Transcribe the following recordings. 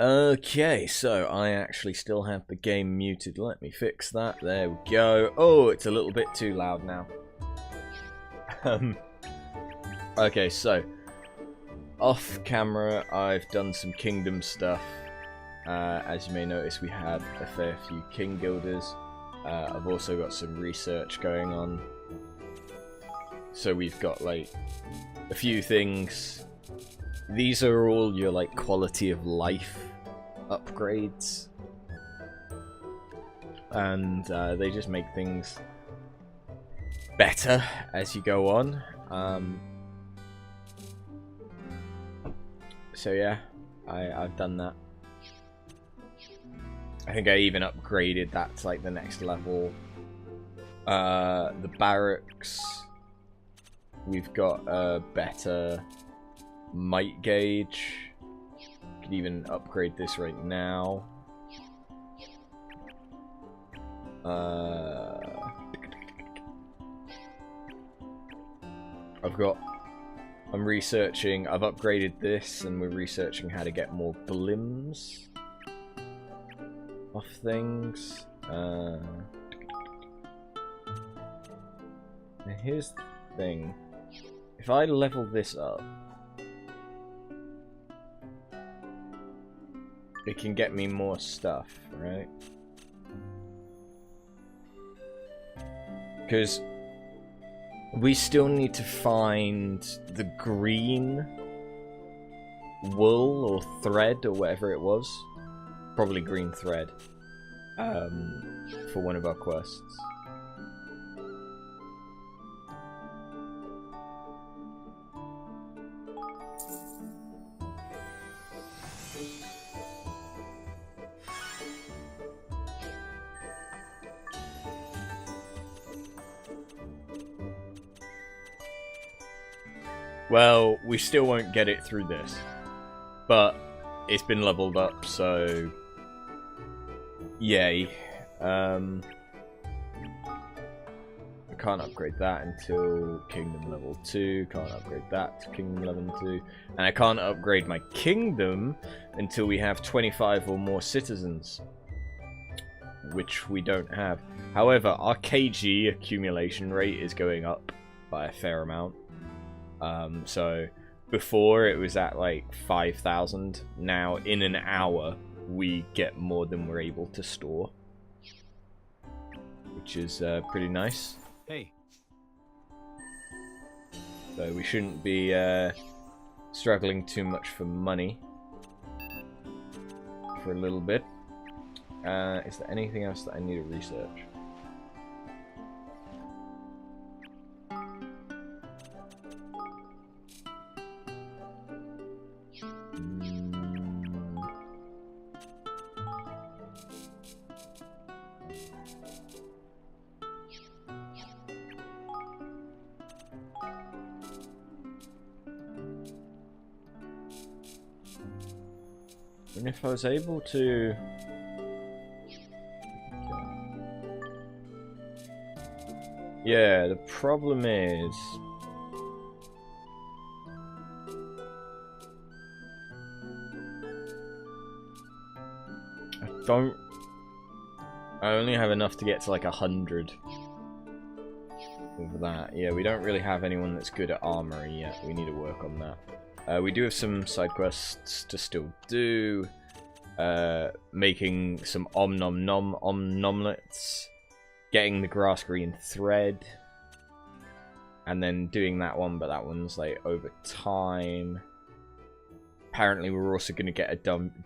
Okay, so I actually still have the game muted. Let me fix that. There we go. Oh, it's a little bit too loud now. Okay, so off camera, I've done some kingdom stuff. As you may notice, we have a fair few king guilders. I've also got some research going on. So we've got like a few things. These are all your like quality of life upgrades, and they just make things better as you go on. So yeah, I've done that. I think I even upgraded that to like the next level. The barracks, we've got a better might gauge. Could even upgrade this right now. I'm researching, I've upgraded this and we're researching how to get more glims off things. Now here's the thing. If I level this up, it can get me more stuff, right? Because we still need to find the green wool or thread or whatever it was. Probably green thread. For one of our quests. Well, we still won't get it through this, but it's been leveled up, so yay. I can't upgrade that until Kingdom level 2, can't upgrade that to Kingdom level 2, and I can't upgrade my Kingdom until we have 25 or more citizens, which we don't have. However, our KG accumulation rate is going up by a fair amount. So before it was at like 5,000. Now in an hour we get more than we're able to store, which is pretty nice. Hey. So we shouldn't be struggling too much for money for a little bit. Is there anything else that I need to research? And if I was able to... Yeah, the problem is... I only have enough to get to like 100 of that. Yeah, we don't really have anyone that's good at armory yet. We need to work on that. We do have some side quests to still do. Making some omnomlets, getting the grass green thread, and then doing that one, but that one's like over time. Apparently we're also going to get a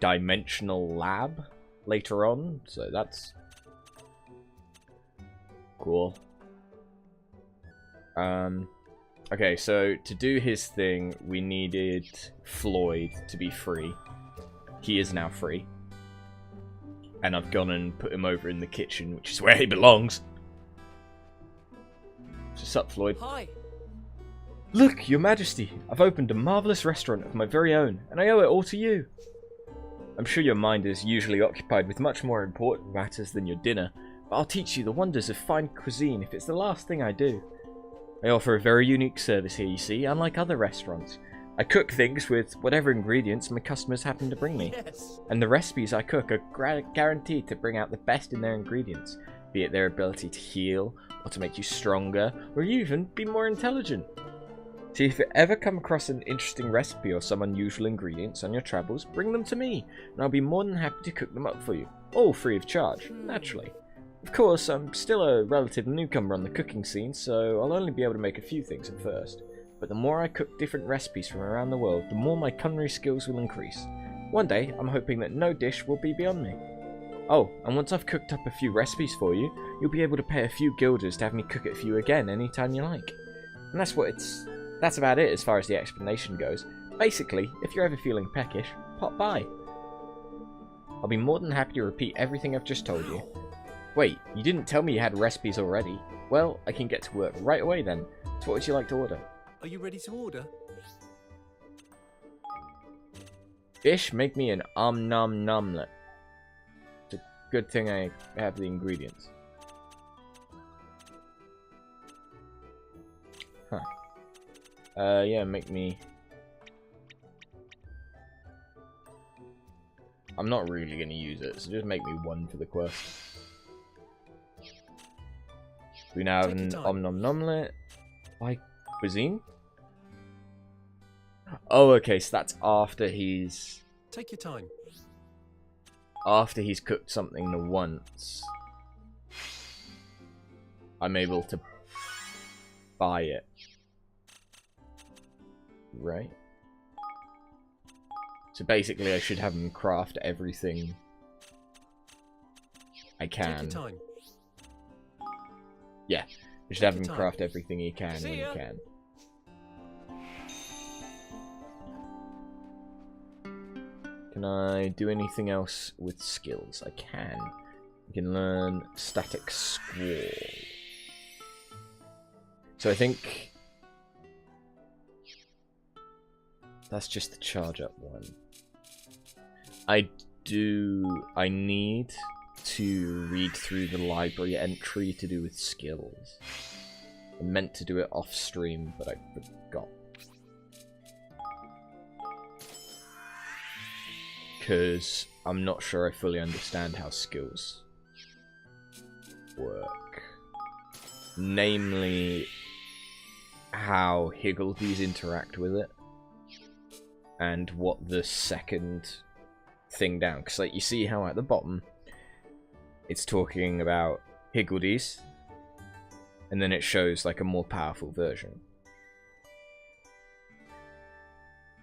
dimensional lab later on, so that's cool. Okay, so to do his thing, we needed Floyd to be free. He is now free. And I've gone and put him over in the kitchen, which is where he belongs. What's up, Floyd? Hi. Look, Your Majesty, I've opened a marvellous restaurant of my very own, and I owe it all to you. I'm sure your mind is usually occupied with much more important matters than your dinner, but I'll teach you the wonders of fine cuisine if it's the last thing I do. I offer a very unique service here, you see, unlike other restaurants. I cook things with whatever ingredients my customers happen to bring me. Yes. And the recipes I cook are guaranteed to bring out the best in their ingredients, be it their ability to heal, or to make you stronger, or even be more intelligent. See, if you ever come across an interesting recipe or some unusual ingredients on your travels, bring them to me, and I'll be more than happy to cook them up for you. All free of charge, naturally. Of course, I'm still a relative newcomer on the cooking scene, so I'll only be able to make a few things at first. But the more I cook different recipes from around the world, the more my culinary skills will increase. One day, I'm hoping that no dish will be beyond me. Oh, and once I've cooked up a few recipes for you, you'll be able to pay a few guilders to have me cook it for you again anytime you like. And that's about it as far as the explanation goes. Basically, if you're ever feeling peckish, pop by. I'll be more than happy to repeat everything I've just told you. Wait, you didn't tell me you had recipes already. Well, I can get to work right away then. So what would you like to order? Are you ready to order? Fish, make me an nom nomlet. It's a good thing I have the ingredients. Huh. Yeah, make me... I'm not really going to use it, so just make me one for the quest. We now have an nom nomlet. By cuisine? Oh, okay, so that's after he's... Take your time. After he's cooked something once, I'm able to buy it. Right? So basically I should have him craft everything I can. Take your time. Yeah, I should have him craft everything he can when he can. Can I do anything else with skills? I can. I can learn static squall. So I think that's just the charge up one. I need to read through the library entry to do with skills. I meant to do it off stream, but I forgot. Because I'm not sure I fully understand how skills work. Namely, how Higgledies interact with it. And what the second thing down. Because like, you see how at the bottom, it's talking about Higgledies. And then it shows like a more powerful version.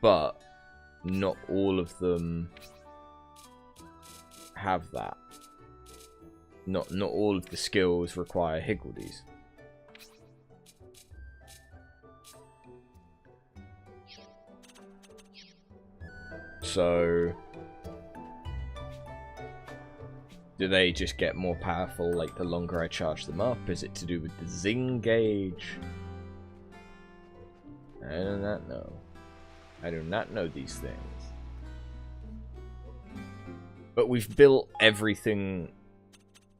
But not all of them have that. Not all of the skills require Higgledies. So do they just get more powerful like the longer I charge them up? Is it to do with the zing gauge? I do not know. I do not know these things. But we've built everything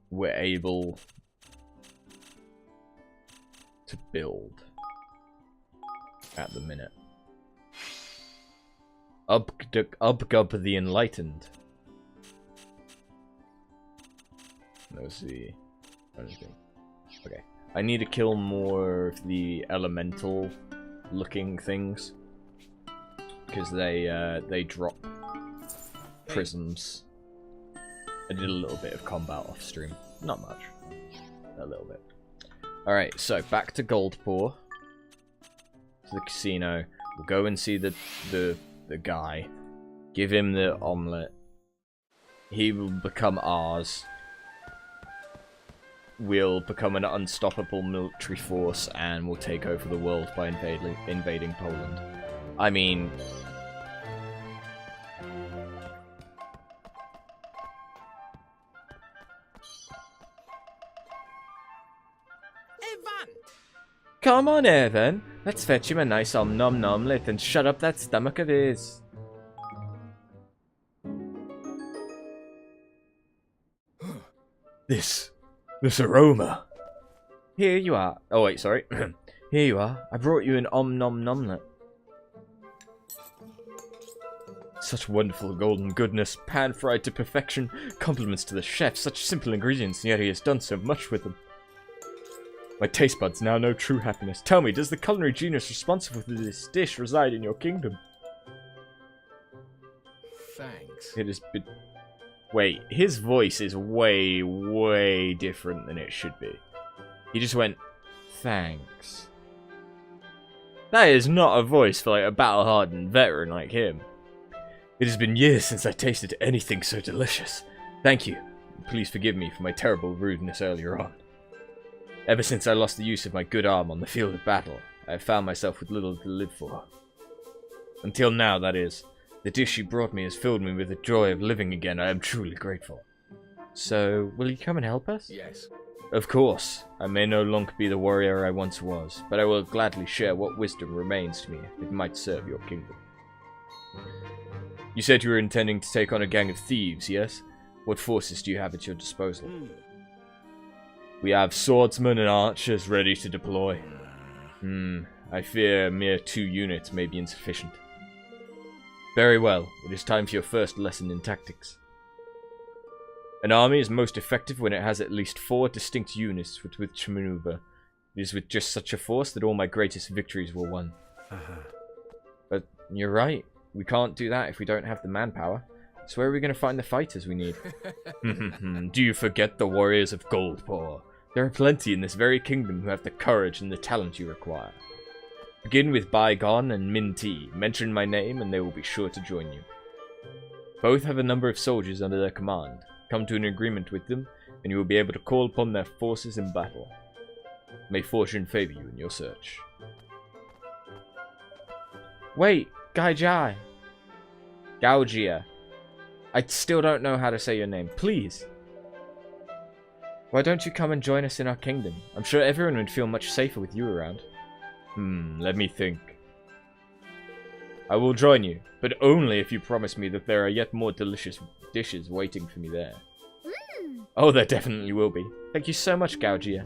we're able to build at the minute. Ubgub the Enlightened. Let's see. Okay. I need to kill more of the elemental looking things. Because they drop prisms. I did a little bit of combat off stream. Not much. A little bit. Alright, so back to Goldpaw. To the casino. We'll go and see the guy. Give him the omelette. He will become ours. We'll become an unstoppable military force and we'll take over the world by invading Poland. I mean... Evan! Come on, Evan. Let's fetch him a nice nom nomlet and shut up that stomach of his. This aroma. Here you are. Oh wait, sorry. Here you are. I brought you an nom nomlet. Such wonderful golden goodness, pan-fried to perfection. Compliments to the chef, such simple ingredients, and yet he has done so much with them. My taste buds now know true happiness. Tell me, does the culinary genius responsible for this dish reside in your kingdom? Thanks. It has been... Wait, his voice is way, way different than it should be. He just went, thanks. That is not a voice for like a battle-hardened veteran like him. It has been years since I tasted anything so delicious. Thank you. Please forgive me for my terrible rudeness earlier on. Ever since I lost the use of my good arm on the field of battle, I have found myself with little to live for. Until now, that is. The dish you brought me has filled me with the joy of living again. I am truly grateful. So, will you come and help us? Yes. Of course. I may no longer be the warrior I once was, but I will gladly share what wisdom remains to me if it might serve your kingdom. You said you were intending to take on a gang of thieves, yes? What forces do you have at your disposal? We have swordsmen and archers ready to deploy. I fear mere 2 units may be insufficient. Very well, it is time for your first lesson in tactics. An army is most effective when it has at least 4 distinct units with which to maneuver. It is with just such a force that all my greatest victories were won. But you're right, we can't do that if we don't have the manpower. So where are we going to find the fighters we need? Do you forget the warriors of Goldpaw? There are plenty in this very kingdom who have the courage and the talent you require. Begin with Bygone and Minty. Mention my name and they will be sure to join you. Both have a number of soldiers under their command. Come to an agreement with them, and you will be able to call upon their forces in battle. May fortune favor you in your search. Wait, Gaijai. Gaugia. I still don't know how to say your name. Please. Why don't you come and join us in our kingdom? I'm sure everyone would feel much safer with you around. Let me think. I will join you, but only if you promise me that there are yet more delicious dishes waiting for me there. Oh, there definitely will be. Thank you so much, Gaugia.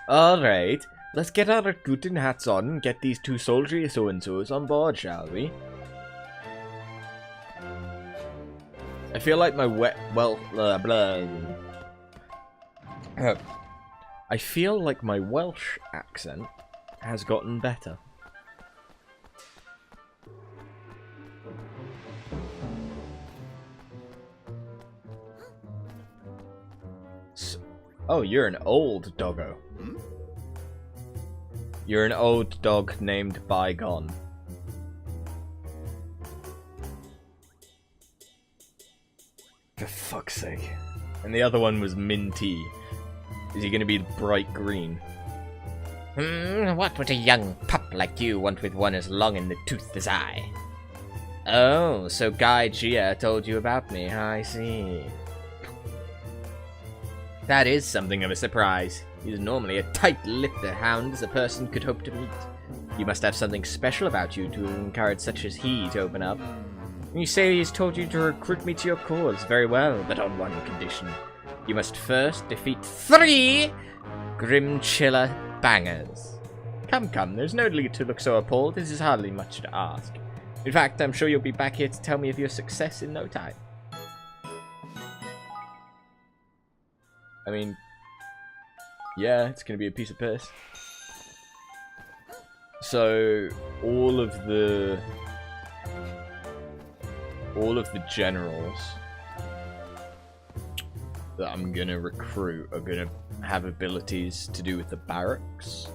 Alright, let's get our recruiting hats on and get these 2 soldier so-and-sos on board, shall we? I feel like my I feel like my Welsh accent has gotten better. Oh, you're an old doggo. You're an old dog named Bygone. For fuck's sake. And the other one was Minty. Is he going to be bright green? What would a young pup like you want with one as long in the tooth as I? Oh, so Guy Gia told you about me, I see. That is something of a surprise. He's normally a tight-lipped hound as a person could hope to meet. You must have something special about you to encourage such as he to open up. You say he's told you to recruit me to your cause. Very well, but on one condition. You must first defeat 3 Grimchiller bangers. Come, there's no need to look so appalled. This is hardly much to ask. In fact, I'm sure you'll be back here to tell me of your success in no time. I mean, yeah, it's going to be a piece of piss. So, all of the generals that I'm going to recruit are going to have abilities to do with the barracks.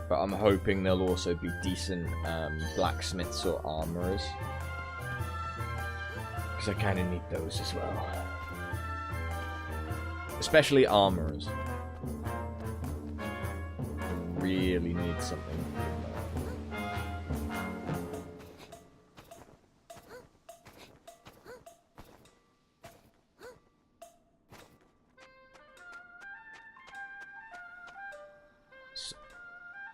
But I'm hoping they'll also be decent blacksmiths or armorers. Because I kind of need those as well. Especially armorers. Really need something.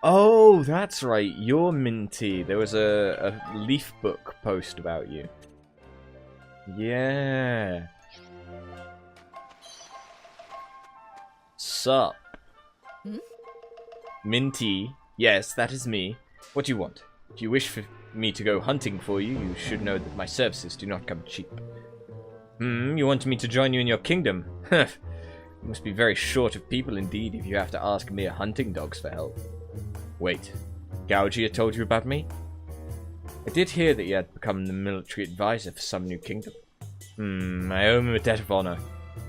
Oh, that's right. You're Minty. There was a leaf book post about you. Yeah. Sup? Hmm? Minty. Yes, that is me. What do you want? If you wish for me to go hunting for you, you should know that my services do not come cheap. You want me to join you in your kingdom? You must be very short of people indeed if you have to ask mere hunting dogs for help. Wait, Gougia told you about me? I did hear that you had become the military advisor for some new kingdom. I owe him a debt of honor.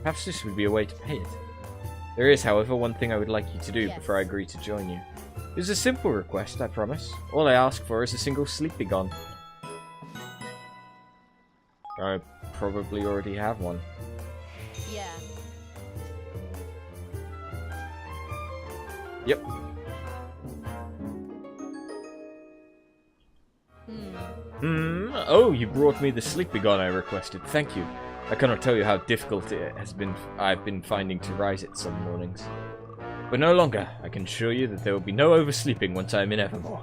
Perhaps this would be a way to pay it. There is, however, one thing I would like you to do before I agree to join you. It is a simple request, I promise. All I ask for is a single sleepy gun. I probably already have one. Yeah. Yep. Oh, you brought me the sleepy gun I requested. Thank you. I cannot tell you how difficult I've been finding to rise it some mornings. But no longer. I can assure you that there will be no oversleeping once I am in Evermore.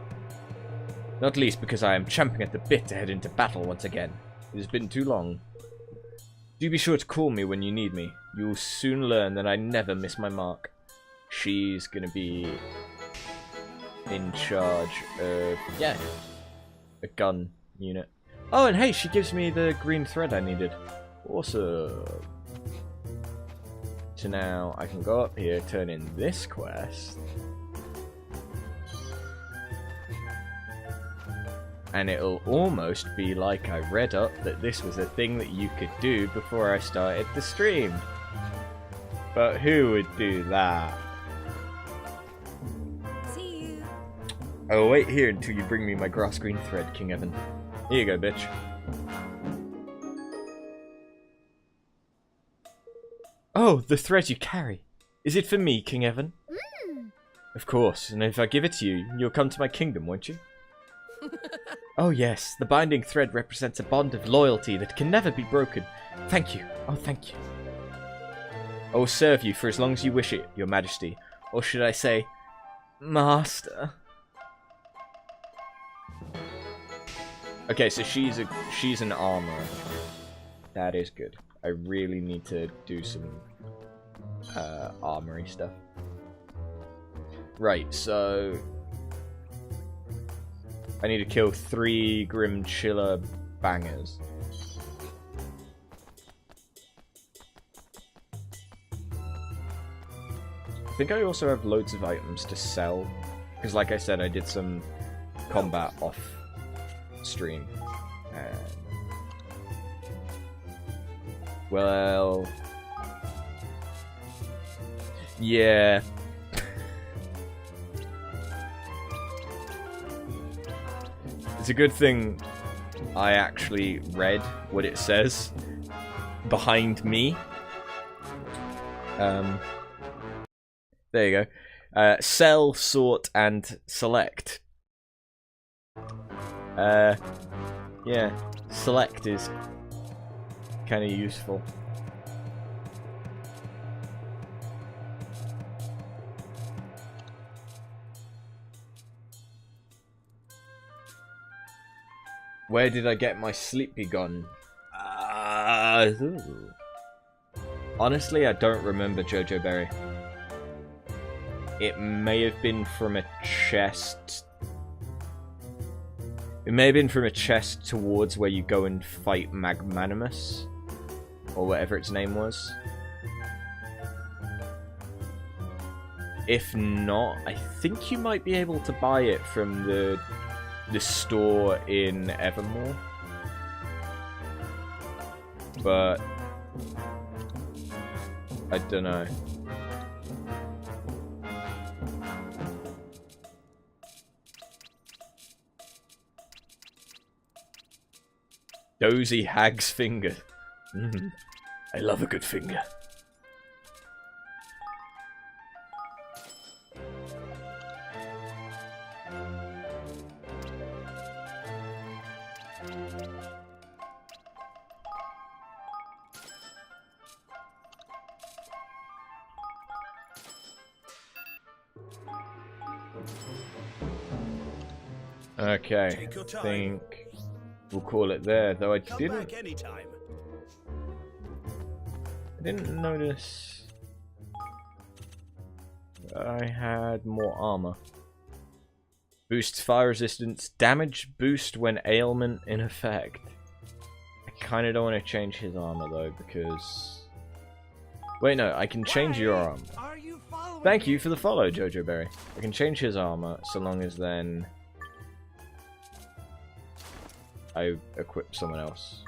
Not least because I am champing at the bit to head into battle once again. It has been too long. Do be sure to call me when you need me. You will soon learn that I never miss my mark. She's gonna be in charge of, yeah, a gun unit. Oh, and hey, she gives me the green thread I needed. Awesome. So now I can go up here, turn in this quest. And it'll almost be like I read up that this was a thing that you could do before I started the stream. But who would do that? See you. I will wait here until you bring me my grass green thread, King Evan. Here you go, bitch. Oh, the thread you carry. Is it for me, King Evan? Of course, and if I give it to you, you'll come to my kingdom, won't you? Oh yes, the binding thread represents a bond of loyalty that can never be broken. Thank you. Oh, thank you. I will serve you for as long as you wish it, your majesty. Or should I say, master? Okay, so she's an armorer. That is good. I really need to do some armory stuff. Right, so I need to kill 3 Grim Chiller bangers. I think I also have loads of items to sell, because like I said, I did some combat off stream. And well, yeah. It's a good thing I actually read what it says behind me. There you go. Sell, sort, and select. Yeah, select is kind of useful. Where did I get my sleepy gun? Honestly, I don't remember, Jojo Berry. It may have been from a chest. It may have been from a chest towards where you go and fight Magnanimous, or whatever its name was. If not, I think you might be able to buy it from the store in Evermore. But I don't know. Dozy Hag's finger. I love a good finger. Okay, Take your time. think we'll call it there. Though I Come didn't back anytime. notice I had more armor. Boosts fire resistance, damage boost when ailment in effect. I kind of don't want to change his armor though, because... Wait, no, I can change your armor. Thank you for the follow, Jojo Berry. I can change his armor, so long as then I equip someone else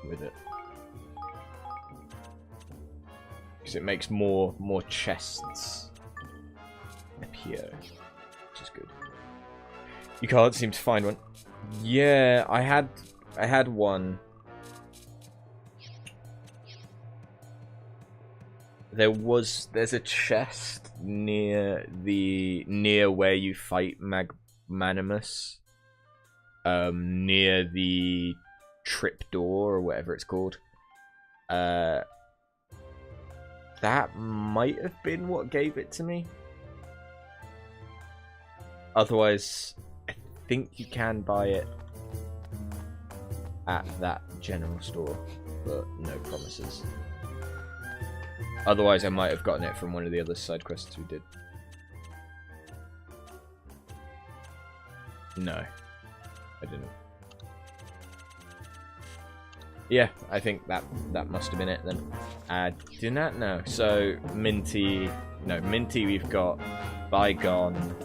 with it. Because it makes more chests appear, which is good. You can't seem to find one. Yeah, I had one. There's a chest near where you fight Magnanimous, near the trapdoor or whatever it's called. That might have been what gave it to me. Otherwise, I think you can buy it at that general store, but no promises. Otherwise, I might have gotten it from one of the other side quests we did. No, I didn't. Yeah, I think that must have been it then. I do not know. So Minty, we've got Bygone,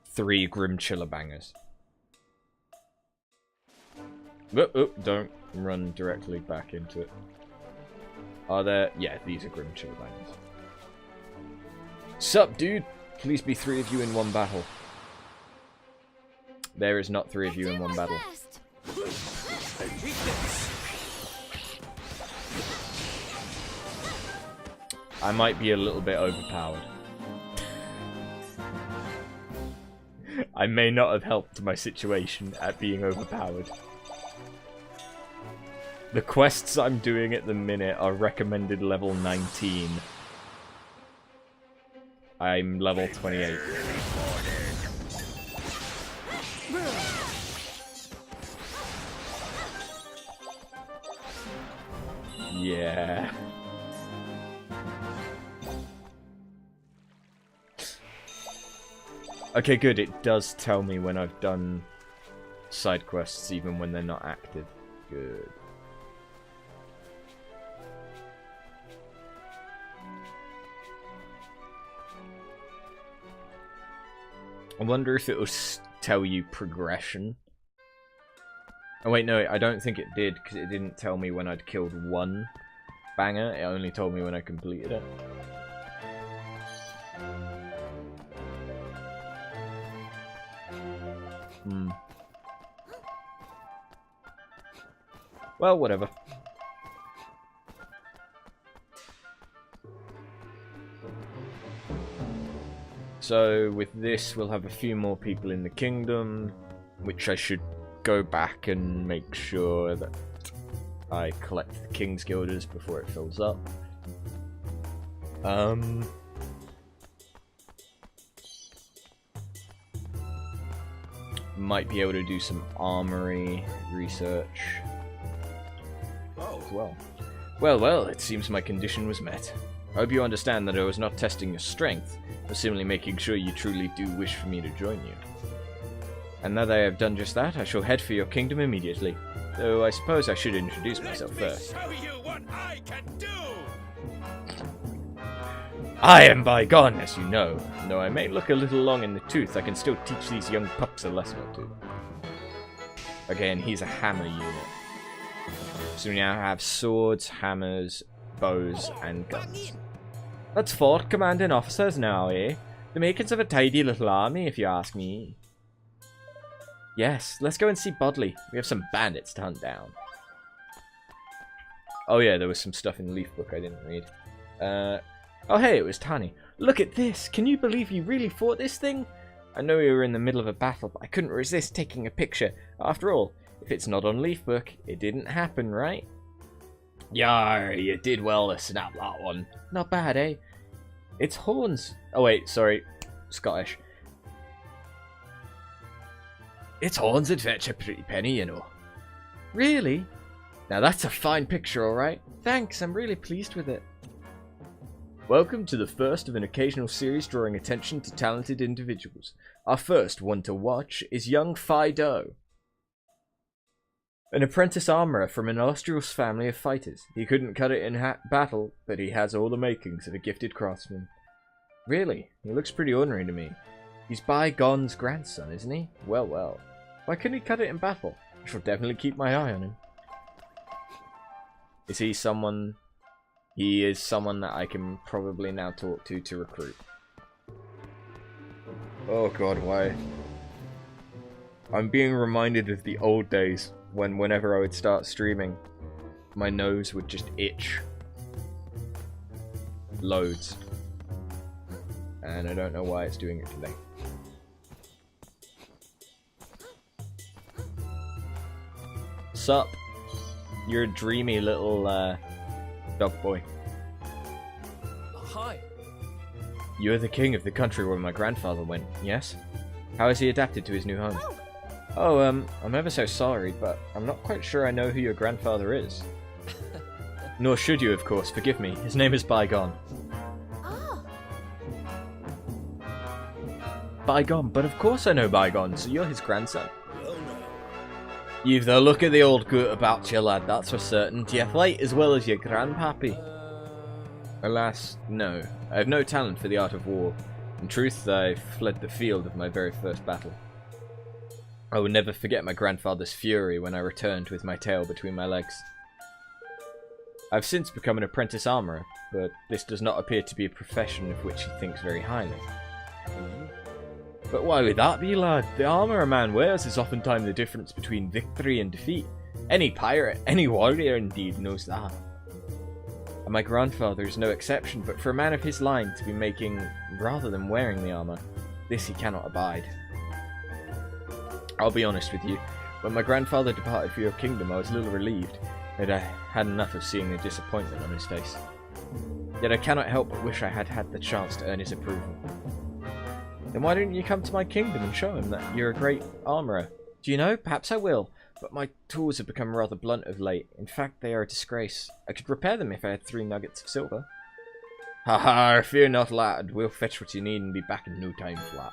3 Grim Chiller Bangers. Oh, don't run directly back into it. Are there? Yeah, these are Grim Chiller Bangers. Sup, dude? Please be 3 of you in one battle. There is not 3 of you in one battle. I might be a little bit overpowered. I may not have helped my situation at being overpowered. The quests I'm doing at the minute are recommended level 19. I'm level 28. Yeah. Okay, good. It does tell me when I've done side quests, even when they're not active. Good. I wonder if it will tell you progression. Oh wait, no, I don't think it did, because it didn't tell me when I'd killed 1 banger. It only told me when I completed it. Well, whatever. So with this, we'll have a few more people in the kingdom, which I should go back and make sure that I collect the King's Guilders before it fills up. Might be able to do some armory research as well. Well, it seems my condition was met. I hope you understand that I was not testing your strength, but simply making sure you truly do wish for me to join you. And now that I have done just that, I shall head for your kingdom immediately. Though I suppose I should introduce myself first. Show you what I can do. I am Bygone, as you know. Though I may look a little long in the tooth, I can still teach these young pups a lesson or two. Again, he's a hammer unit. So we now have swords, hammers, bows, and guns. That's 4 commanding officers now, eh? The makings of a tidy little army, if you ask me. Yes, let's go and see Bodley. We have some bandits to hunt down. Oh yeah, there was some stuff in the Leaf Book I didn't read. Oh hey, it was Tani. Look at this! Can you believe you really fought this thing? I know we were in the middle of a battle, but I couldn't resist taking a picture. After all, if it's not on Leaf Book, it didn't happen, right? Yar, you did well to snap that one. Not bad, eh? It's horns. Oh wait, sorry. Scottish. It's horns that fetch a pretty penny, you know. Really? Now that's a fine picture, alright. Thanks, I'm really pleased with it. Welcome to the first of an occasional series drawing attention to talented individuals. Our first one to watch is young Fido, an apprentice armourer from an illustrious family of fighters. He couldn't cut it in battle, but he has all the makings of a gifted craftsman. Really? He looks pretty ordinary to me. He's Bygone's grandson, isn't he? Well, well. Why couldn't he cut it in battle? I shall definitely keep my eye on him. Is he someone... He is someone that I can probably now talk to recruit. Oh god, why? I'm being reminded of the old days when whenever I would start streaming, my nose would just itch. Loads. And I don't know why it's doing it today. Sup? You're a dreamy little dog boy. Hi. You're the king of the country where my grandfather went, yes? How has he adapted to his new home? Oh, I'm ever so sorry, but I'm not quite sure I know who your grandfather is. Nor should you, of course, forgive me. His name is Bygone. Ah. Bygone, but of course I know Bygone, so you're his grandson. Well, no. You've the look of the old goat about you, lad, that's for certain. Do you fight as well as your grandpappy? Alas, no. I have no talent for the art of war. In truth, I fled the field of my very first battle. I will never forget my grandfather's fury when I returned with my tail between my legs. I've since become an apprentice armourer, but this does not appear to be a profession of which he thinks very highly. But why would that be, lad? The armour a man wears is oftentimes the difference between victory and defeat. Any pirate, any warrior indeed, knows that. And my grandfather is no exception, but for a man of his line to be making, rather than wearing the armour, this he cannot abide. I'll be honest with you, when my grandfather departed for your kingdom I was a little relieved, that I had enough of seeing the disappointment on his face. Yet I cannot help but wish I had had the chance to earn his approval. Then why didn't you come to my kingdom and show him that you're a great armourer? Do you know, perhaps I will, but my tools have become rather blunt of late. In fact, they are a disgrace. I could repair them if I had 3 nuggets of silver. Haha, fear not, lad. We'll fetch what you need and be back in no time flat.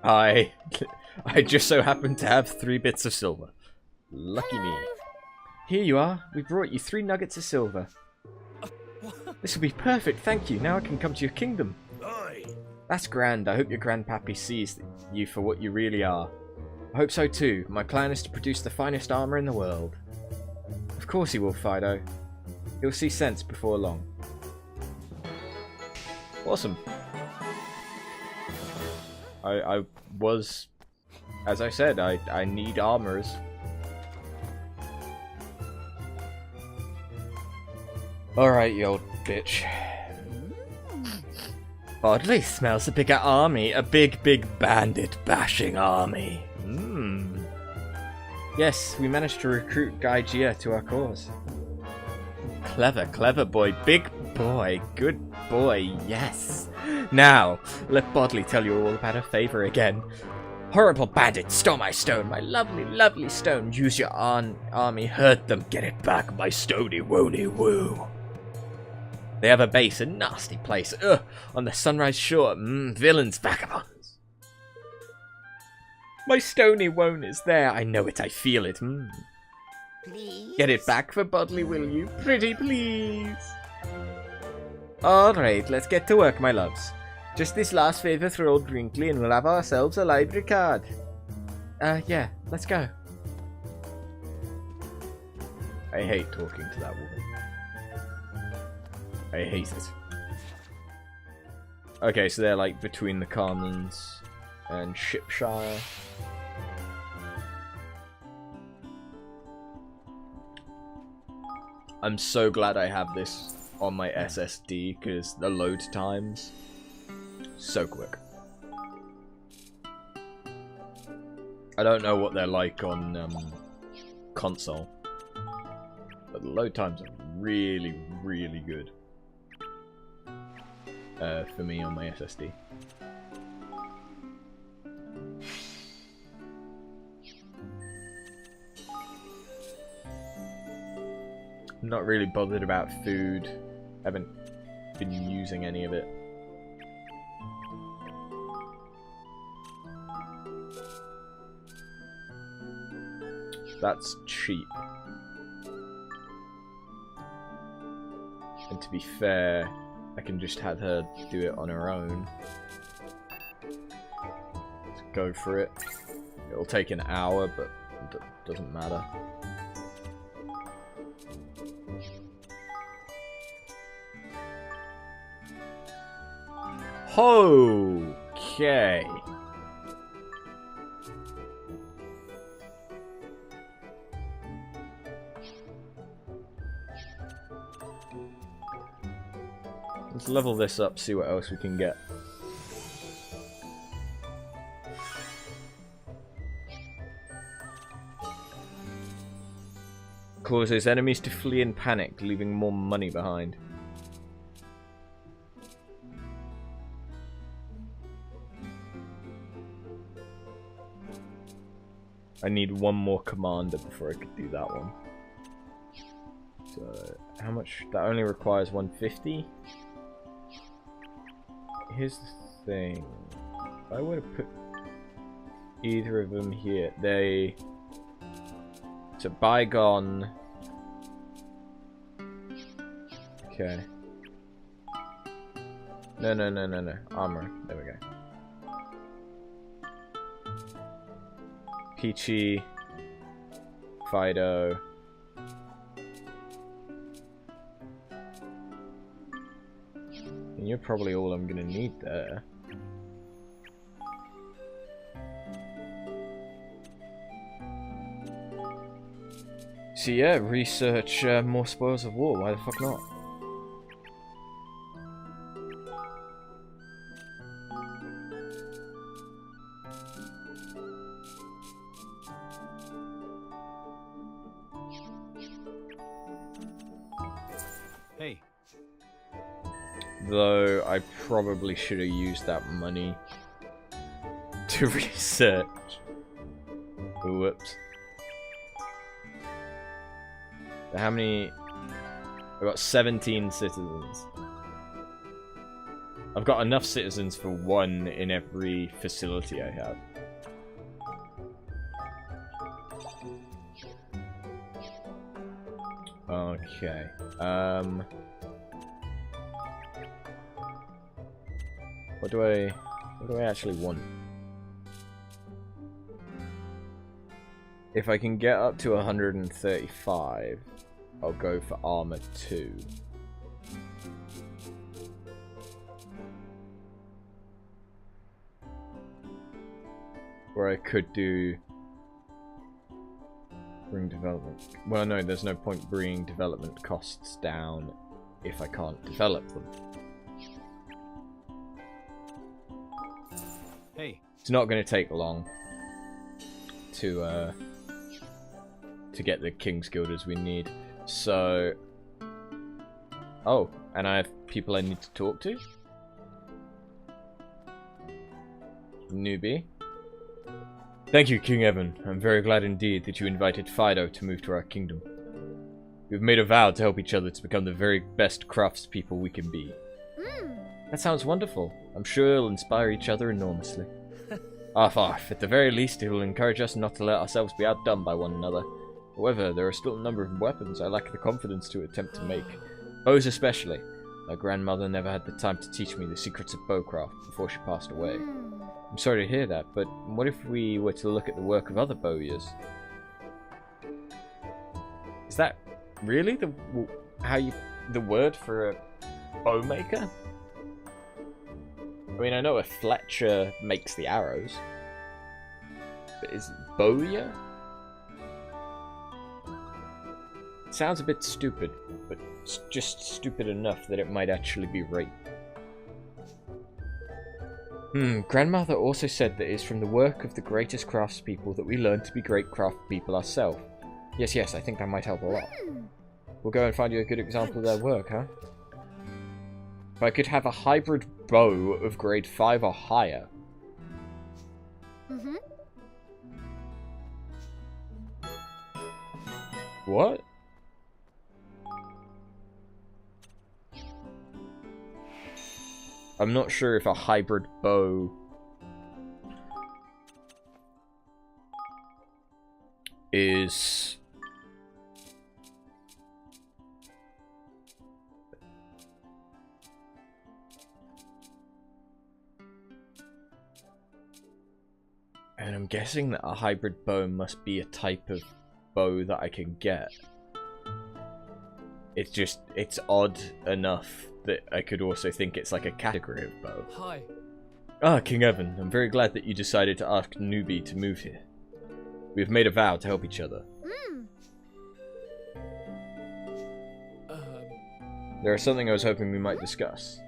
I just so happen to have 3 bits of silver. Lucky me. Here you are. We brought you 3 nuggets of silver. This will be perfect, thank you. Now I can come to your kingdom. Aye. That's grand. I hope your grandpappy sees you for what you really are. I hope so too. My plan is to produce the finest armour in the world. Of course he will, Fido. He'll see sense before long. Awesome. I was, as I said, I need armors. Alright, you old bitch. Oddly smells a bigger army. A big bandit bashing army. Yes, we managed to recruit Guy Gia to our cause. Clever boy. Big boy. Good boy, yes. Now, let Bodley tell you all about her favour again. Horrible bandits stole my stone, my lovely stone. Use your army, hurt them, get it back, my stony wony woo. They have a base, a nasty place, on the Sunrise Shore. Villains, vagabonds. My stony wone is there, I know it, I feel it. Please? Get it back for Bodley, will you? Pretty please. Alright, let's get to work, my loves. Just this last favour for old Brinkley and we'll have ourselves a library card. Yeah, let's go. I hate talking to that woman. I hate it. Okay, so they're like between the Commons and Shipshire. I'm so glad I have this on my SSD because the load times so quick. I don't know what they're like on console, but the load times are really good. for me on my SSD. I'm not really bothered about food. I haven't been using any of it. That's cheap. And to be fair, I can just have her do it on her own. Let's go for it. It'll take an hour, but it doesn't matter. Okay. Let's level this up, see what else we can get. Causes enemies to flee in panic, leaving more money behind. I need one more commander before I could do that one. So, how much? That only requires 150? Here's the thing. If I were to put either of them here, they... So, bygone... Okay. No. Armor. There we go. Peachy, Fido, and you're probably all I'm gonna need there. So yeah, research more spoils of war, why the fuck not? Though I probably should have used that money to research. Whoops. How many? I've got 17 citizens. I've got enough citizens for one in every facility I have. Okay. What do I actually want? If I can get up to 135, I'll go for armor 2. Or I could do bring development. Well, no, there's no point bringing development costs down if I can't develop them. Hey. It's not going to take long to get the King's Guild as we need. So, oh, and I have people I need to talk to. Newbie. Thank you, King Evan. I'm very glad indeed that you invited Fido to move to our kingdom. We've made a vow to help each other to become the very best craftspeople we can be. That sounds wonderful. I'm sure it'll inspire each other enormously. At the very least, it will encourage us not to let ourselves be outdone by one another. However, there are still a number of weapons I lack the confidence to attempt to make. Bows especially. My grandmother never had the time to teach me the secrets of bowcraft before she passed away. I'm sorry to hear that, but what if we were to look at the work of other bowyers? Is that really the word for a bowmaker? I mean, I know a Fletcher makes the arrows, but is it bowyer? It sounds a bit stupid, but it's just stupid enough that it might actually be right. Grandmother also said that it is from the work of the greatest craftspeople that we learn to be great craftspeople ourselves. Yes, I think that might help a lot. We'll go and find you a good example of their work, huh? If I could have a hybrid bow of grade 5 or higher. Mm-hmm. What? I'm not sure if a hybrid bow is... And I'm guessing that a hybrid bow must be a type of bow that I can get. It's just, it's odd enough that I could also think it's like a category of bow. Hi. Ah, King Evan, I'm very glad that you decided to ask Newbie to move here. We have made a vow to help each other. Mm. There is something I was hoping we might discuss.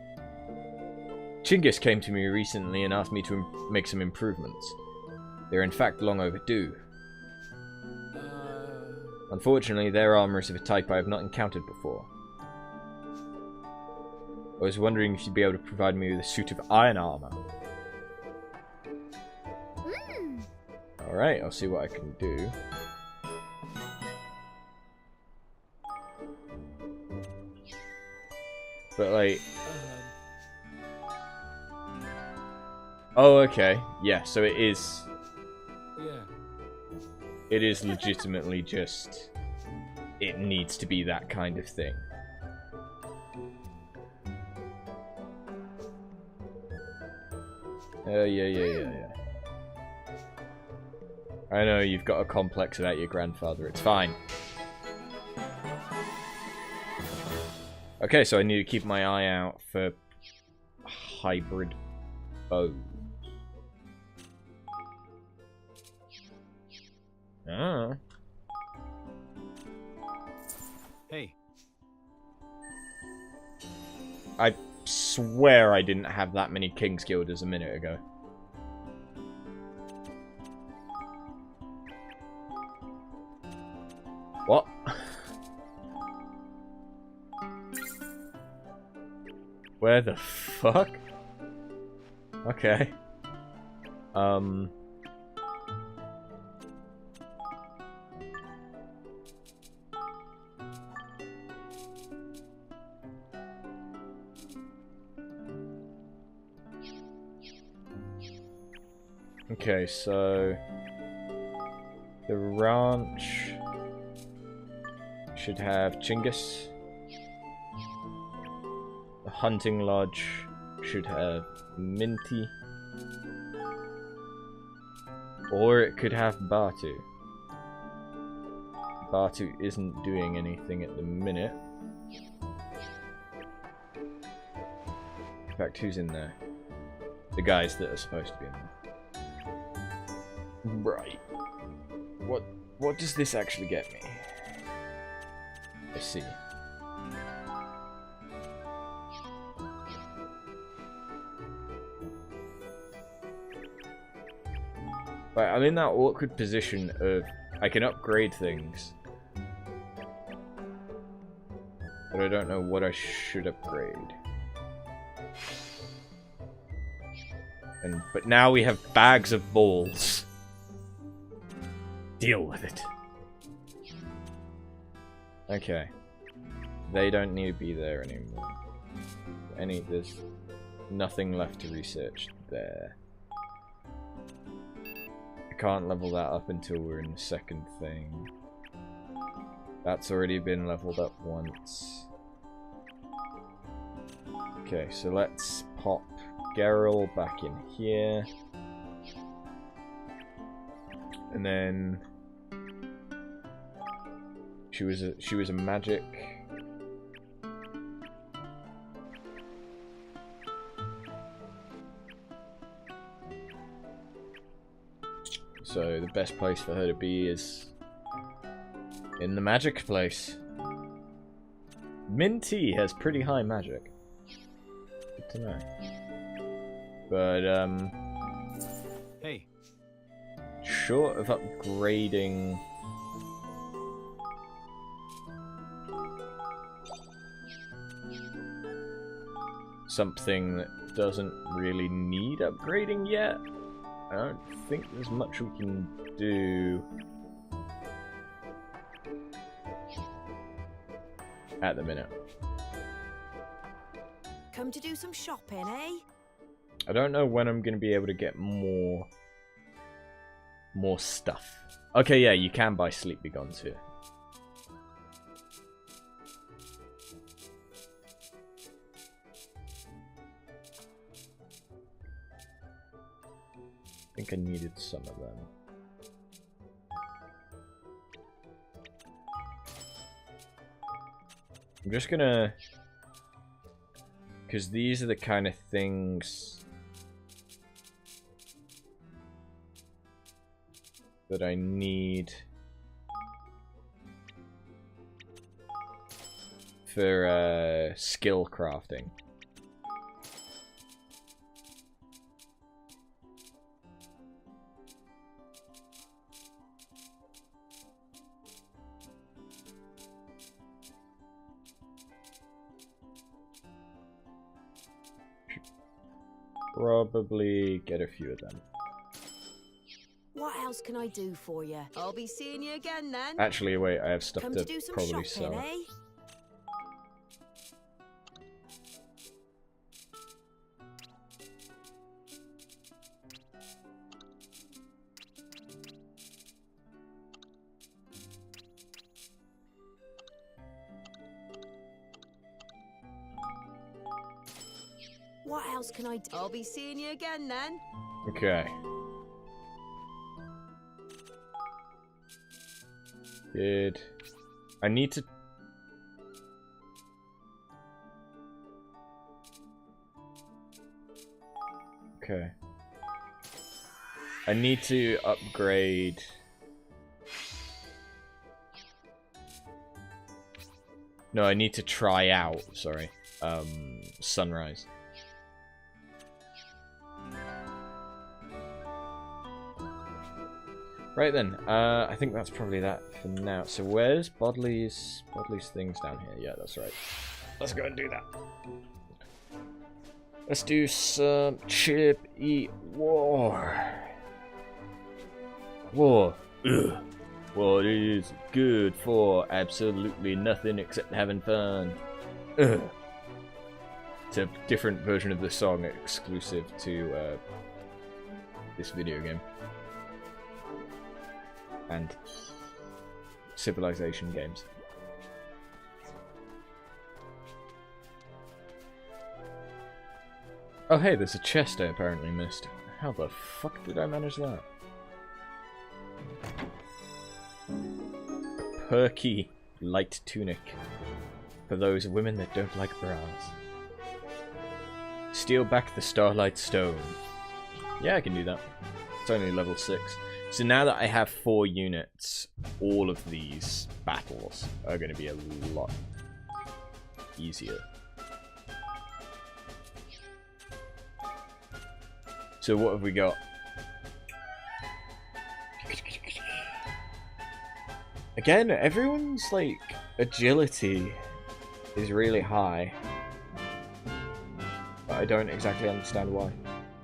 Chinggis came to me recently and asked me to make some improvements. They are in fact long overdue. Unfortunately, their armor is of a type I have not encountered before. I was wondering if you'd be able to provide me with a suit of iron armor. Mm. Alright, I'll see what I can do. But like... Oh, okay. Yeah, so it is... Yeah. It is legitimately just... It needs to be that kind of thing. Yeah. I know, you've got a complex about your grandfather. It's fine. Okay, so I need to keep my eye out for hybrid bow. Ah. Hey. I swear I didn't have that many King's Guilders a minute ago. What? Where the fuck? Okay. Okay, so the ranch should have Chinggis. The hunting lodge should have Minty. Or it could have Batu. Batu isn't doing anything at the minute. In fact, who's in there? The guys that are supposed to be in there. Right. What does this actually get me? I see. Right, I'm in that awkward position of I can upgrade things, but I don't know what I should upgrade. But now we have bags of balls. Deal with it. Okay. They don't need to be there anymore. There's nothing left to research there. I can't level that up until we're in the second thing. That's already been leveled up once. Okay, so let's pop Geralt back in here. And then she was a magic. So the best place for her to be is in the magic place. Minty has pretty high magic. Good to know. But Hey. Short of upgrading something that doesn't really need upgrading yet. I don't think there's much we can do at the minute. Come to do some shopping, eh? I don't know when I'm going to be able to get more stuff. Okay, yeah, you can buy Sleep Begone too. I think I needed some of them. I'm just gonna... because these are the kind of things that I need for skill crafting. Probably get a few of them. What else can I do for you? I'll be seeing you again then. Actually, wait, I have stuff Come to do some probably shopping, sell. eh? What else can I do? I'll be seeing you again then. Okay. Good. I need to... okay. I need to upgrade... no, I need to try out, sorry, Sunrise. Right then, I think that's probably that for now. So where's Bodley's things down here? Yeah, that's right. Let's go and do that. Let's do some chip eat war. War. Ugh. What is good for absolutely nothing except having fun. Ugh. It's a different version of the song exclusive to this video game. And Civilization games. Oh hey, there's a chest I apparently missed. How the fuck did I manage that? Perky light tunic. For those women that don't like bras. Steal back the Starlight Stone. Yeah, I can do that. It's only level 6. So now that I have 4 units, all of these battles are going to be a lot easier. So what have we got? Again, everyone's like agility is really high. But I don't exactly understand why.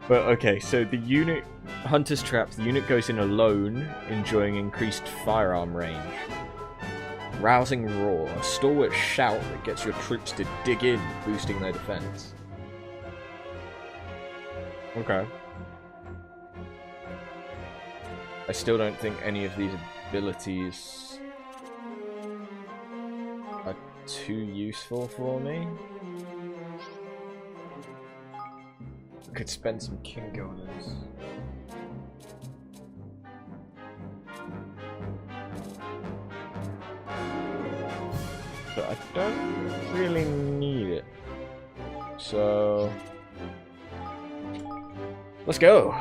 But okay, so the unit Hunter's Trap, the unit goes in alone, enjoying increased firearm range. Rousing Roar, a stalwart shout that gets your troops to dig in, boosting their defense. Okay. I still don't think any of these abilities are too useful for me. I could spend some King Golems. But I don't really need it. So... let's go!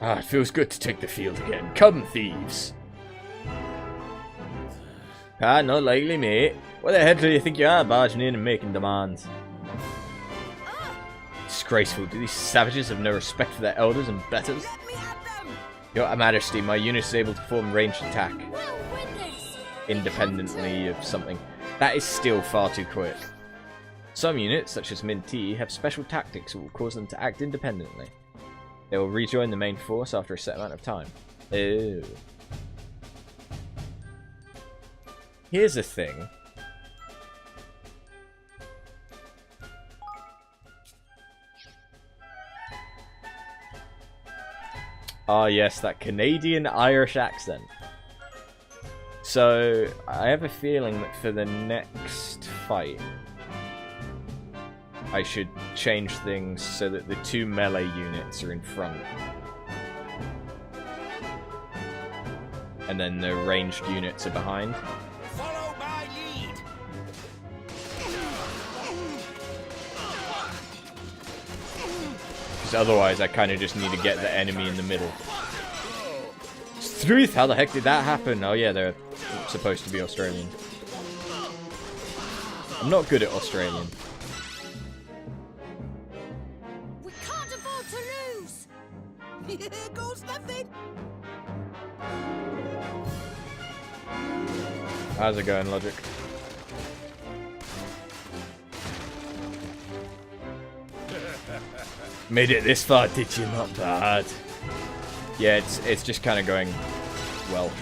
Ah, it feels good to take the field again. Come, thieves! Ah, not likely, mate. What the hell do you think you are, barging in and making demands? Disgraceful. Do these savages have no respect for their elders and betters? Your Majesty, my unit is able to perform ranged attack. Independently of something. That is still far too quick. Some units, such as Min T, have special tactics that will cause them to act independently. They will rejoin the main force after a set amount of time. Oh. Here's a thing. Ah, yes, that Canadian-Irish accent. So, I have a feeling that for the next fight, I should change things so that the 2 melee units are in front. And then the ranged units are behind. Follow my lead. Because otherwise I kind of just need to get the enemy in the middle. Struth, how the heck did that happen? Oh yeah, they're supposed to be Australian. I'm not good at Australian. We can't afford to lose. Here goes nothing. How's it going, Logic? Made it this far, did you? Not bad. Yeah, it's just kind of going well.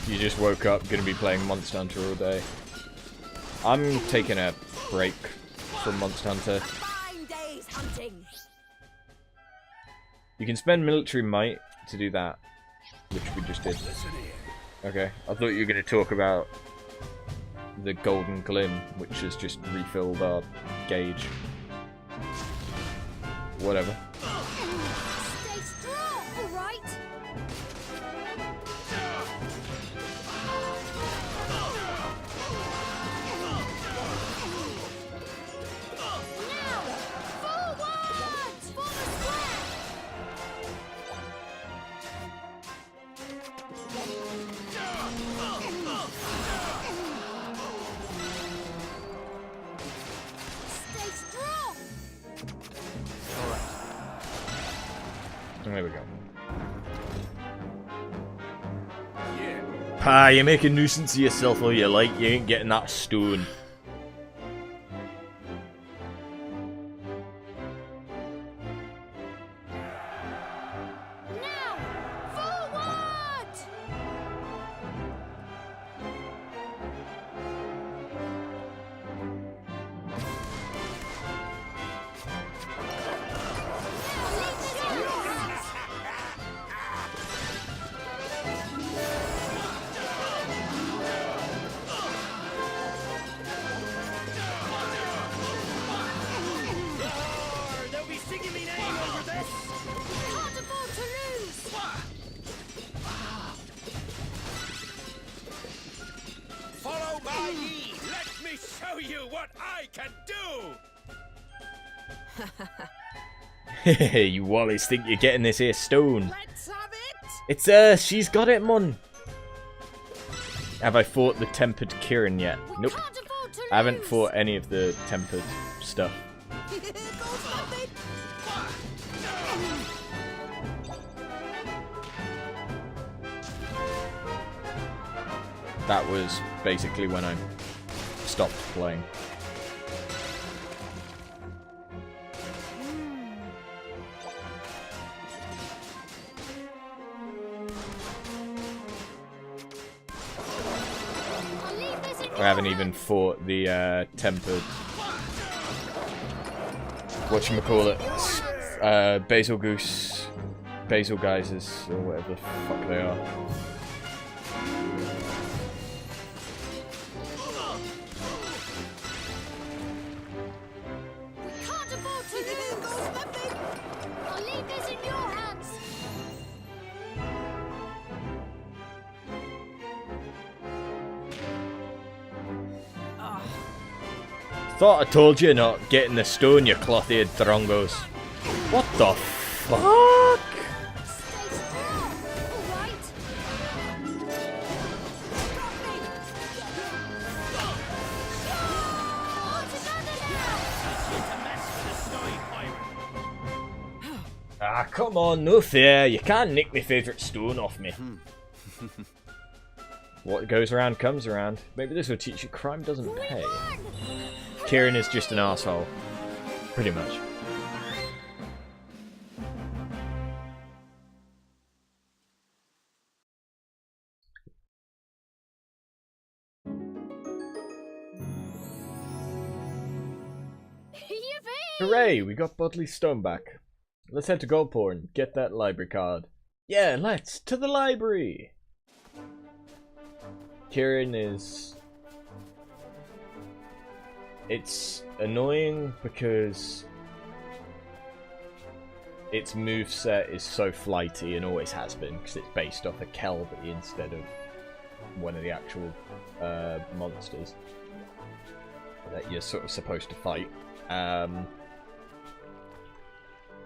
You just woke up, gonna be playing Monster Hunter all day. I'm taking a break from Monster Hunter. Fine day's hunting. You can spend military might to do that, which we just did. Okay, I thought you were gonna talk about the Golden Glim, which has just refilled our gauge. Whatever. Stay strong, all right? Now, forwards for the square. Stay strong. There we go. Ah, you make a nuisance of yourself all you like, you ain't getting that stone. Now, forward! They'll be singing me name over this. Can't afford to lose! Follow my lead. Let me show you what I can do. You Wallies think you're getting this here stone. Let's have it. It's she's got it, mon. Have I fought the tempered Kirin yet? Nope. Can't afford to lose! I haven't fought any of the tempered stuff. Here goes nothing. That was basically when I stopped playing. I'll leave this in I haven't even fought the tempered. Whatchamacallit? Basil Goose. Basil Geysers, or whatever the fuck they are. We can't afford to lose! I'll leave this in your hands! Thought I told you not getting the stone, you cloth-eared drongos. What the fuck? Stay still, all right? Ah, come on, no fair. You can't nick my favourite stone off me. What goes around comes around. Maybe this will teach you crime doesn't pay. Kieran is just an asshole. Pretty much. Hooray, we got Bodley Stone back. Let's head to Goldporn, get that library card. Yeah, let's, to the library! Kieran is... It's annoying because its moveset is so flighty and always has been, because it's based off a Kelby instead of one of the actual monsters that you're sort of supposed to fight.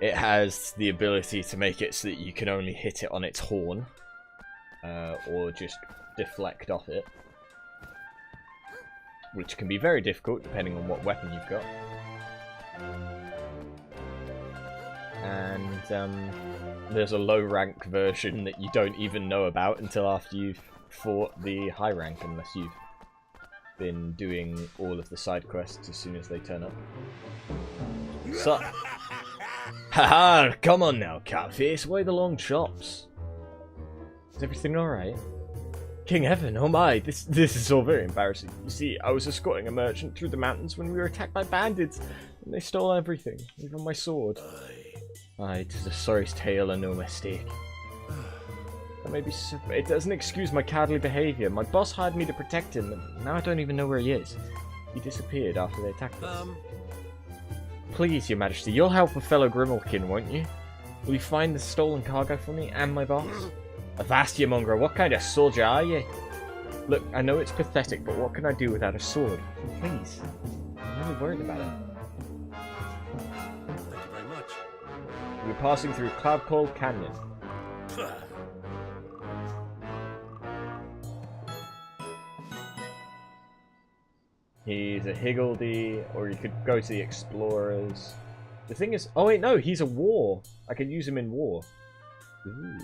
It has the ability to make it so that you can only hit it on its horn, or just deflect off it, which can be very difficult depending on what weapon you've got. And there's a low rank version that you don't even know about until after you've fought the high rank, unless you've been doing all of the side quests as soon as they turn up. So, haha, come on now, Catface, why the long chops? Is everything alright? King Evan, oh my, this is all very embarrassing. You see, I was escorting a merchant through the mountains when we were attacked by bandits, and they stole everything, even my sword. Aye, 'tis a sorry tale and no mistake. That may be so, it doesn't excuse my cowardly behaviour. My boss hired me to protect him, and now I don't even know where he is. He disappeared after they attacked us. Please, your majesty, you'll help a fellow Grimalkin, won't you? Will you find the stolen cargo for me and my boss? Avast, you mongrel, what kind of soldier are you? Look, I know it's pathetic, but what can I do without a sword? Please. I'm really worried about it. Thank you very much. We're passing through Cloudpool Canyon. He's a Higgledy, or you could go to the Explorers. The thing is... Oh wait, no, he's a war. I could use him in war. Ooh.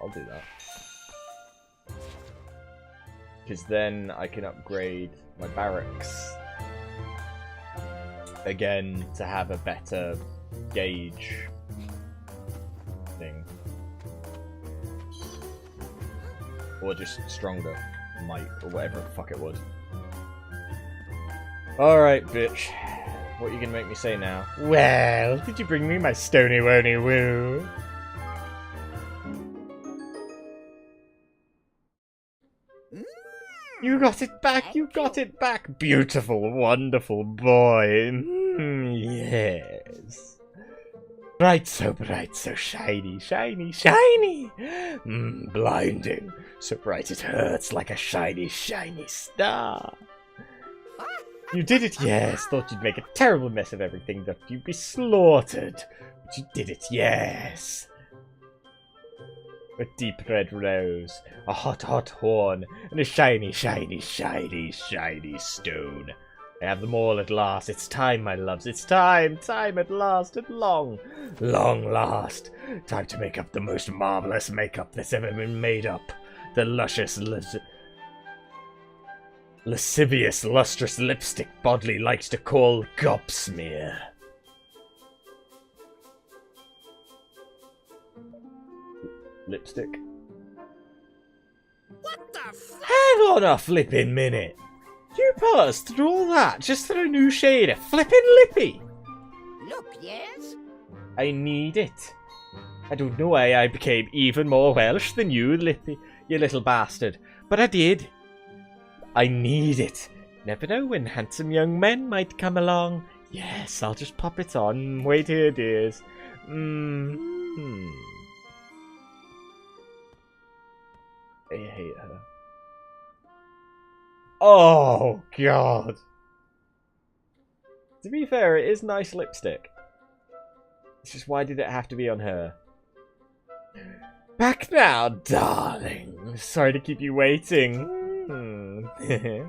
I'll do that. Because then I can upgrade my barracks. Again, to have a better gauge thing. Or just stronger might, or whatever the fuck it was. Alright, bitch. What are you gonna make me say now? Well, did you bring me my stony wony woo? You got it back, you got it back! Beautiful, wonderful boy! Yes. Bright, so shiny, shiny, shiny! Blinding, so bright it hurts like a shiny, shiny star! You did it, yes! Thought you'd make a terrible mess of everything, that you'd be slaughtered! But you did it, yes! A deep red rose, a hot, hot horn, and a shiny, shiny, shiny, shiny stone. I have them all at last. It's time, my loves. It's time. Time at last. At long, long last. Time to make up the most marvelous makeup that's ever been made up. The luscious, lascivious, lustrous lipstick Bodley likes to call Gobsmear. Lipstick. What the f- Hang on a flippin' minute. You put us through all that just for a new shade of flippin' lippy? Look, yes? I need it. I don't know why I became even more Welsh than you, Lippy, you little bastard, but I did. I need it. Never know when handsome young men might come along. Yes, I'll just pop it on. Wait here, dears. I hate her. Oh, God. To be fair, it is nice lipstick. It's just, why did it have to be on her? Back now, darling. Sorry to keep you waiting. Yoo-hoo!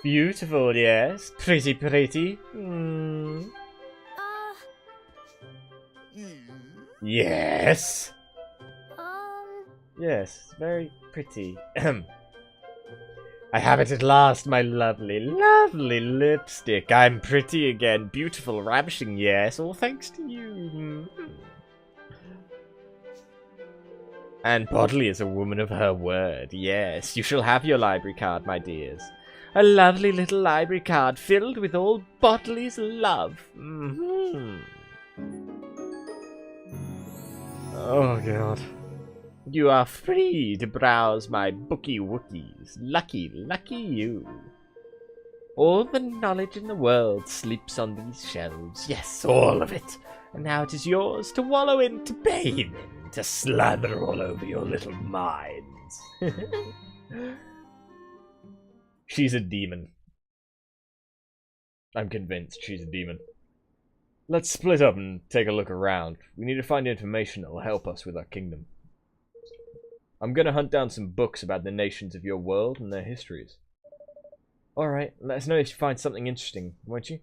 Beautiful, yes. Pretty, pretty. Yes. Yes, very pretty. I have it at last, my lovely, lovely lipstick. I'm pretty again. Beautiful, ravishing, yes. All thanks to you. And Bodley is a woman of her word. Yes, you shall have your library card, my dears. A lovely little library card filled with all Bodley's love. Oh, God. You are free to browse my bookie wookies. Lucky, lucky you. All the knowledge in the world sleeps on these shelves. Yes, all of it. And now it is yours to wallow in, to bathe in, to slather all over your little minds. She's a demon. I'm convinced she's a demon. Let's split up and take a look around. We need to find information that will help us with our kingdom. I'm gonna hunt down some books about the nations of your world and their histories. Alright, let us know if you find something interesting, won't you?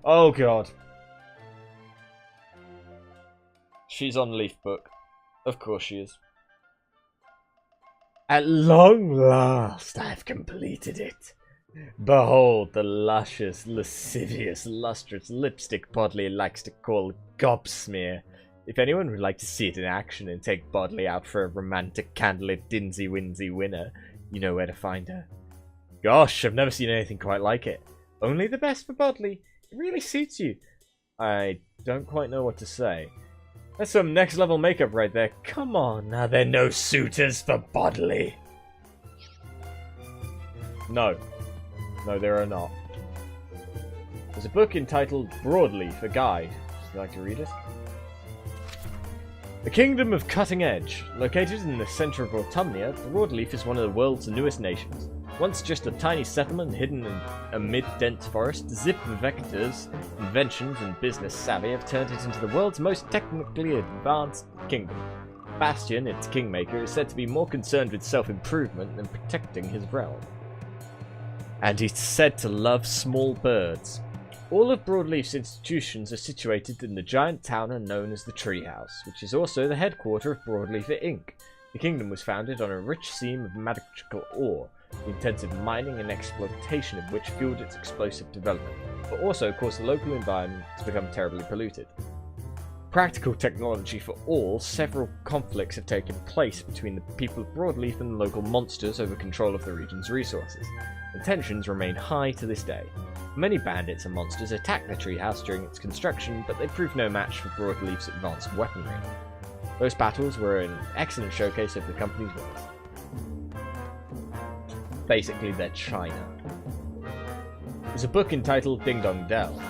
Oh, God. She's on Leaf Book. Of course she is. At long last, I've completed it. Behold the luscious, lascivious, lustrous lipstick Bodley likes to call gobsmear. If anyone would like to see it in action and take Bodley out for a romantic candlelit dinsy-winsy winner, you know where to find her. Gosh, I've never seen anything quite like it. Only the best for Bodley. It really suits you. I don't quite know what to say. That's some next level makeup right there. Come on, are there no suitors for Bodley? No. No, there are not. There's a book entitled Broadleaf, a guide. Would you like to read it? The Kingdom of Cutting Edge. Located in the center of Autumnia, Broadleaf is one of the world's newest nations. Once just a tiny settlement hidden amid dense forest, Zip Vector's inventions and business savvy have turned it into the world's most technically advanced kingdom. Bastion, its kingmaker, is said to be more concerned with self-improvement than protecting his realm. And he's said to love small birds. All of Broadleaf's institutions are situated in the giant town known as the Treehouse, which is also the headquarter of Broadleaf Inc. The kingdom was founded on a rich seam of magical ore, the intensive mining and exploitation of which fueled its explosive development, but also caused the local environment to become terribly polluted. Practical technology for all, several conflicts have taken place between the people of Broadleaf and the local monsters over control of the region's resources, and tensions remain high to this day. Many bandits and monsters attacked the treehouse during its construction, but they proved no match for Broadleaf's advanced weaponry. Those battles were an excellent showcase of the company's wealth. Basically, they're China. There's a book entitled Ding Dong Dell.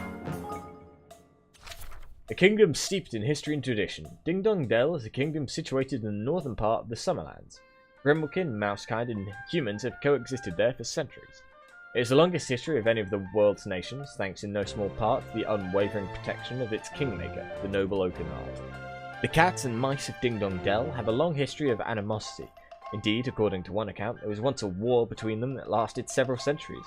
A kingdom steeped in history and tradition, Ding Dong Dell is a kingdom situated in the northern part of the Summerlands. Grimmelkin, Mousekind, and humans have coexisted there for centuries. It is the longest history of any of the world's nations, thanks in no small part to the unwavering protection of its kingmaker, the noble Oakenard. The cats and mice of Ding Dong Dell have a long history of animosity. Indeed, according to one account, there was once a war between them that lasted several centuries.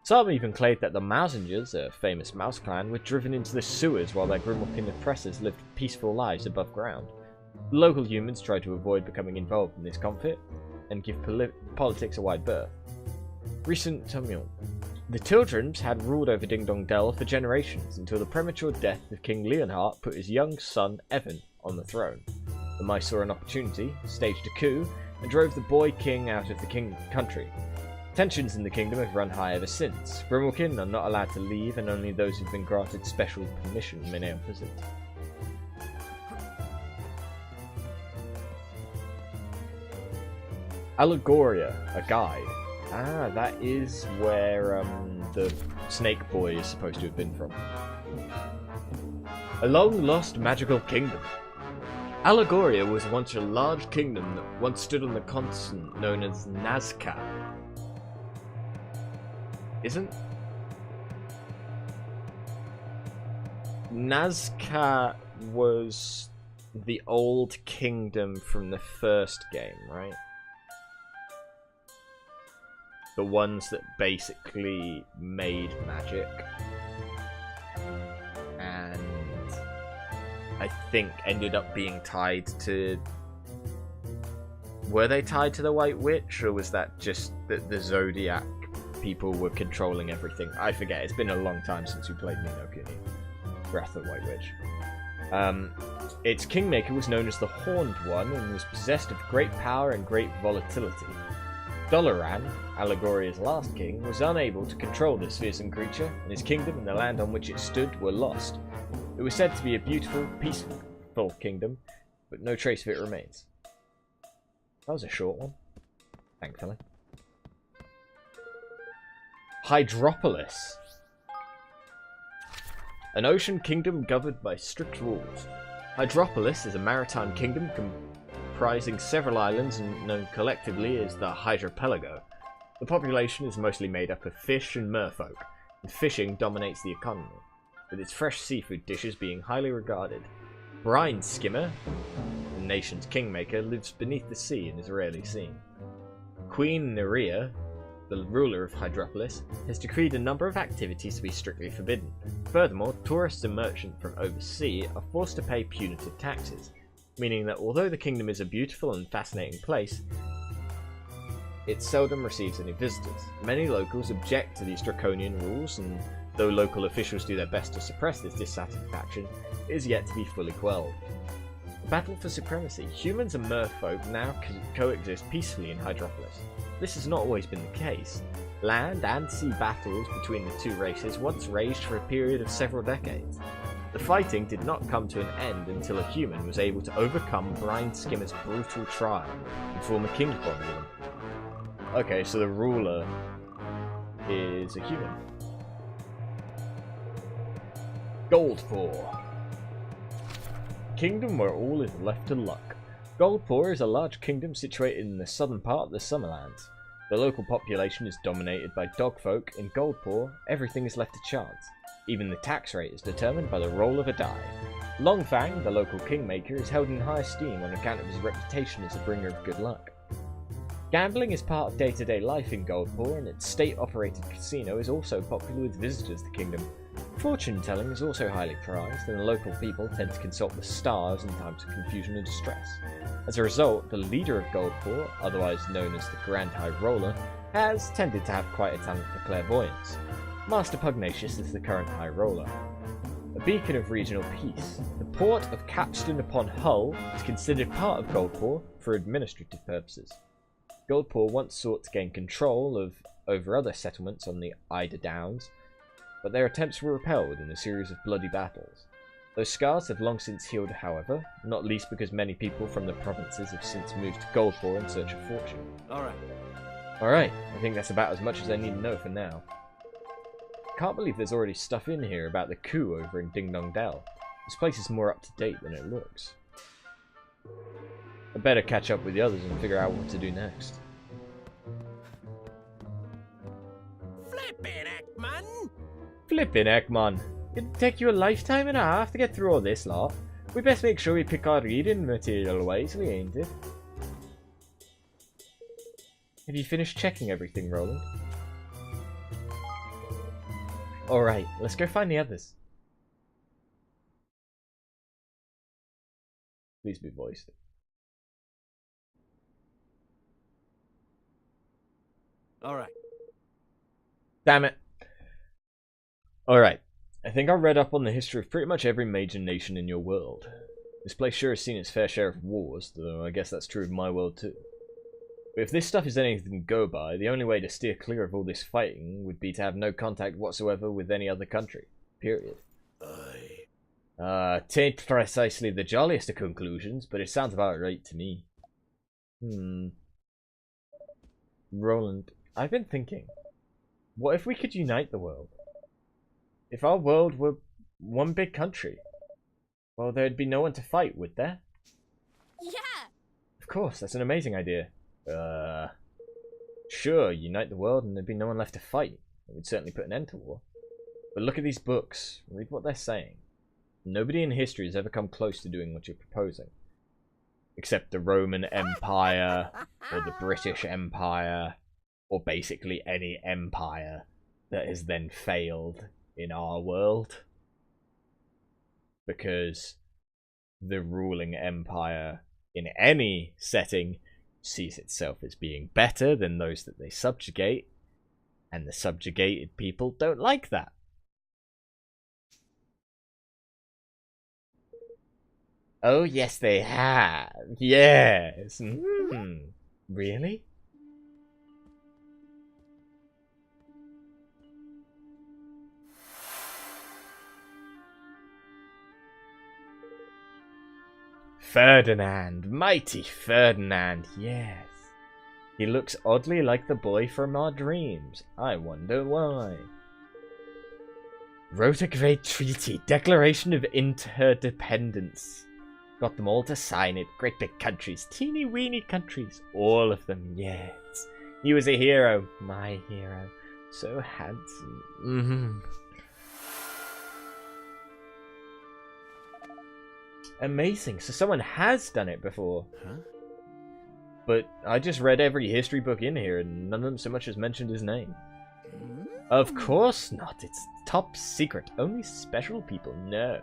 Some even claimed that the Mousingers, a famous mouse clan, were driven into the sewers while their Grimmelkin oppressors lived peaceful lives above ground. The local humans tried to avoid becoming involved in this conflict and give politics a wide berth. Recent Tumult. The Tildrums had ruled over Ding Dong Dell for generations until the premature death of King Leonhart put his young son, Evan, on the throne. The mice saw an opportunity, staged a coup, and drove the boy king out of the country. Tensions in the kingdom have run high ever since. Grimmelkin are not allowed to leave, and only those who've been granted special permission may now visit. Allegoria, a guide. Ah, that is where the snake boy is supposed to have been from. A long-lost magical kingdom. Allegoria was once a large kingdom that once stood on the continent known as Nazca. Isn't Nazca was the old kingdom from the first game, right? The ones that basically made magic. And I think ended up being tied to... Were they tied to the White Witch, or was that just that the Zodiac people were controlling everything? I forget, it's been a long time since we played Ni no Kuni. Wrath of the White Witch. Its kingmaker was known as the Horned One and was possessed of great power and great volatility. Dolaran, Allegoria's last king, was unable to control this fearsome creature, and his kingdom and the land on which it stood were lost. It was said to be a beautiful, peaceful kingdom, but no trace of it remains. That was a short one, thankfully. Hydropolis. An ocean kingdom governed by strict rules. Hydropolis is a maritime kingdom comprising several islands and known collectively as the Hydropelago. The population is mostly made up of fish and merfolk, and fishing dominates the economy, with its fresh seafood dishes being highly regarded. Brine Skimmer, the nation's kingmaker, lives beneath the sea and is rarely seen. Queen Nerea, the ruler of Hydropolis, has decreed a number of activities to be strictly forbidden. Furthermore, tourists and merchants from overseas are forced to pay punitive taxes, meaning that although the kingdom is a beautiful and fascinating place, it seldom receives any visitors. Many locals object to these draconian rules, and though local officials do their best to suppress this dissatisfaction, it is yet to be fully quelled. The battle for supremacy. Humans and merfolk now coexist peacefully in Hydropolis. This has not always been the case. Land and sea battles between the two races once raged for a period of several decades. The fighting did not come to an end until a human was able to overcome Brine Skimmer's brutal trial and form a kingdom with him. Okay, so the ruler is a human. Goldpaw. Kingdom where all is left to luck. Goldpaw is a large kingdom situated in the southern part of the Summerlands. The local population is dominated by dogfolk. In Goldpaw, everything is left to chance. Even the tax rate is determined by the roll of a die. Longfang, the local kingmaker, is held in high esteem on account of his reputation as a bringer of good luck. Gambling is part of day-to-day life in Goldpaw, and its state-operated casino is also popular with visitors to the kingdom. Fortune-telling is also highly prized, and the local people tend to consult the stars in times of confusion and distress. As a result, the leader of Goldpaw, otherwise known as the Grand High Roller, has tended to have quite a talent for clairvoyance. Master Pugnacious is the current High Roller. A beacon of regional peace, the port of Capstan upon Hull is considered part of Goldpaw for administrative purposes. Goldpaw once sought to gain control over other settlements on the Eider Downs, but their attempts were repelled in a series of bloody battles. Those scars have long since healed, however, not least because many people from the provinces have since moved to Goldpaw in search of fortune. Alright, I think that's about as much as I need to know for now. Can't believe there's already stuff in here about the coup over in Ding Dong Dell. This place is more up to date than it looks. I better catch up with the others and figure out what to do next. Flippin' heck, man! Flippin' heck, man. It'll take you a lifetime and a half to get through all this lot. We best make sure we pick our reading material wisely, ain't it? Have you finished checking everything, Roland? Alright, let's go find the others. Please be voiced. Alright. Damn it. Alright, I think I read up on the history of pretty much every major nation in your world. This place sure has seen its fair share of wars, though I guess that's true of my world too. But if this stuff is anything to go by, the only way to steer clear of all this fighting would be to have no contact whatsoever with any other country. Period. Tain't precisely the jolliest of conclusions, but it sounds about right to me. Roland, I've been thinking, what if we could unite the world? If our world were one big country, well, there'd be no one to fight, would there? Yeah! Of course, that's an amazing idea. Sure, unite the world and there'd be no one left to fight. It would certainly put an end to war. But look at these books. Read what they're saying. Nobody in history has ever come close to doing what you're proposing. Except the Roman Empire, or the British Empire, or basically any empire that has then failed in our world. Because the ruling empire in any setting sees itself as being better than those that they subjugate, and the subjugated people don't like that. Oh, yes, they have. Yes. Really? Ferdinand, mighty Ferdinand, yes. He looks oddly like the boy from our dreams. I wonder why. Wrote a great treaty, Declaration of Interdependence. Got them all to sign it. Great big countries, teeny weeny countries. All of them, yes. He was a hero, my hero. So handsome. Amazing, so someone has done it before. Huh? But I just read every history book in here and none of them so much as mentioned his name. Of course not, it's top secret. Only special people know.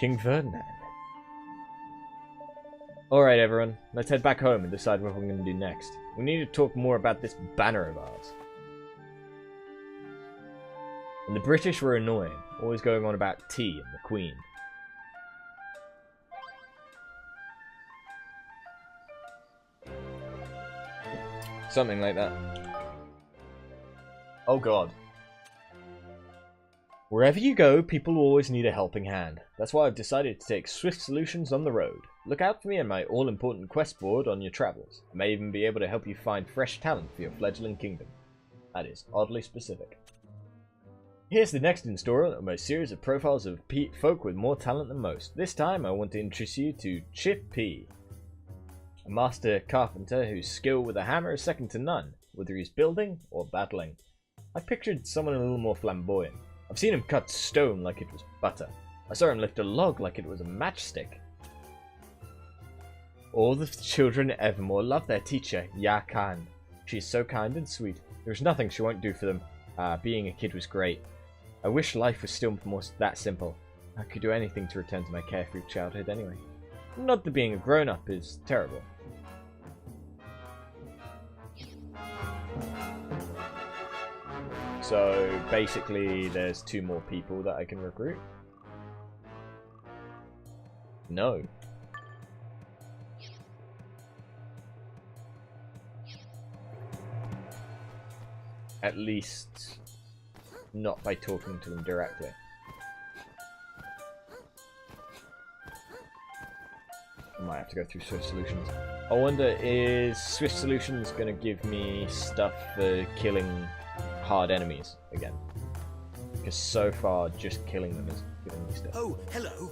King Ferdinand. Alright everyone, let's head back home and decide what we're going to do next. We need to talk more about this banner of ours. And the British were annoying, always going on about tea and the Queen. Something like that. Oh god. Wherever you go, people will always need a helping hand. That's why I've decided to take swift solutions on the road. Look out for me and my all-important quest board on your travels. I may even be able to help you find fresh talent for your fledgling kingdom. That is oddly specific. Here's the next installment of my series of profiles of folk with more talent than most. This time I want to introduce you to Chip P, a master carpenter whose skill with a hammer is second to none, whether he's building or battling. I pictured someone a little more flamboyant. I've seen him cut stone like it was butter. I saw him lift a log like it was a matchstick. All the children at Evermore love their teacher, Ya Khan. She is so kind and sweet. There's nothing she won't do for them. Being a kid was great. I wish life was still more that simple. I could do anything to return to my carefree childhood anyway. Not that being a grown-up is terrible. So basically there's 2 more people that I can recruit. No. At least not by talking to them directly. I might have to go through Swift Solutions. I wonder, is Swift Solutions going to give me stuff for killing hard enemies again? Because so far, just killing them is giving me stuff. Oh, hello.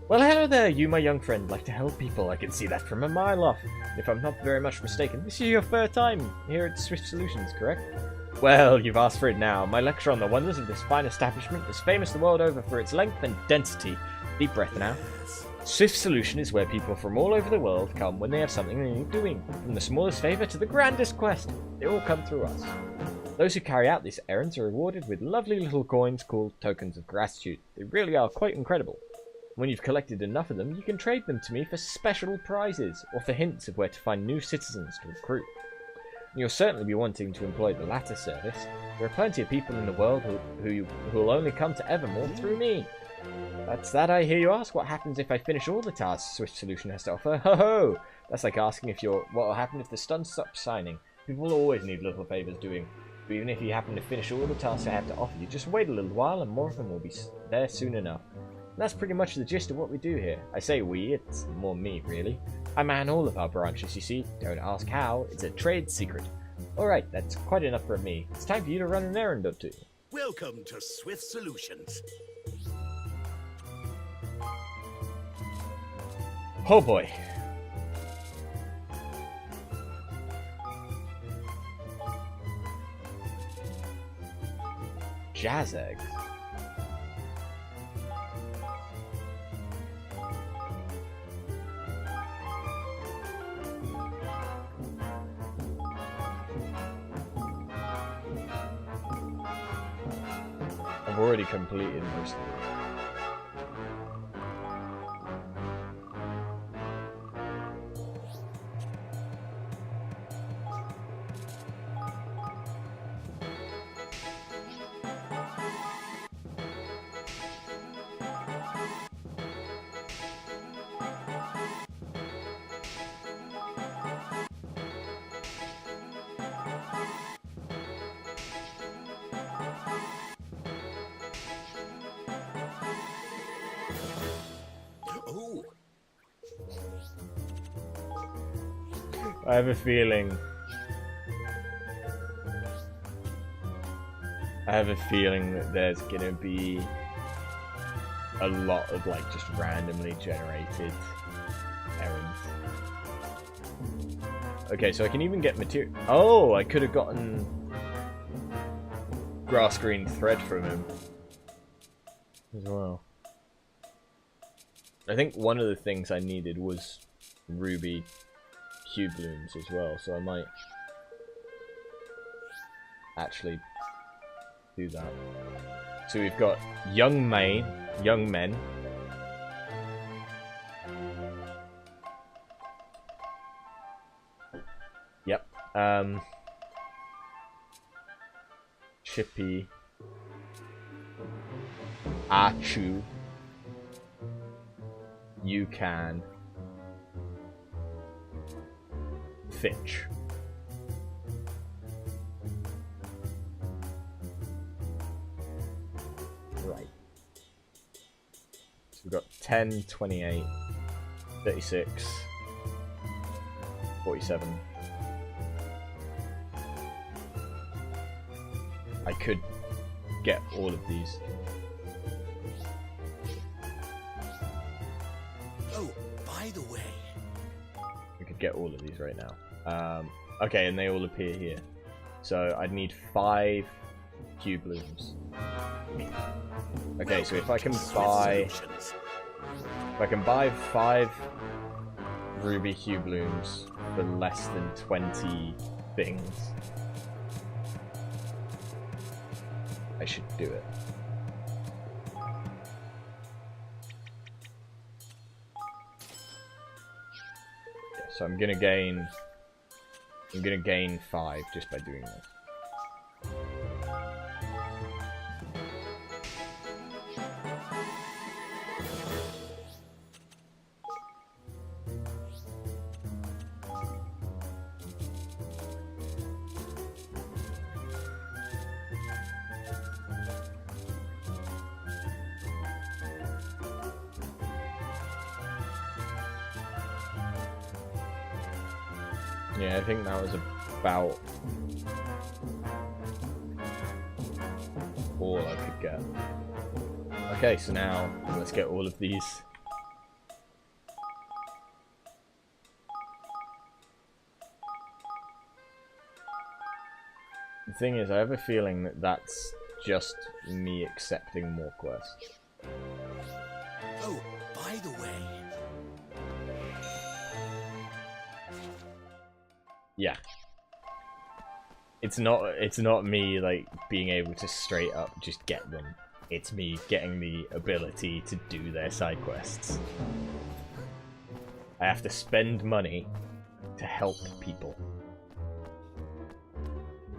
Well, hello there, you my young friend. Like to help people, I can see that from a mile off. If I'm not very much mistaken, this is your third time here at Swift Solutions, correct? Well, you've asked for it now. My lecture on the wonders of this fine establishment is famous the world over for its length and density. Deep breath now. Swift Solution is where people from all over the world come when they have something they need doing. From the smallest favour to the grandest quest, they all come through us. Those who carry out these errands are rewarded with lovely little coins called tokens of gratitude. They really are quite incredible. When you've collected enough of them, you can trade them to me for special prizes, or for hints of where to find new citizens to recruit. You'll certainly be wanting to employ the latter service. There are plenty of people in the world who will only come to Evermore through me. That's that, I hear you ask. What happens if I finish all the tasks Swift Solution has to offer? Ho ho! That's like asking what will happen if the sun stops shining. People will always need little favours doing. But even if you happen to finish all the tasks I have to offer you, just wait a little while and more of them will be there soon enough. That's pretty much the gist of what we do here. I say we, it's more me, really. I man all of our branches, you see. Don't ask how, it's a trade secret. Alright, that's quite enough for me. It's time for you to run an errand or two. Welcome to Swift Solutions. Oh boy. Jazz eggs. I've already completed most of it. Oh, I have a feeling. That there's gonna be a lot of like just randomly generated errands. Okay, so I can even get material. Oh, I could have gotten grass green thread from him as well. I think one of the things I needed was ruby hue blooms as well, so I might actually do that. So we've got young men. Yep. Chippy. Achu. You can. Fitch. Right. So we've got 10, 28, 36, 47. I could get all of these. oh, by the way. We could get all of these right now. Okay, and they all appear here. So I'd need 5 hue blooms. Okay, so if I can buy 5 ruby hue blooms for less than 20 things, I should do it. Yeah, so I'm gonna gain 5 just by doing this. Yeah, I think that was about all I could get. Okay, so now let's get all of these. The thing is, I have a feeling that that's just me accepting more quests. Oh, by the way. Yeah. It's not me like being able to straight up just get them. It's me getting the ability to do their side quests. I have to spend money to help people.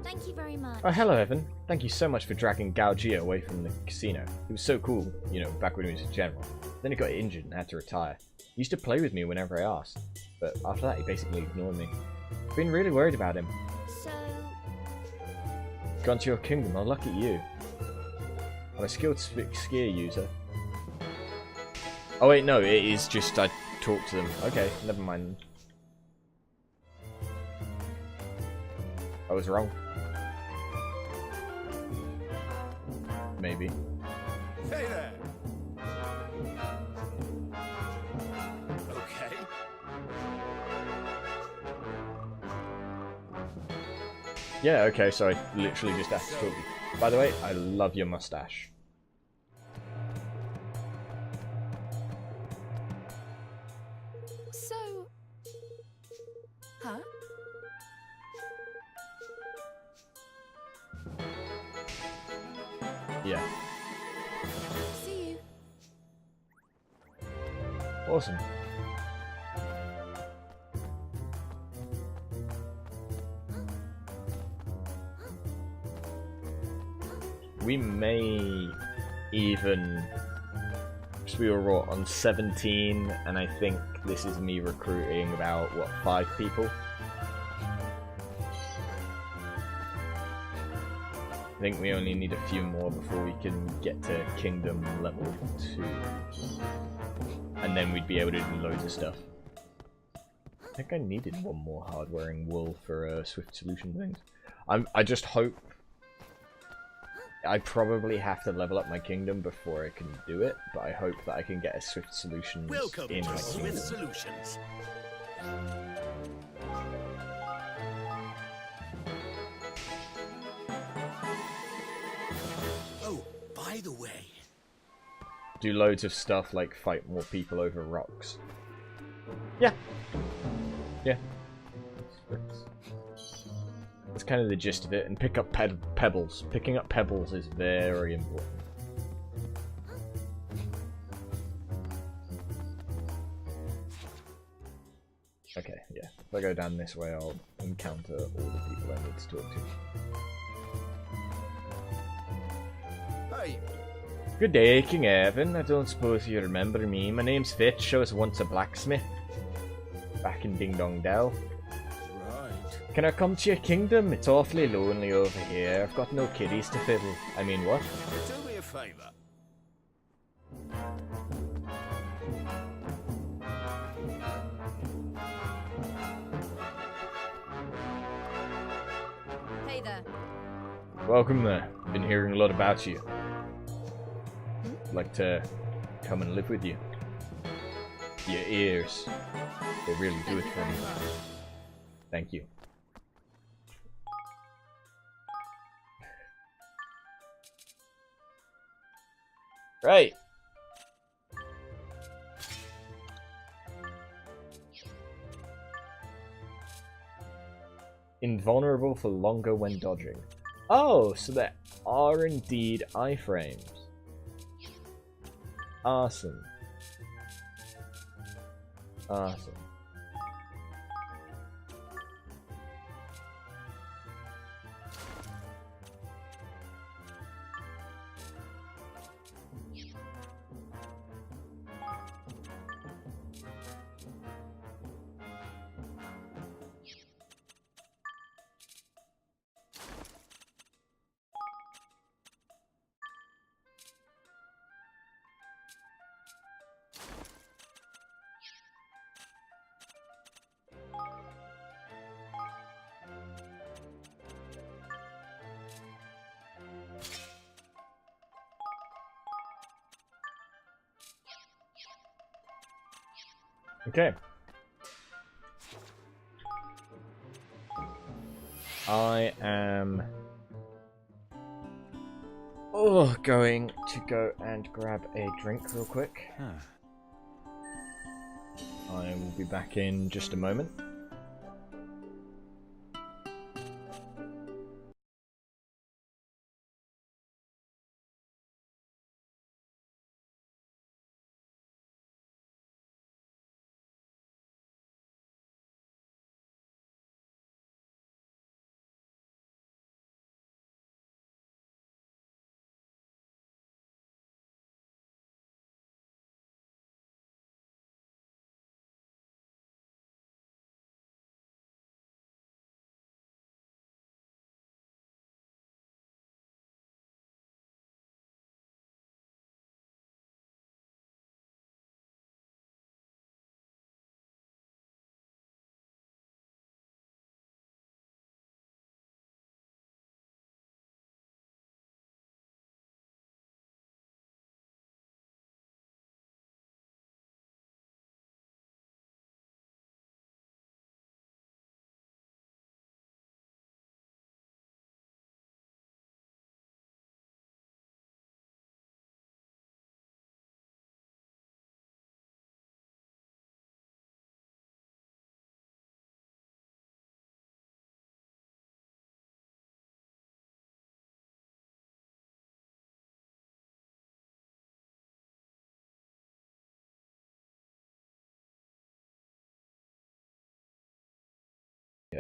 Thank you very much. Oh, hello, Evan. Thank you so much for dragging Gao Jia away from the casino. He was so cool, you know, back when he was a general. Then he got injured and had to retire. He used to play with me whenever I asked, but after that he basically ignored me. I've been really worried about him. So... Gone to your kingdom, oh lucky you. I'm a skilled skier user. Oh wait, no, it is just I talk to them. Okay, never mind. I was wrong. Maybe. Hey there. Okay. Yeah, okay, so I literally just asked to talk to you. By the way, I love your mustache. So... Huh? Yeah. See you. Awesome. We may even... Because we were on 17, and I think this is me recruiting about, what, 5 people? I think we only need a few more before we can get to Kingdom level 2. And then we'd be able to do loads of stuff. I think I needed one more hard-wearing wool for Swift Solution things. I just hope... I probably have to level up my kingdom before I can do it, but I hope that I can get a Swift Solutions Welcome in to my Swift kingdom. Solutions. Oh, by the way. Do loads of stuff like fight more people over rocks. Yeah. Yeah. That's kind of the gist of it, and pick up pebbles. Picking up pebbles is very important. Okay, yeah. If I go down this way, I'll encounter all the people I need to talk to. Hey. Good day, King Evan. I don't suppose you remember me. My name's Fitch. I was once a blacksmith. Back in Ding Dong Dell. Right. Can I come to your kingdom? It's awfully lonely over here. I've got no kiddies to fiddle. I mean, what? Do me a favor. Hey there. Welcome there. I've been hearing a lot about you. I'd like to come and live with you. Your ears. They really do it for me. Thank you. Right. Invulnerable for longer when dodging. Oh, so there are indeed iframes. Awesome. Awesome. Okay. I am going to go and grab a drink real quick. I will be back in just a moment.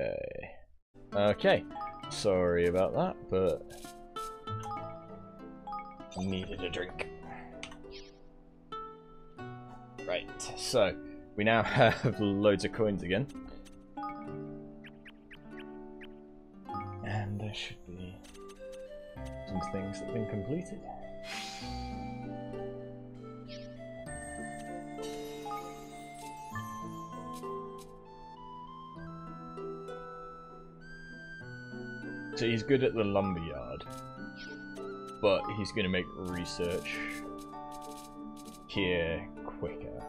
Okay. Okay. Sorry about that, but needed a drink. Right, so we now have loads of coins again. And there should be some things that have been completed. So he's good at the lumberyard, but he's going to make research here quicker.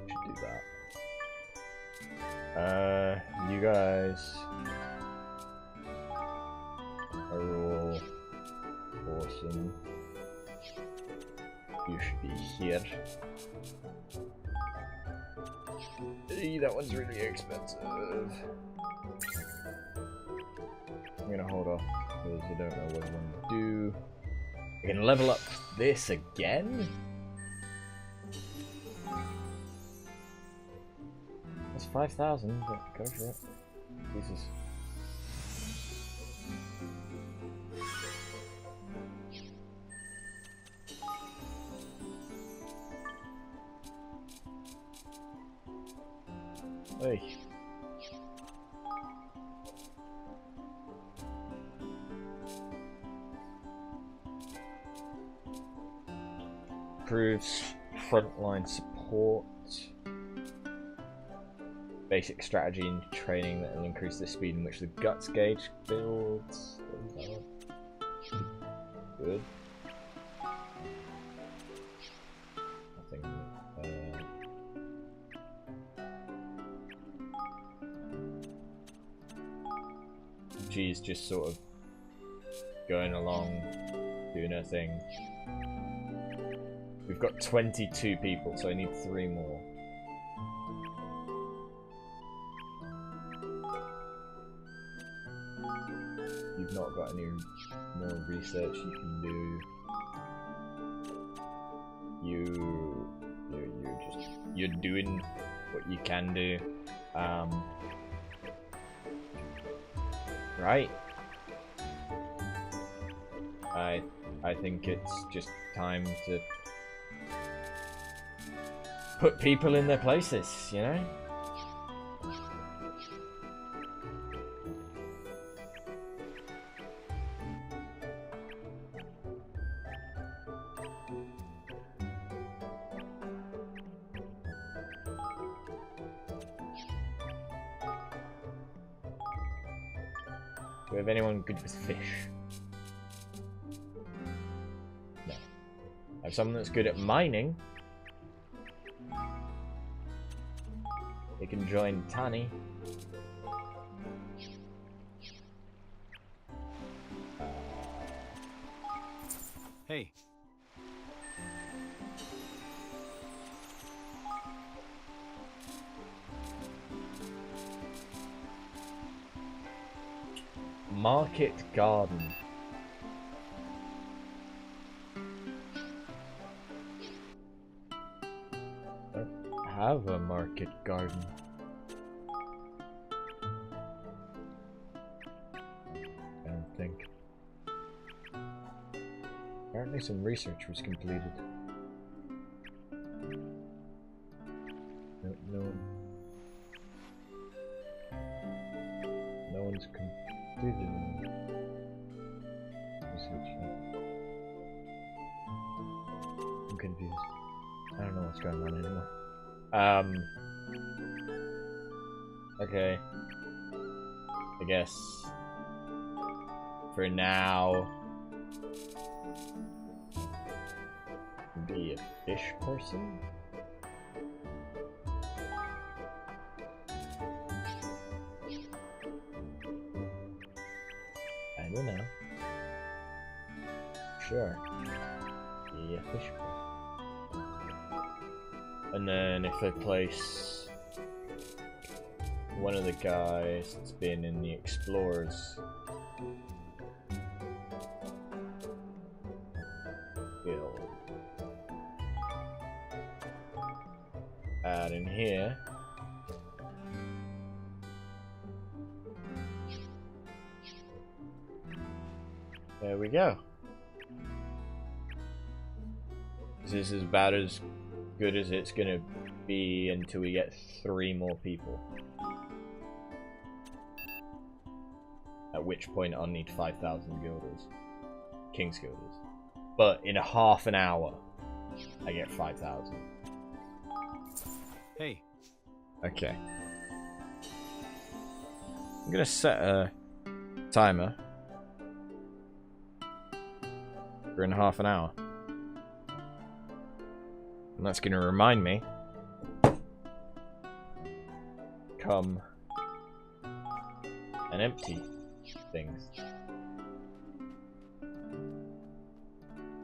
Should do that. You guys are all awesome. You should be here. That one's really expensive. I'm gonna hold off because I don't know what I want to do. I can level up this again? That's 5,000, but go for it. Jesus. Hey. Improves frontline support. Basic strategy and training that will increase the speed in which the guts gauge builds. Good. Nothing. She's just sort of going along, doing her thing. We've got 22 people, so I need 3 more. You've not got any more research you can do. You're doing what you can do. Right. I think it's just time to put people in their places, you know? Do we have anyone good with fish? No. I have someone that's good at mining. They can join Tani. Hey. Market Garden. Don't have a market garden. I don't think. Apparently some research was completed. No one's completed research yet. I'm confused. I don't know what's going on anymore. Okay. I guess for now be a fish person. I don't know. Sure. Be a fish person. And then if I place one of the guys that's been in the Explorers, here. There we go. This is about as good as it's gonna be until we get 3 more people. At which point I'll need 5,000 guilders. King's guilders. But in a half an hour, I get 5,000. Hey. Okay. I'm gonna set a timer for in half an hour. And that's gonna remind me come and empty things.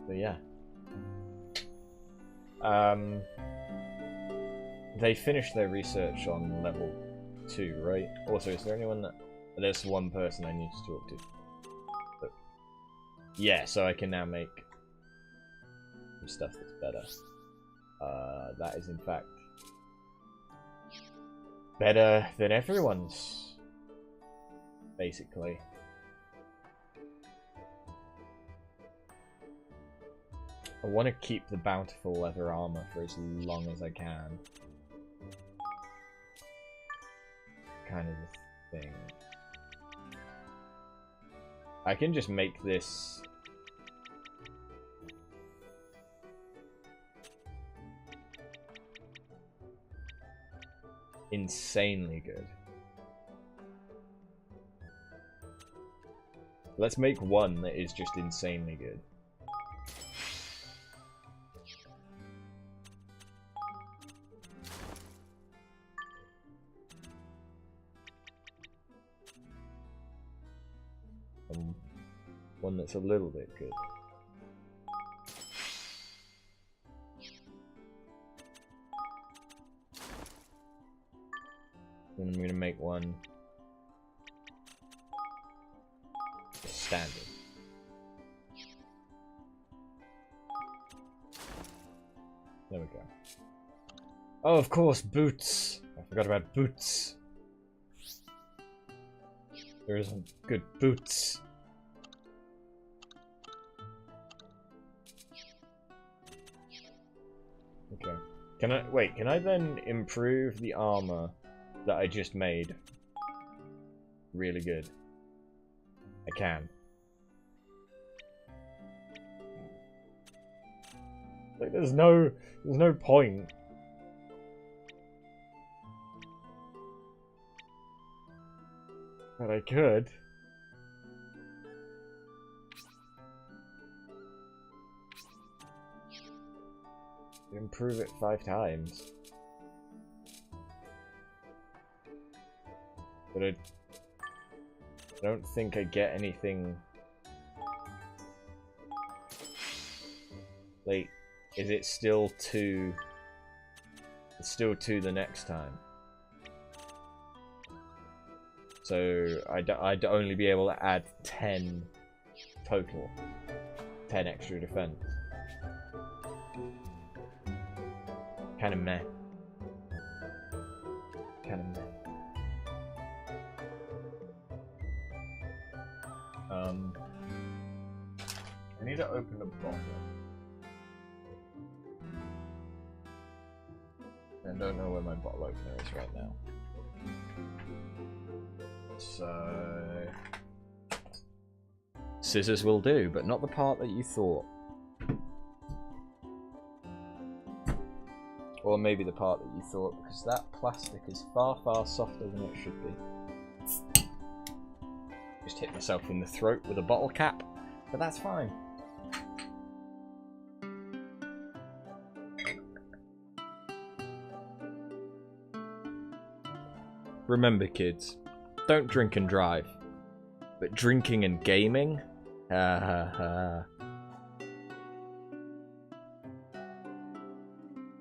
But yeah. They finished their research on level 2, right? Also, is there anyone that... There's one person I need to talk to. But yeah, so I can now make some stuff that's better. That is in fact better than everyone's, basically. I want to keep the bountiful leather armor for as long as I can. Kind of the thing. I can just make this insanely good. Let's make one that is just insanely good. One that's a little bit good. Then I'm gonna make one standard. There we go. Oh, of course, boots. I forgot about boots. There isn't good boots. Okay. Can I then improve the armor that I just made really good? I can. Like there's no point. But I could. Improve it 5 times. But I don't think I get anything. Like, is it still 2? It's still 2 the next time. So I'd only be able to add 10 total. 10 extra defense. Kinda meh. Kinda meh. I need to open a bottle. I don't know where my bottle opener is right now. So... Scissors will do, but not the part that you thought. Or maybe the part that you thought, because that plastic is far, far softer than it should be. Just hit myself in the throat with a bottle cap, but that's fine. Remember, kids, don't drink and drive. But drinking and gaming?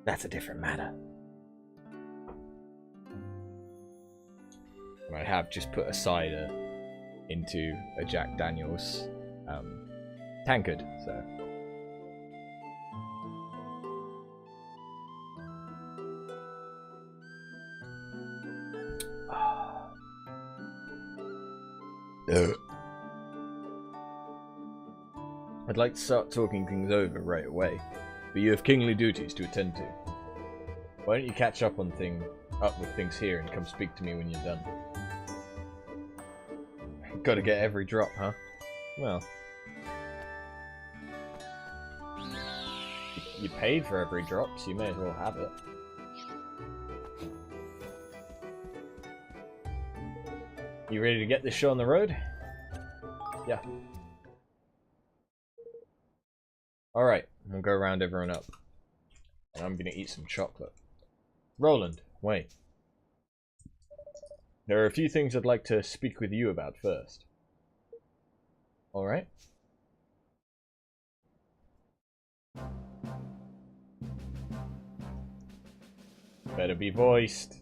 That's a different matter. And I have just put a cider into a Jack Daniels tankard, so... I'd like to start talking things over right away, but you have kingly duties to attend to. Why don't you catch up with things here and come speak to me when you're done? Gotta get every drop, huh? Well, you paid for every drop, so you may as well have it. You ready to get this show on the road? Yeah. Alright, we'll go round everyone up. And I'm gonna eat some chocolate. Roland, wait. There are a few things I'd like to speak with you about first. Alright? Better be voiced.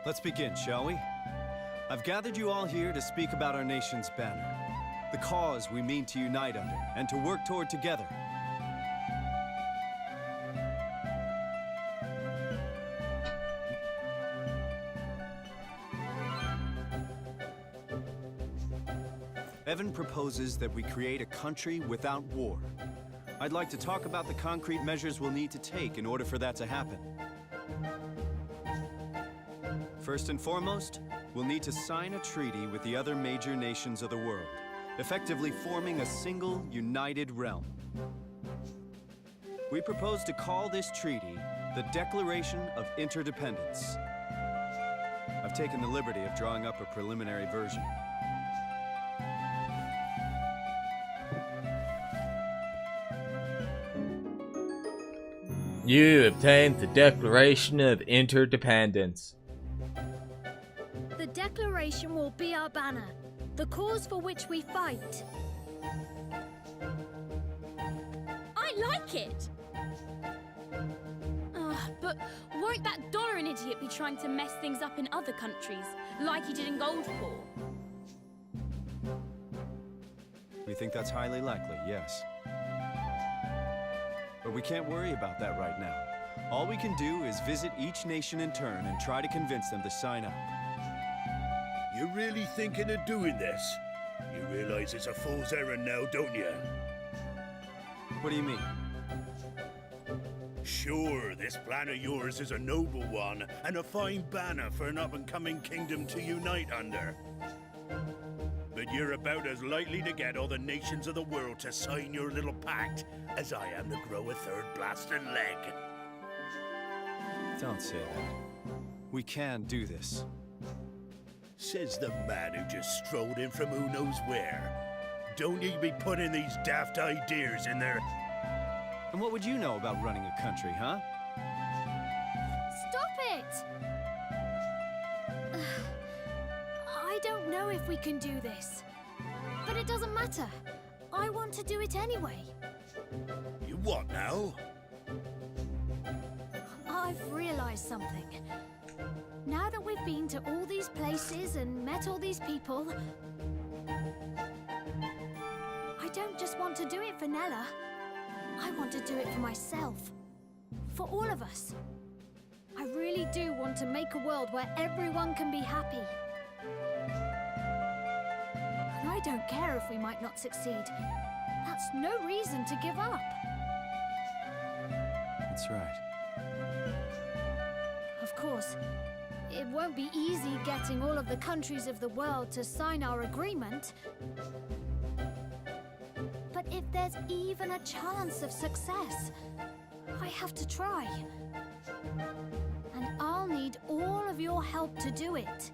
Let's begin, shall we? I've gathered you all here to speak about our nation's banner, the cause we mean to unite under, and to work toward together. Evan proposes that we create a country without war. I'd like to talk about the concrete measures we'll need to take in order for that to happen. First and foremost, we'll need to sign a treaty with the other major nations of the world, effectively forming a single, united realm. We propose to call this treaty the Declaration of Interdependence. I've taken the liberty of drawing up a preliminary version. You obtained the Declaration of Interdependence. The Declaration will be our banner, the cause for which we fight. I like it! But won't that Donovan idiot be trying to mess things up in other countries, like he did in Goldport? We think that's highly likely, yes. But we can't worry about that right now. All we can do is visit each nation in turn and try to convince them to sign up. You're really thinking of doing this? You realize it's a fool's errand now, don't you? What do you mean? Sure, this plan of yours is a noble one, and a fine banner for an up-and-coming kingdom to unite under. But you're about as likely to get all the nations of the world to sign your little pact as I am to grow a third blasted leg. Don't say that. We can do this. Says the man who just strolled in from who knows where. Don't you be putting these daft ideas in there. And what would you know about running a country, huh? Stop it! I don't know if we can do this. But it doesn't matter. I want to do it anyway. You what now? I've realized something. Now that we've been to all these places and met all these people, I don't just want to do it for Nella. I want to do it for myself. For all of us. I really do want to make a world where everyone can be happy. And I don't care if we might not succeed. That's no reason to give up. That's right. Of course, it won't be easy getting all of the countries of the world to sign our agreement. But if there's even a chance of success, I have to try. And I'll need all of your help to do it.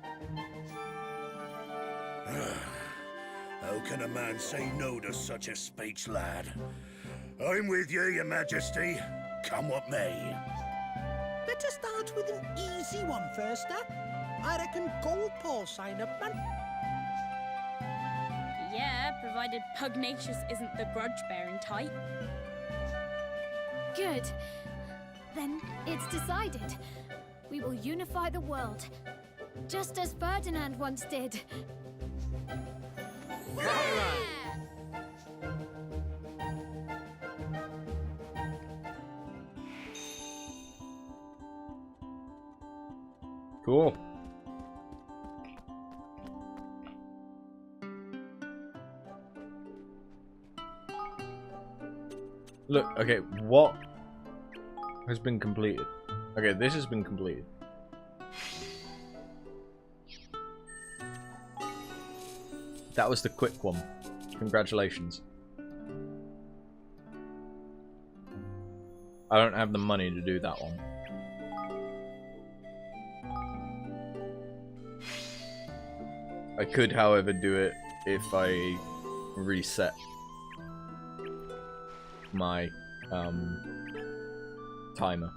How can a man say no to such a speech, lad? I'm with you, your majesty. Come what may. Better start with an easy one first, huh? I reckon Goldpaw sign up, man. Yeah, provided Pugnacious isn't the grudge-bearing type. Good. Then it's decided. We will unify the world, just as Ferdinand once did. Cool. Look, okay, what has been completed? Okay, this has been completed. That was the quick one. Congratulations. I don't have the money to do that one. I could, however, do it if I reset my timer,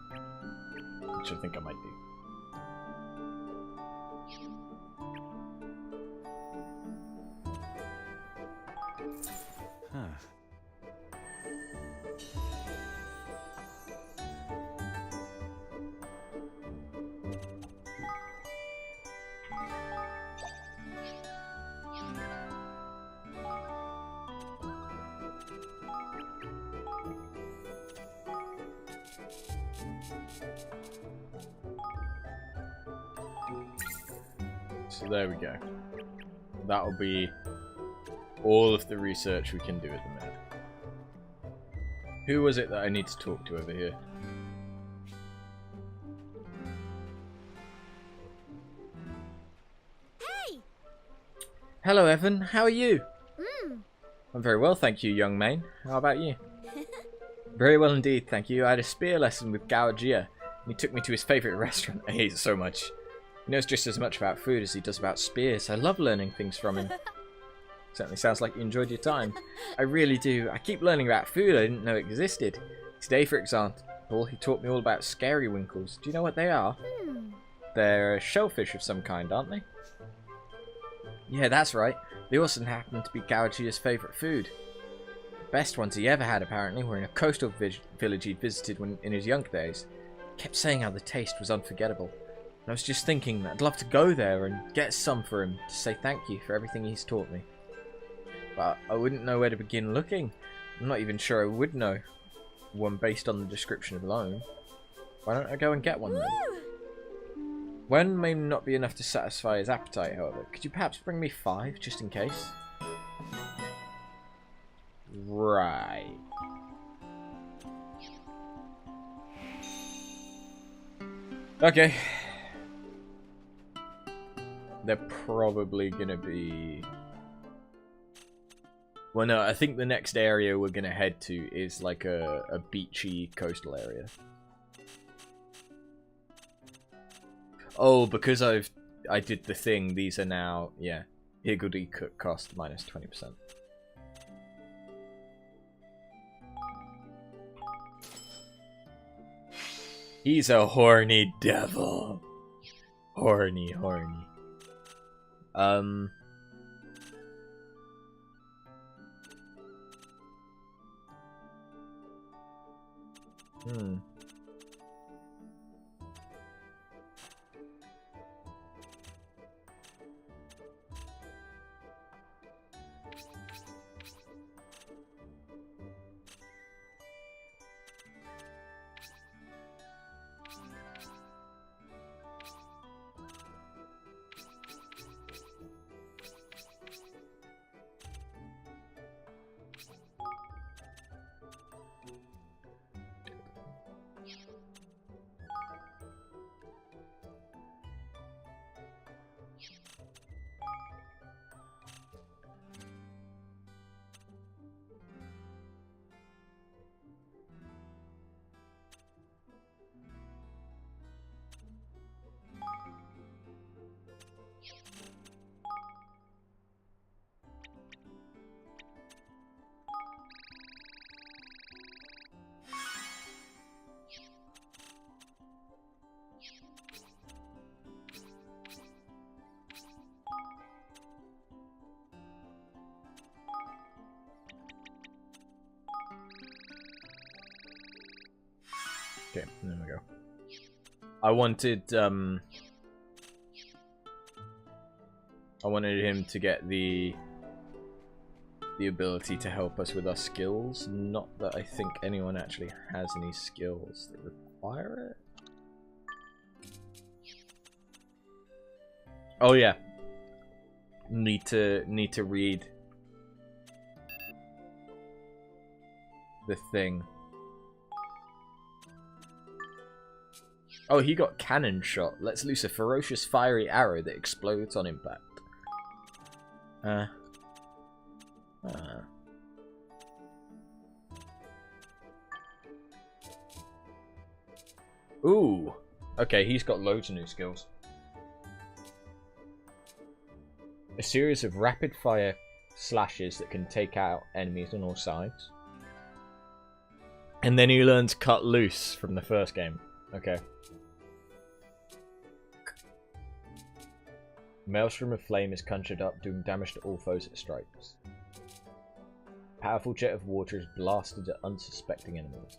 which I think I might do. Huh. So there we go. That'll be all of the research we can do at the minute. Who was it that I need to talk to over here? Hey! Hello, Evan. How are you? Mm. I'm very well, thank you, young man. How about you? Very well indeed, thank you. I had a spear lesson with Gao Jia, and he took me to his favourite restaurant. I hate it so much. He knows just as much about food as he does about spears. I love learning things from him. Certainly sounds like you enjoyed your time. I really do. I keep learning about food I didn't know existed. Today, for example, he taught me all about scary winkles. Do you know what they are? They're shellfish of some kind, aren't they? Yeah, that's right. They also happen to be Gao Jia's favourite food. The best ones he ever had, apparently, were in a coastal village he visited in his younger days. He kept saying how the taste was unforgettable. I was just thinking that I'd love to go there and get some for him to say thank you for everything he's taught me. But I wouldn't know where to begin looking. I'm not even sure I would know one based on the description alone. Why don't I go and get one then? One may not be enough to satisfy his appetite, however. Could you perhaps bring me 5, just in case? Right. Okay. They're probably gonna be... Well, no, I think the next area we're gonna head to is like a beachy coastal area. Oh, because I did the thing, these are now, yeah, Higgledy cost minus 20%. He's a horny devil. Horny, horny. Okay, there we go. I wanted him to get the ability to help us with our skills. Not that I think anyone actually has any skills that require it. Oh yeah. Need to read the thing. Oh, he got cannon shot. Let's loose a ferocious fiery arrow that explodes on impact. Ooh. Okay, he's got loads of new skills. A series of rapid-fire slashes that can take out enemies on all sides. And then he learns Cut Loose from the first game. Okay. Maelstrom of Flame is conjured up, doing damage to all foes it strikes. Powerful jet of water is blasted at unsuspecting enemies.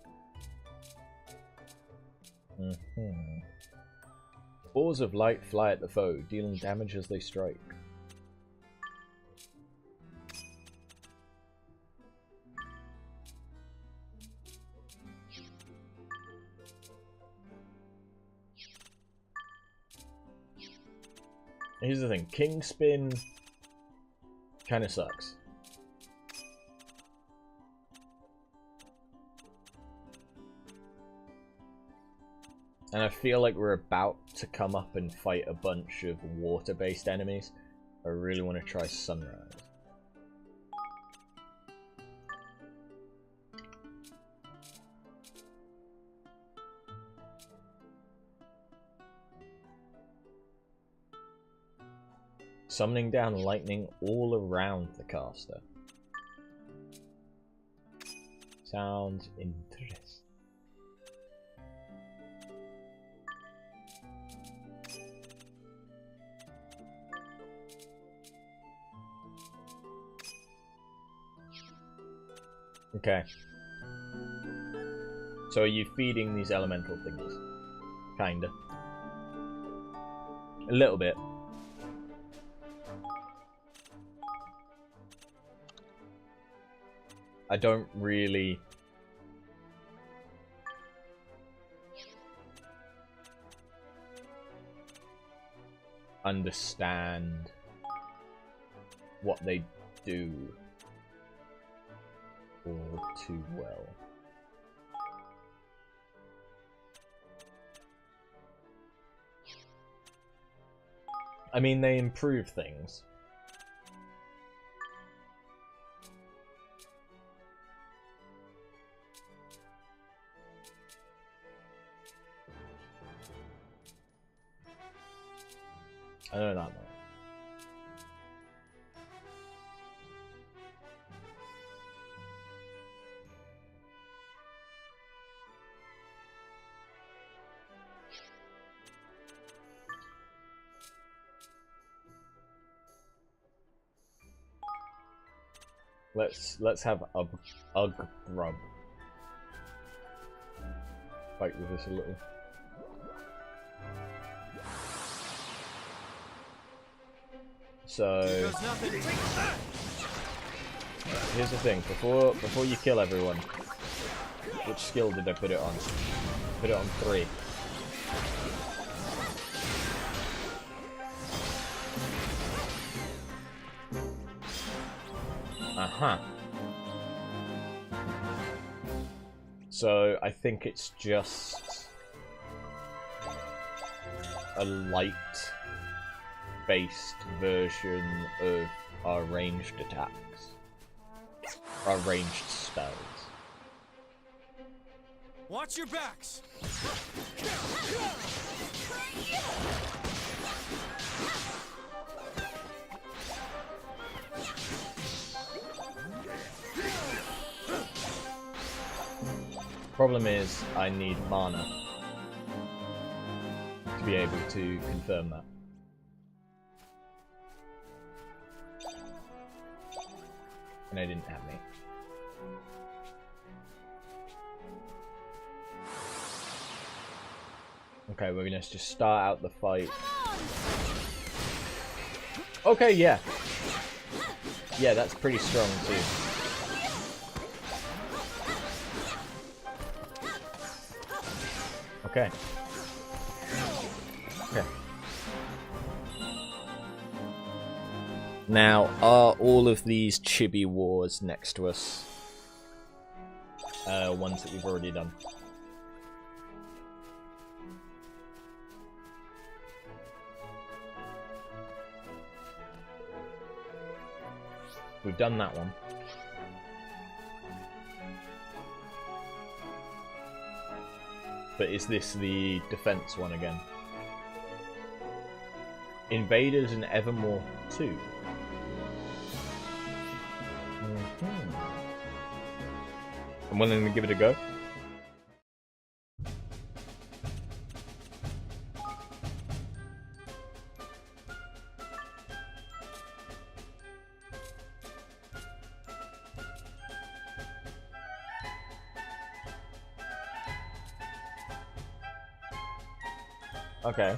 Balls of light fly at the foe, dealing damage as they strike. Here's the thing, King Spin kind of sucks. And I feel like we're about to come up and fight a bunch of water-based enemies. I really want to try Sunrise. Summoning down lightning all around the caster. Sounds interesting. Okay. So are you feeding these elemental things? Kinda. A little bit. I don't really understand what they do all too well. I mean, they improve things. I know that much. Let's have Grub fight with this a little. So here's the thing, before you kill everyone, which skill did I put it on? Put it on 3. So I think it's just a light based version of our ranged attacks. Our ranged spells. Watch your backs! Problem is, I need mana to be able to confirm that. And I didn't have any. Okay, we're gonna just start out the fight. Okay, yeah. Yeah, that's pretty strong too. Okay. Okay. Now, are all of these chibi wars next to us ones that we've already done? We've done that one. But is this the defense one again? Invaders in Evermore 2. I'm willing to give it a go. Okay.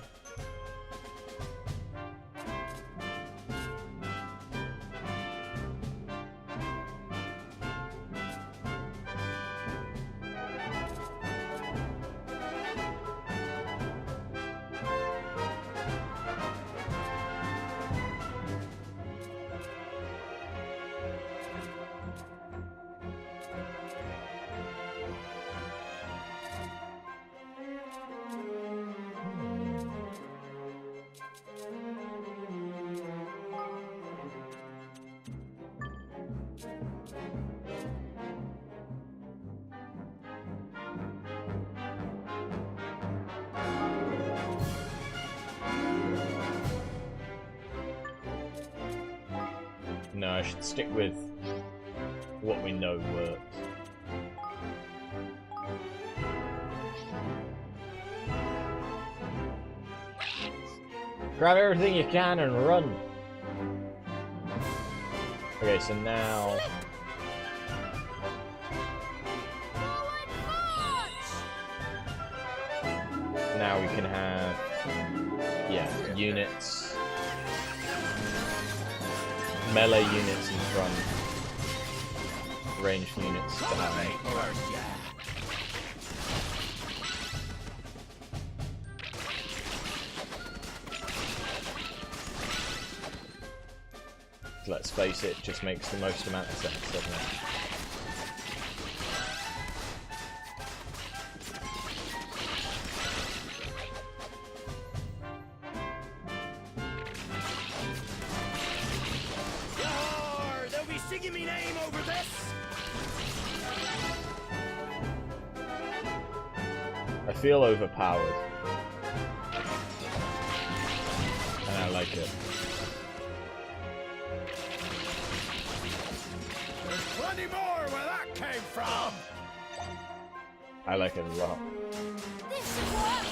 No, I should stick with what we know works. Grab everything you can and run. Okay, so now... Now we can have... Yeah, units. Melee units in front. Ranged units behind. Let's face it, just makes the most amount of sense, doesn't it? They'll be singing me name over this. I feel overpowered. And I like it. Plenty more where that came from. I like it a lot. This should work.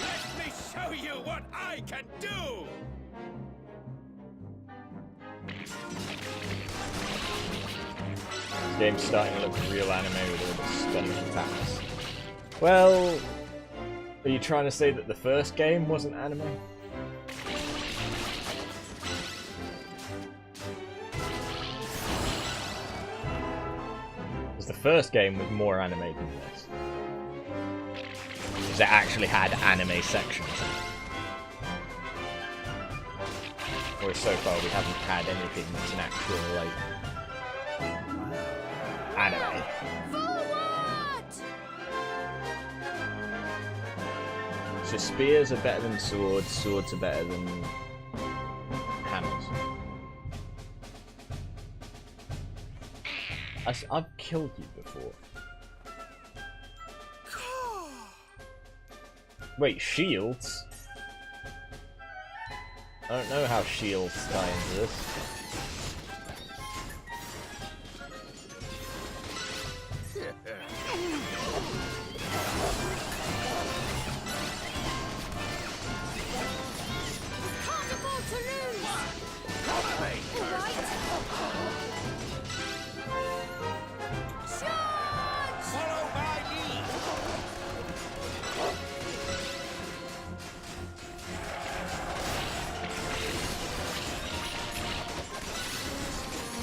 Let me show you what I can do. This game's starting to look real anime with all the stunning attacks. Well, are you trying to say that the first game wasn't anime? The first game was more anime than this. Because it actually had anime sections. Whereas so far we haven't had anything that's an actual, like, anime. So spears are better than swords, swords are better than hammers. I've killed you before. Wait, shields? I don't know how shields tie into this.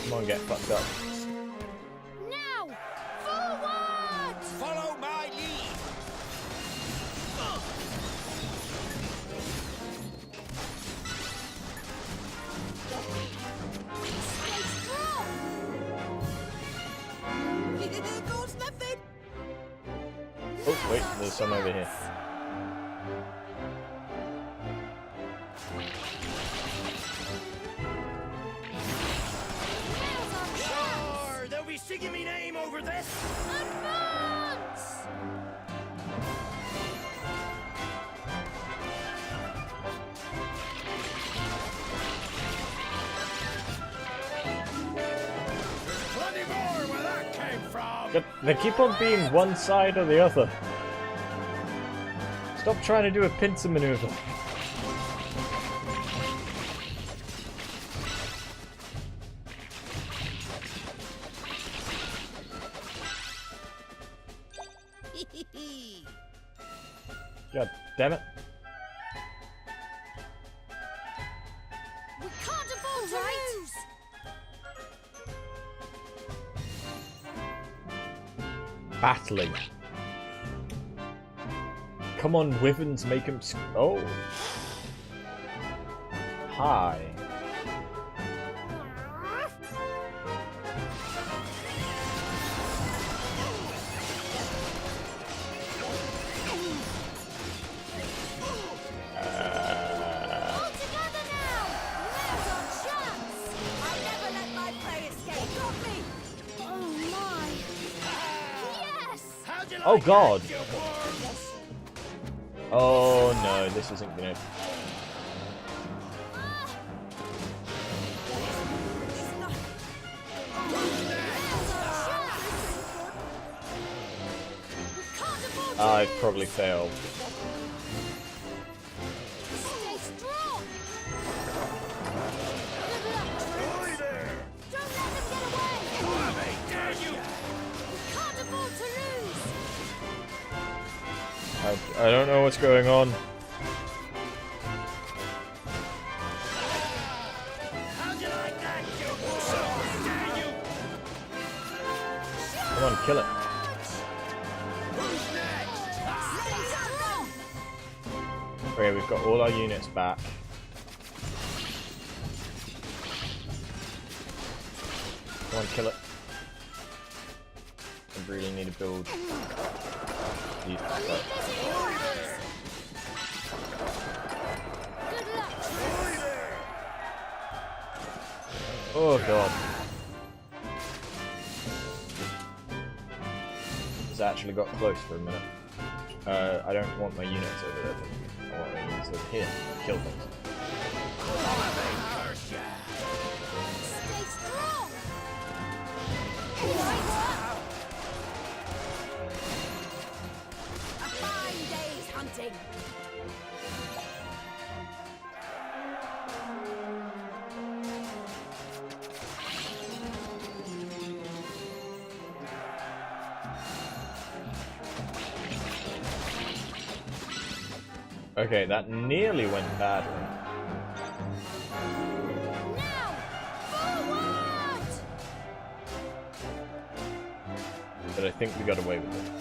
Come on, get fucked up. Now! Forward! Follow my lead. Stay strong! Here goes nothing. Oh, wait, there's some over here. They keep on being one side or the other. Stop trying to do a pincer maneuver. God damn it. We can't afford to lose! Battling. Come on, Wyverns, make him oh. Hi. Oh god! Oh no, this isn't gonna... I've probably failed. I don't know what's going on. Come on, kill it. Okay, we've got all our units back. Come on, kill it. I really need to build these back up. Oh god. This actually got close for a minute. I don't want my units over there. I want my units over here. Kill things. A fine day's hunting. Okay, that nearly went badly. Now, forward! But I think we got away with it.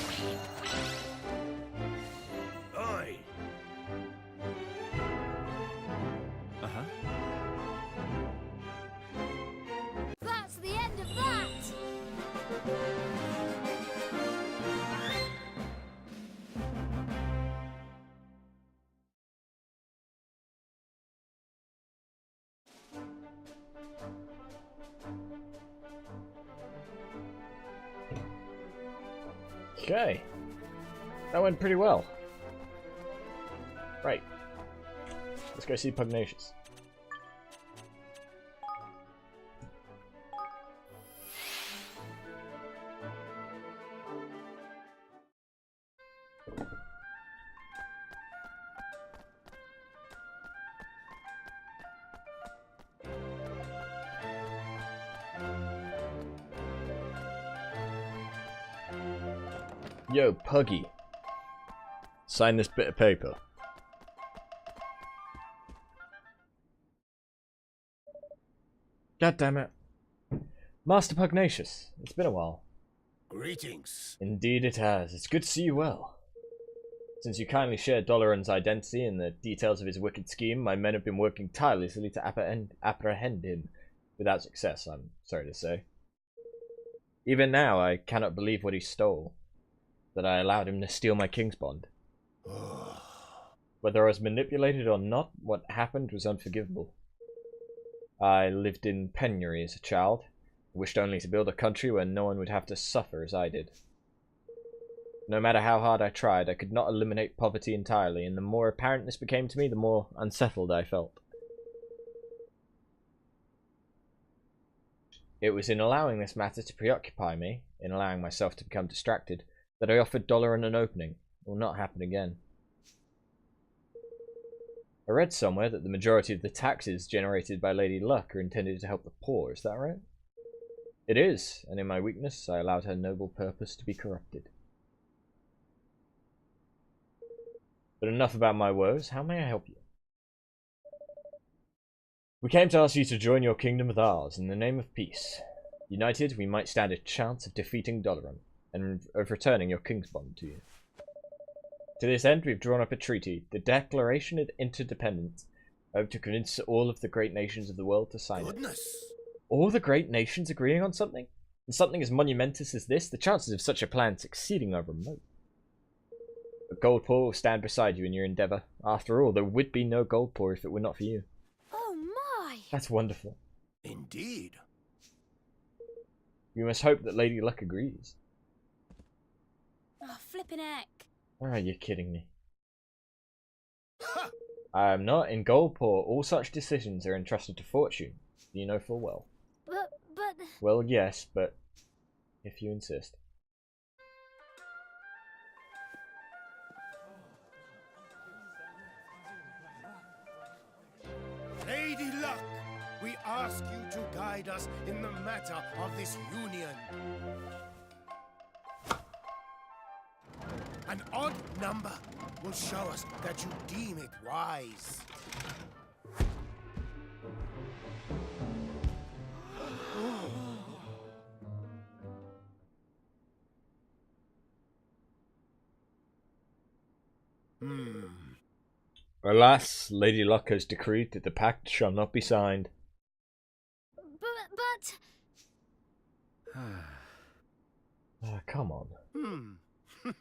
Aye. Uh-huh. That's the end of that! Okay. That went pretty well. Right. Let's go see Pugnacious. Yo, Puggy. Sign this bit of paper. God damn it. Master Pugnacious, it's been a while. Greetings. Indeed it has. It's good to see you well. Since you kindly shared Doloran's identity and the details of his wicked scheme, my men have been working tirelessly to apprehend him. Without success, I'm sorry to say. Even now, I cannot believe what he stole. That I allowed him to steal my king's bond. Whether I was manipulated or not, what happened was unforgivable. I lived in penury as a child, wished only to build a country where no one would have to suffer as I did. No matter how hard I tried, I could not eliminate poverty entirely, and the more apparent this became to me, the more unsettled I felt. It was in allowing this matter to preoccupy me, in allowing myself to become distracted, that I offered Doloran an opening. It will not happen again. I read somewhere that the majority of the taxes generated by Lady Luck are intended to help the poor, is that right? It is, and in my weakness I allowed her noble purpose to be corrupted. But enough about my woes, how may I help you? We came to ask you to join your kingdom with ours in the name of peace. United, we might stand a chance of defeating Doloran, and of returning your king's bond to you. To this end, we've drawn up a treaty, the Declaration of Interdependence. I hope to convince all of the great nations of the world to sign it. All the great nations agreeing on something? And something as monumentous as this? The chances of such a plan succeeding are remote. But Goldpaw will stand beside you in your endeavour. After all, there would be no Goldpaw if it were not for you. Oh my! That's wonderful. Indeed. We must hope that Lady Luck agrees. Oh, flippin' heck. Are you kidding me? I am not. In Goldpaw, all such decisions are entrusted to fortune. You know full well. But... Well, yes, but if you insist. Lady Luck, we ask you to guide us in the matter of this union. An odd number will show us that you deem it wise. Alas, Lady Luck has decreed that the pact shall not be signed. But... Come on.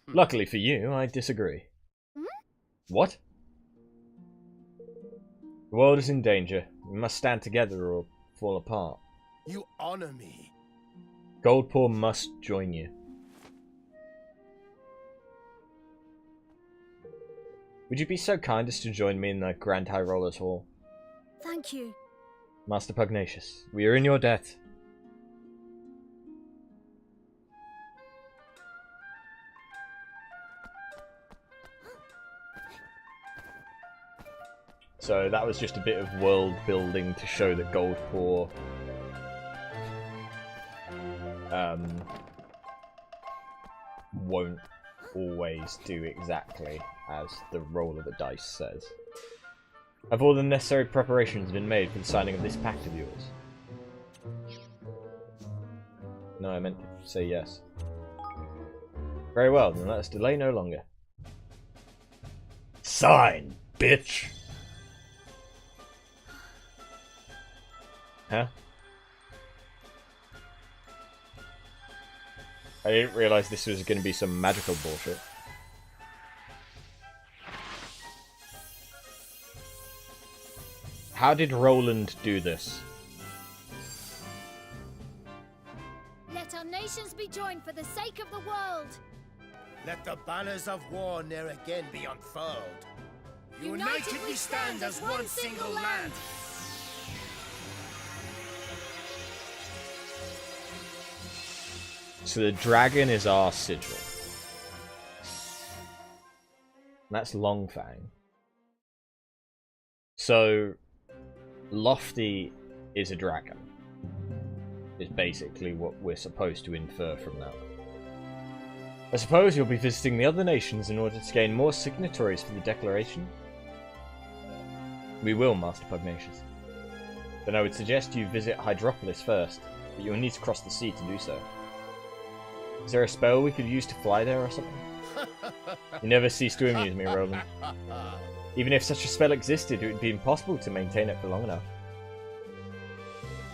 Luckily for you, I disagree. What? The world is in danger. We must stand together or fall apart. You honor me. Goldpaw must join you. Would you be so kind as to join me in the Grand High Rollers Hall? Thank you. Master Pugnacious, we are in your debt. So that was just a bit of world building to show that Goldpaw won't always do exactly as the roll of the dice says. Have all the necessary preparations been made for the signing of this pact of yours? No, I meant to say yes. Very well, then let us delay no longer. Sign, bitch! Huh? I didn't realise this was going to be some magical bullshit. How did Roland do this? Let our nations be joined for the sake of the world. Let the banners of war ne'er again be unfurled. United we stand as one single land. So the dragon is our sigil. That's Longfang. So Lofty is a dragon. Is basically what we're supposed to infer from that. I suppose you'll be visiting the other nations in order to gain more signatories for the declaration? We will, Master Pugnacious. Then I would suggest you visit Hydropolis first, but you'll need to cross the sea to do so. Is there a spell we could use to fly there or something? You never cease to amuse me, Roland. Even if such a spell existed, it would be impossible to maintain it for long enough.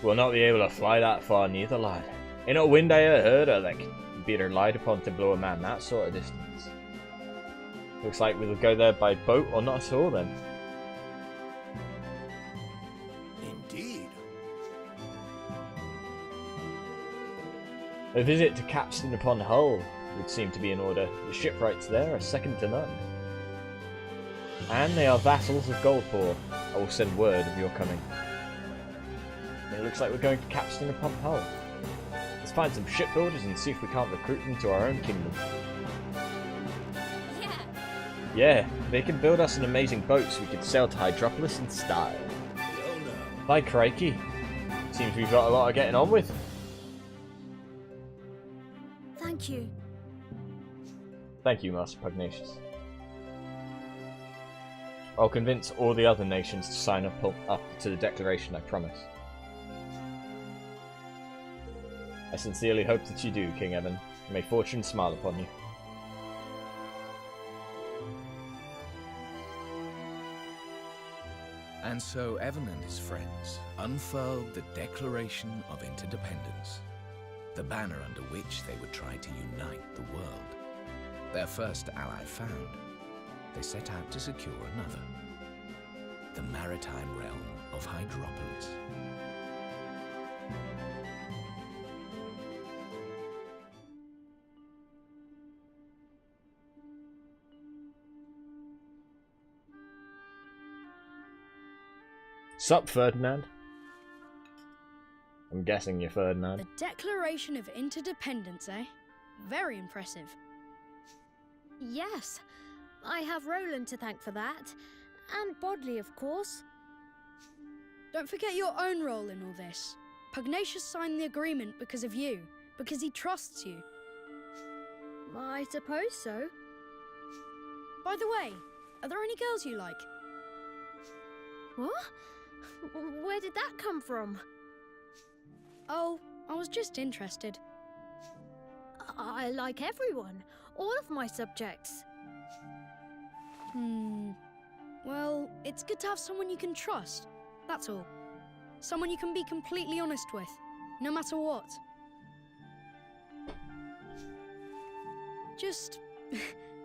We'll not be able to fly that far neither, lad. Ain't no wind I ever heard of that could be relied upon to blow a man that sort of distance. Looks like we'll go there by boat or not at all then. Indeed. A visit to Capstan upon Hull would seem to be in order. The shipwrights there are second to none. And they are vassals of Goldpaw. I will send word of your coming. And it looks like we're going to Capstan upon Hull. Let's find some shipbuilders and see if we can't recruit them to our own kingdom. Yeah. Yeah, they can build us an amazing boat so we can sail to Hydropolis in style. Well, now. By crikey. Seems we've got a lot of getting on with. Thank you. Thank you, Master Pugnacious. I'll convince all the other nations to sign up to the declaration, I promise. I sincerely hope that you do, King Evan. May fortune smile upon you. And so Evan and his friends unfurled the Declaration of Interdependence, the banner under which they would try to unite the world. Their first ally found, they set out to secure another, the maritime realm of Hydropolis. Sup, Ferdinand? I'm guessing you're Ferdinand. The Declaration of Interdependence, eh? Very impressive. Yes, I have Roland to thank for that. And Bodley, of course. Don't forget your own role in all this. Pugnacious signed the agreement because of you, because he trusts you. I suppose so. By the way, are there any girls you like? What? Where did that come from? Oh, I was just interested. I like everyone. All of my subjects. Well, it's good to have someone you can trust. That's all. Someone you can be completely honest with, no matter what. Just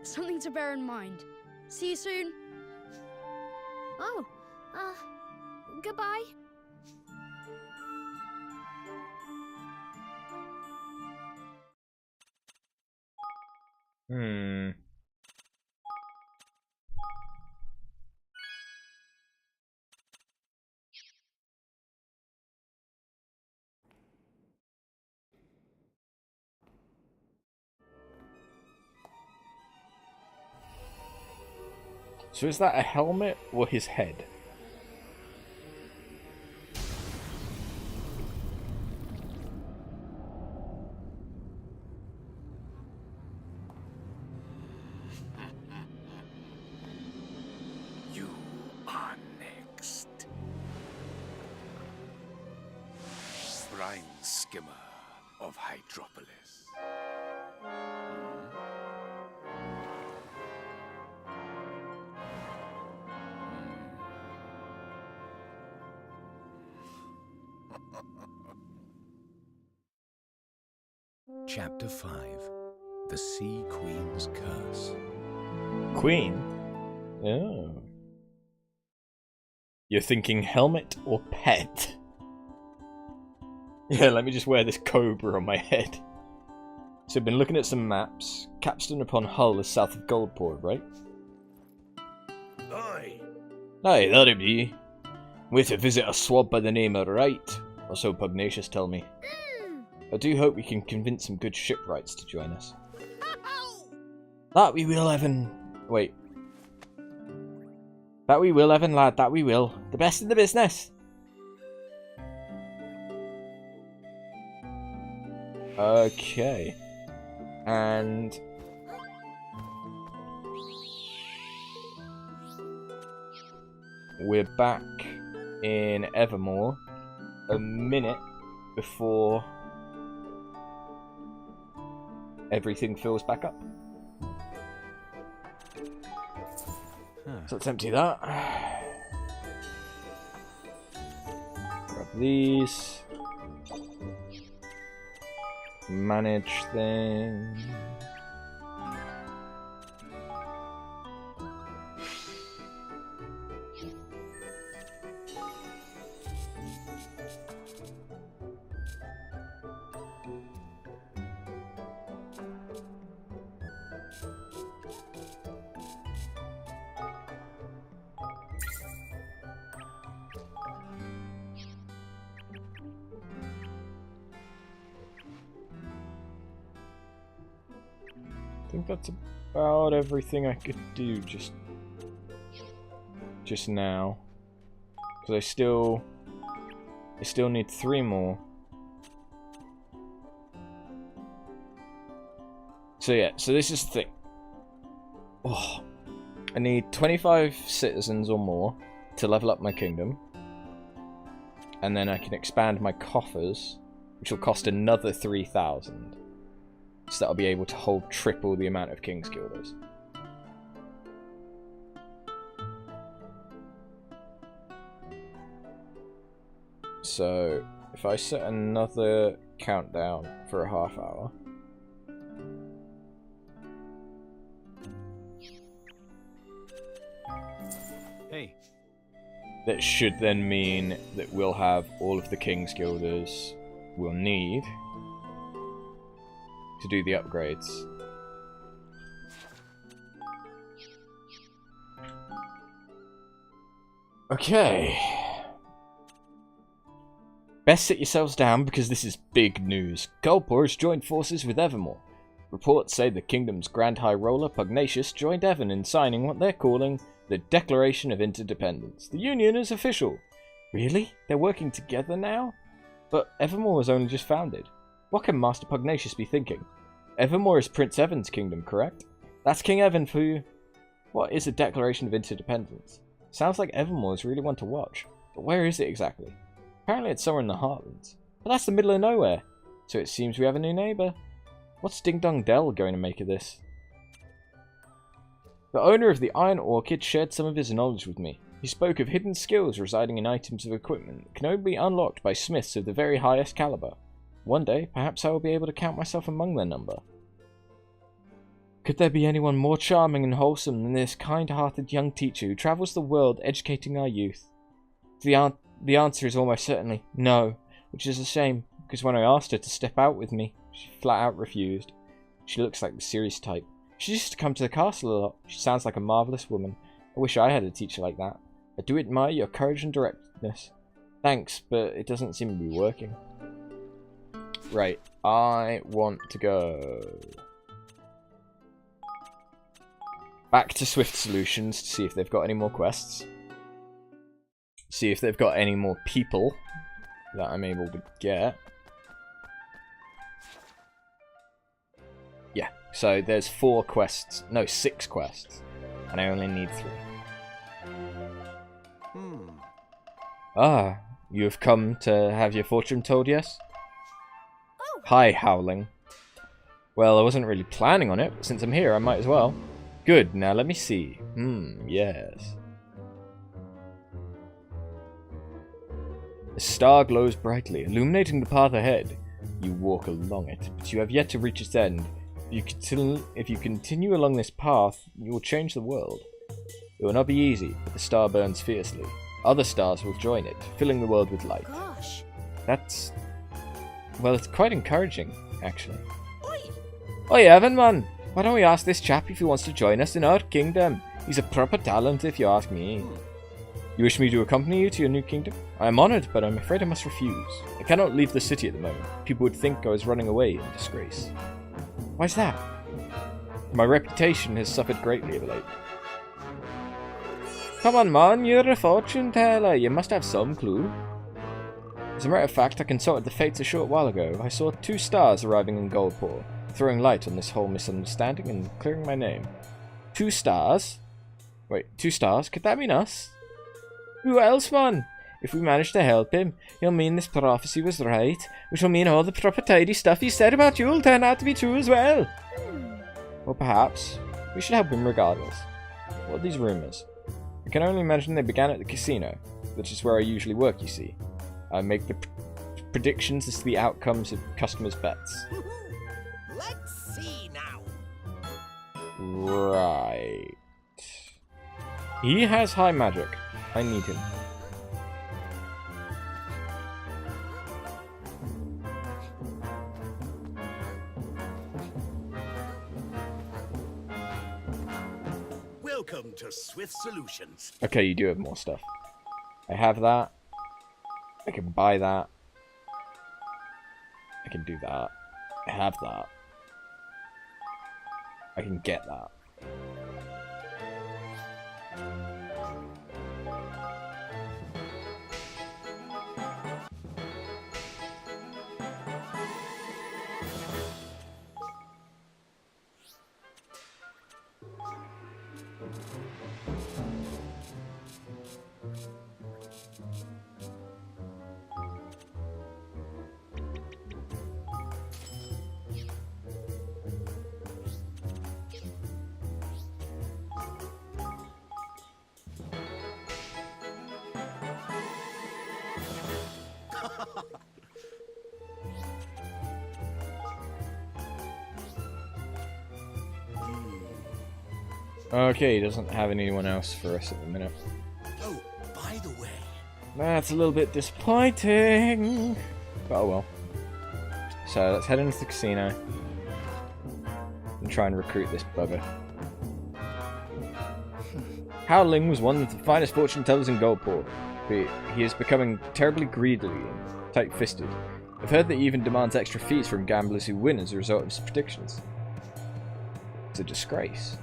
something to bear in mind. See you soon. Oh, goodbye. So is that a helmet or his head? You are next. Brine skimmer of Hydropolis. Chapter 5. The Sea Queen's Curse. Queen? Oh. You're thinking helmet or pet? Yeah, let me just wear this cobra on my head. So I've been looking at some maps. Capstan upon Hull is south of Goldport, right? Aye. Aye, that'd be. We're to visit a swab by the name of Wright, or so Pugnacious tell me. I do hope we can convince some good shipwrights to join us. That we will, Evan. Wait. That we will, Evan, lad, that we will. The best in the business. Okay. And... we're back in Evermore a minute before everything fills back up. So let's empty that. Grab these. Manage thing. think that's about everything I could do just now. Because I still need 3 more. So yeah, so this is the thing. Oh, I need 25 citizens or more to level up my kingdom. And then I can expand my coffers, which will cost another 3,000. So that'll be able to hold triple the amount of King's Guilders. So, if I set another countdown for a half hour. Hey. That should then mean that we'll have all of the King's Guilders we'll need to do the upgrades. Okay. Best sit yourselves down because this is big news. Goldpore has joined forces with Evermore. Reports say the kingdom's Grand High Roller Pugnacious joined Evan in signing what they're calling the Declaration of Interdependence. The union is official. Really? They're working together now? But Evermore was only just founded. What can Master Pugnacious be thinking? Evermore is Prince Evan's kingdom, correct? That's King Evan for you. What is a Declaration of Interdependence? Sounds like Evermore is really one to watch. But where is it exactly? Apparently it's somewhere in the Heartlands. But that's the middle of nowhere. So it seems we have a new neighbour. What's Ding Dong Dell going to make of this? The owner of the Iron Orchid shared some of his knowledge with me. He spoke of hidden skills residing in items of equipment that can only be unlocked by smiths of the very highest caliber. One day, perhaps I will be able to count myself among their number. Could there be anyone more charming and wholesome than this kind-hearted young teacher who travels the world educating our youth? The answer is almost certainly no, which is a shame, because when I asked her to step out with me, she flat out refused. She looks like the serious type. She used to come to the castle a lot. She sounds like a marvellous woman. I wish I had a teacher like that. I do admire your courage and directness. Thanks, but it doesn't seem to be working. Right, I want to go back to Swift Solutions to see if they've got any more quests. See if they've got any more people that I'm able to get. Yeah, so there's 4 quests. No, 6 quests. And I only need 3. Ah, you have come to have your fortune told, yes? Oh. Hi, Howling. Well, I wasn't really planning on it, but since I'm here, I might as well. Good, now let me see. Yes. A star glows brightly, illuminating the path ahead. You walk along it, but you have yet to reach its end. If you continue along this path, you will change the world. It will not be easy, but the star burns fiercely. Other stars will join it, filling the world with light. Gosh. That's... well, it's quite encouraging, actually. Oi! Oi, Evan, man! Why don't we ask this chap if he wants to join us in our kingdom? He's a proper talent, if you ask me. You wish me to accompany you to your new kingdom? I am honoured, but I'm afraid I must refuse. I cannot leave the city at the moment. People would think I was running away in disgrace. Why's that? My reputation has suffered greatly of late. Come on, man, you're a fortune teller. You must have some clue. As a matter of fact, I consulted the fates a short while ago. I saw 2 stars arriving in Goldpore, throwing light on this whole misunderstanding and clearing my name. 2 stars? Wait, 2 stars? Could that mean us? Who else, man? If we manage to help him, he'll mean this prophecy was right, which will mean all the proper tidy stuff he said about you will turn out to be true as well. Or perhaps we should help him regardless. What are these rumours? I can only imagine they began at the casino, which is where I usually work, you see. I make the predictions as to the outcomes of customers' bets. Let's see now. Right. He has high magic. I need him. Welcome to Swift Solutions. Okay, you do have more stuff. I have that. I can buy that. I can do that. I have that. I can get that. Okay, he doesn't have anyone else for us at the minute. Oh, by the way. That's a little bit disappointing. But oh well. So let's head into the casino and try and recruit this bugger. Howling was one of the finest fortune tellers in Goldport, but he is becoming terribly greedy and tight-fisted. I've heard that he even demands extra fees from gamblers who win as a result of his predictions. It's a disgrace.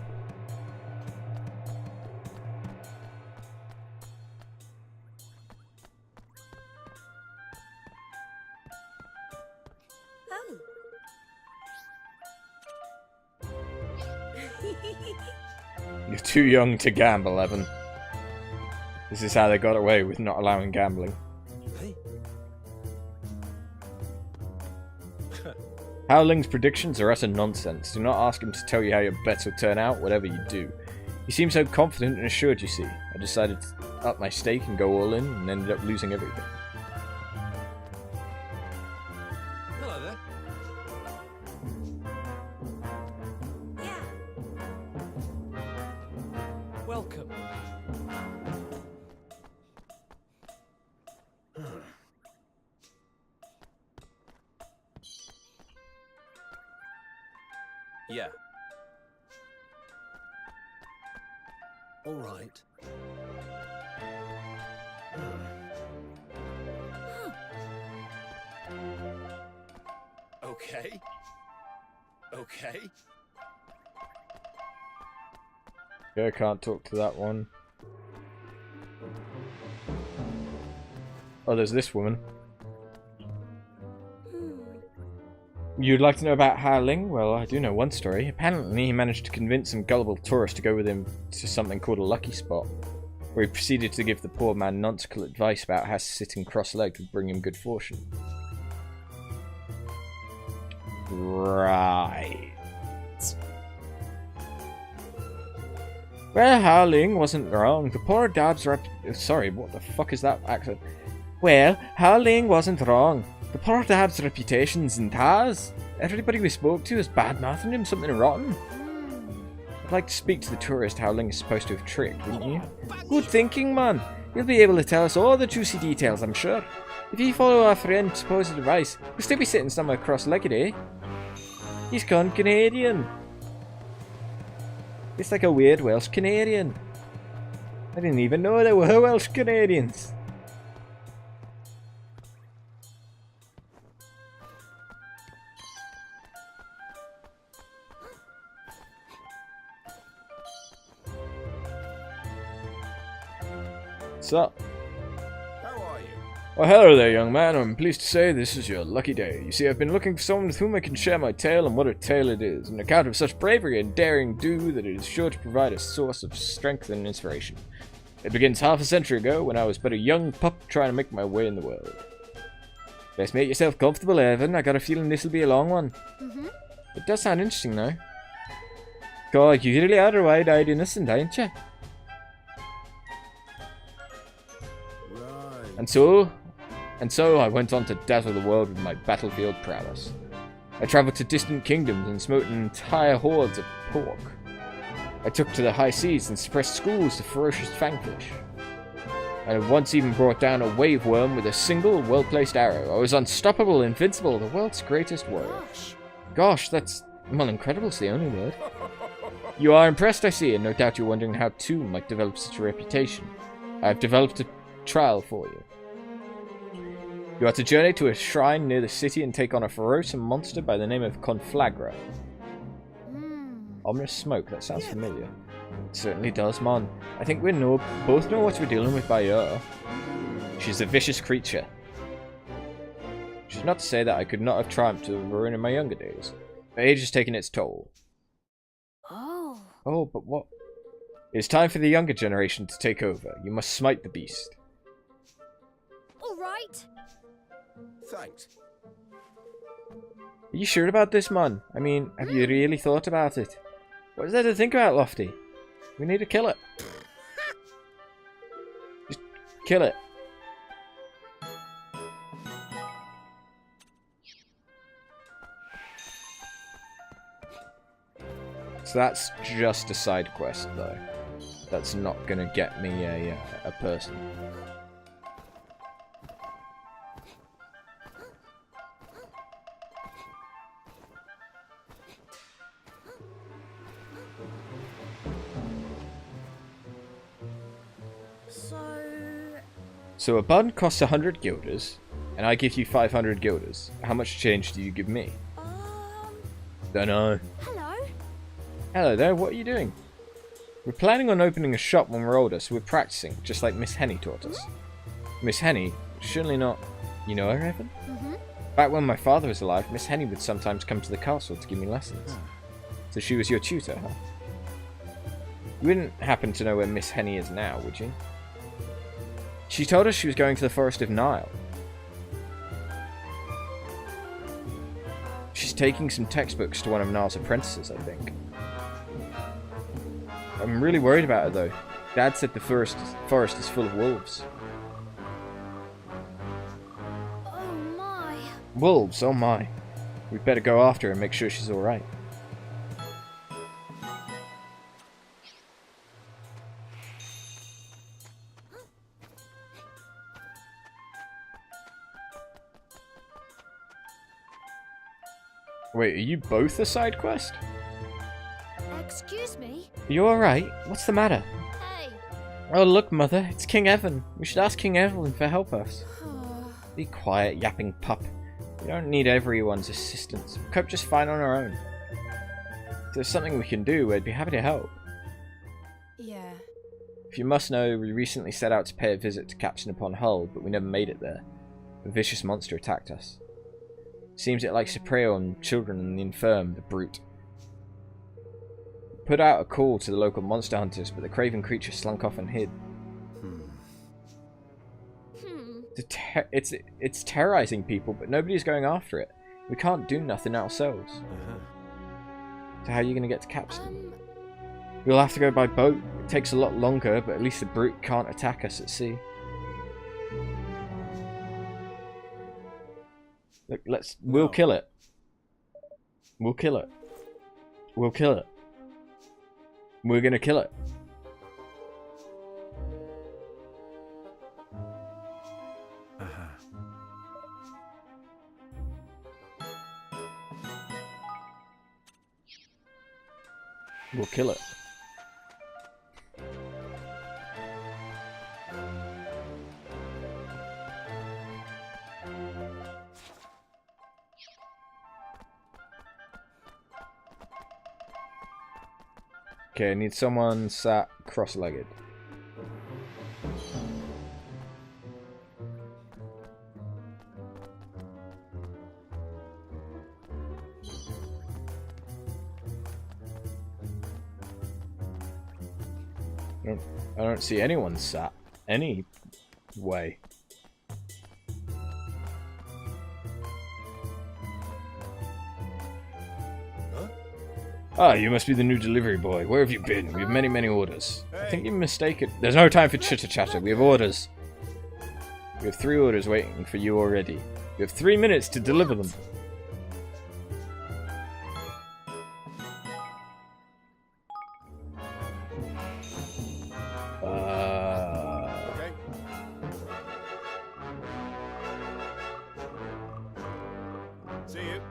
You're too young to gamble, Evan. This is how they got away with not allowing gambling. Hey. Howling's predictions are utter nonsense. Do not ask him to tell you how your bets will turn out, whatever you do. He seemed so confident and assured, you see. I decided to up my stake and go all in, and ended up losing everything. Hello there. Welcome. Yeah. All right. Okay. Okay. Okay, I can't talk to that one. Oh, there's this woman. You'd like to know about Howling? Well, I do know one story. Apparently, he managed to convince some gullible tourist to go with him to something called a lucky spot, where he proceeded to give the poor man nonsensical advice about how sitting cross-legged would bring him good fortune. Right. Well, Howling wasn't wrong. The poor dab's sorry, what the fuck is that accent? Well, Howling wasn't wrong. The poor dab's reputation's in tatters. Everybody we spoke to is bad-mouthing him something rotten. I'd like to speak to the tourist Howling is supposed to have tricked, wouldn't you? Good thinking, man. You'll be able to tell us all the juicy details, I'm sure. If you follow our friend's supposed advice, you'll still be sitting somewhere cross-legged, eh? He's gone Canadian. It's like a weird Welsh Canadian. I didn't even know there were Welsh Canadians. What's up? How are you? Oh, hello there, young man. I'm pleased to say this is your lucky day. You see, I've been looking for someone with whom I can share my tale, and what a tale it is. An account of such bravery and daring do that it is sure to provide a source of strength and inspiration. It begins half a century ago, when I was but a young pup trying to make my way in the world. Best make yourself comfortable, Evan. I got a feeling this'll be a long one. It does sound interesting, though. God, you really are a wide-eyed innocent, ain't you? And so I went on to dazzle the world with my battlefield prowess. I travelled to distant kingdoms and smote entire hordes of pork. I took to the high seas and suppressed schools of ferocious fangfish. I once even brought down a wave worm with a single well-placed arrow. I was unstoppable, invincible, the world's greatest warrior. Gosh, that's... well, incredible's the only word. You are impressed, I see, and no doubt you're wondering how two might develop such a reputation. I have developed a trial for you. You are to journey to a shrine near the city and take on a ferocious monster by the name of Conflagra. Ominous smoke, that sounds familiar. It certainly does, man. I think we both know what we're dealing with by her. She's a vicious creature. Which is not to say that I could not have triumphed over her in my younger days. But age has taken its toll. Oh. Oh, but what? It's time for the younger generation to take over. You must smite the beast. All right. Thanks. Are you sure about this, man? I mean, have you really thought about it? What is there to think about, Lofty? We need to kill it. Just kill it. So that's just a side quest, though. That's not gonna get me a person. So a bun costs 100 guilders, and I give you 500 guilders. How much change do you give me? Dunno. Hello. Hello there, what are you doing? We're planning on opening a shop when we're older, so we're practicing, just like Miss Henny taught us. Miss Henny? Surely not... You know her, Evan? Mm-hmm. Back when my father was alive, Miss Henny would sometimes come to the castle to give me lessons. So she was your tutor, huh? You wouldn't happen to know where Miss Henny is now, would you? She told us she was going to the Forest of Nile. She's taking some textbooks to one of Nile's apprentices, I think. I'm really worried about her, though. Dad said the forest is full of wolves. Oh my. Wolves, oh my. We'd better go after her and make sure she's alright. Wait, are you both a side quest? Excuse me? Are you alright? What's the matter? Hey. Oh look, Mother, it's King Evan. We should ask King Evan for help us. Be quiet, yapping pup. We don't need everyone's assistance. We'll cope just fine on our own. If there's something we can do, we'd be happy to help. Yeah. If you must know, we recently set out to pay a visit to Captain upon Hull, but we never made it there. A vicious monster attacked us. Seems it likes to prey on children and the infirm, the brute. Put out a call to the local monster hunters, but the craven creature slunk off and hid. It's terrorizing people, but nobody's going after it. We can't do nothing ourselves. So how are you going to get to Capstan? We'll have to go by boat. It takes a lot longer, but at least the brute can't attack us at sea. Look, we'll kill it. We'll kill it. We'll kill it. We're gonna kill it. We'll kill it. Okay, I need someone sat cross-legged. I don't see anyone sat any way. Ah, you must be the new delivery boy. Where have you been? We have many, many orders. I think you're mistaken. There's no time for chitter-chatter. We have orders. We have 3 orders waiting for you already. You have 3 minutes to deliver them. Okay. See you.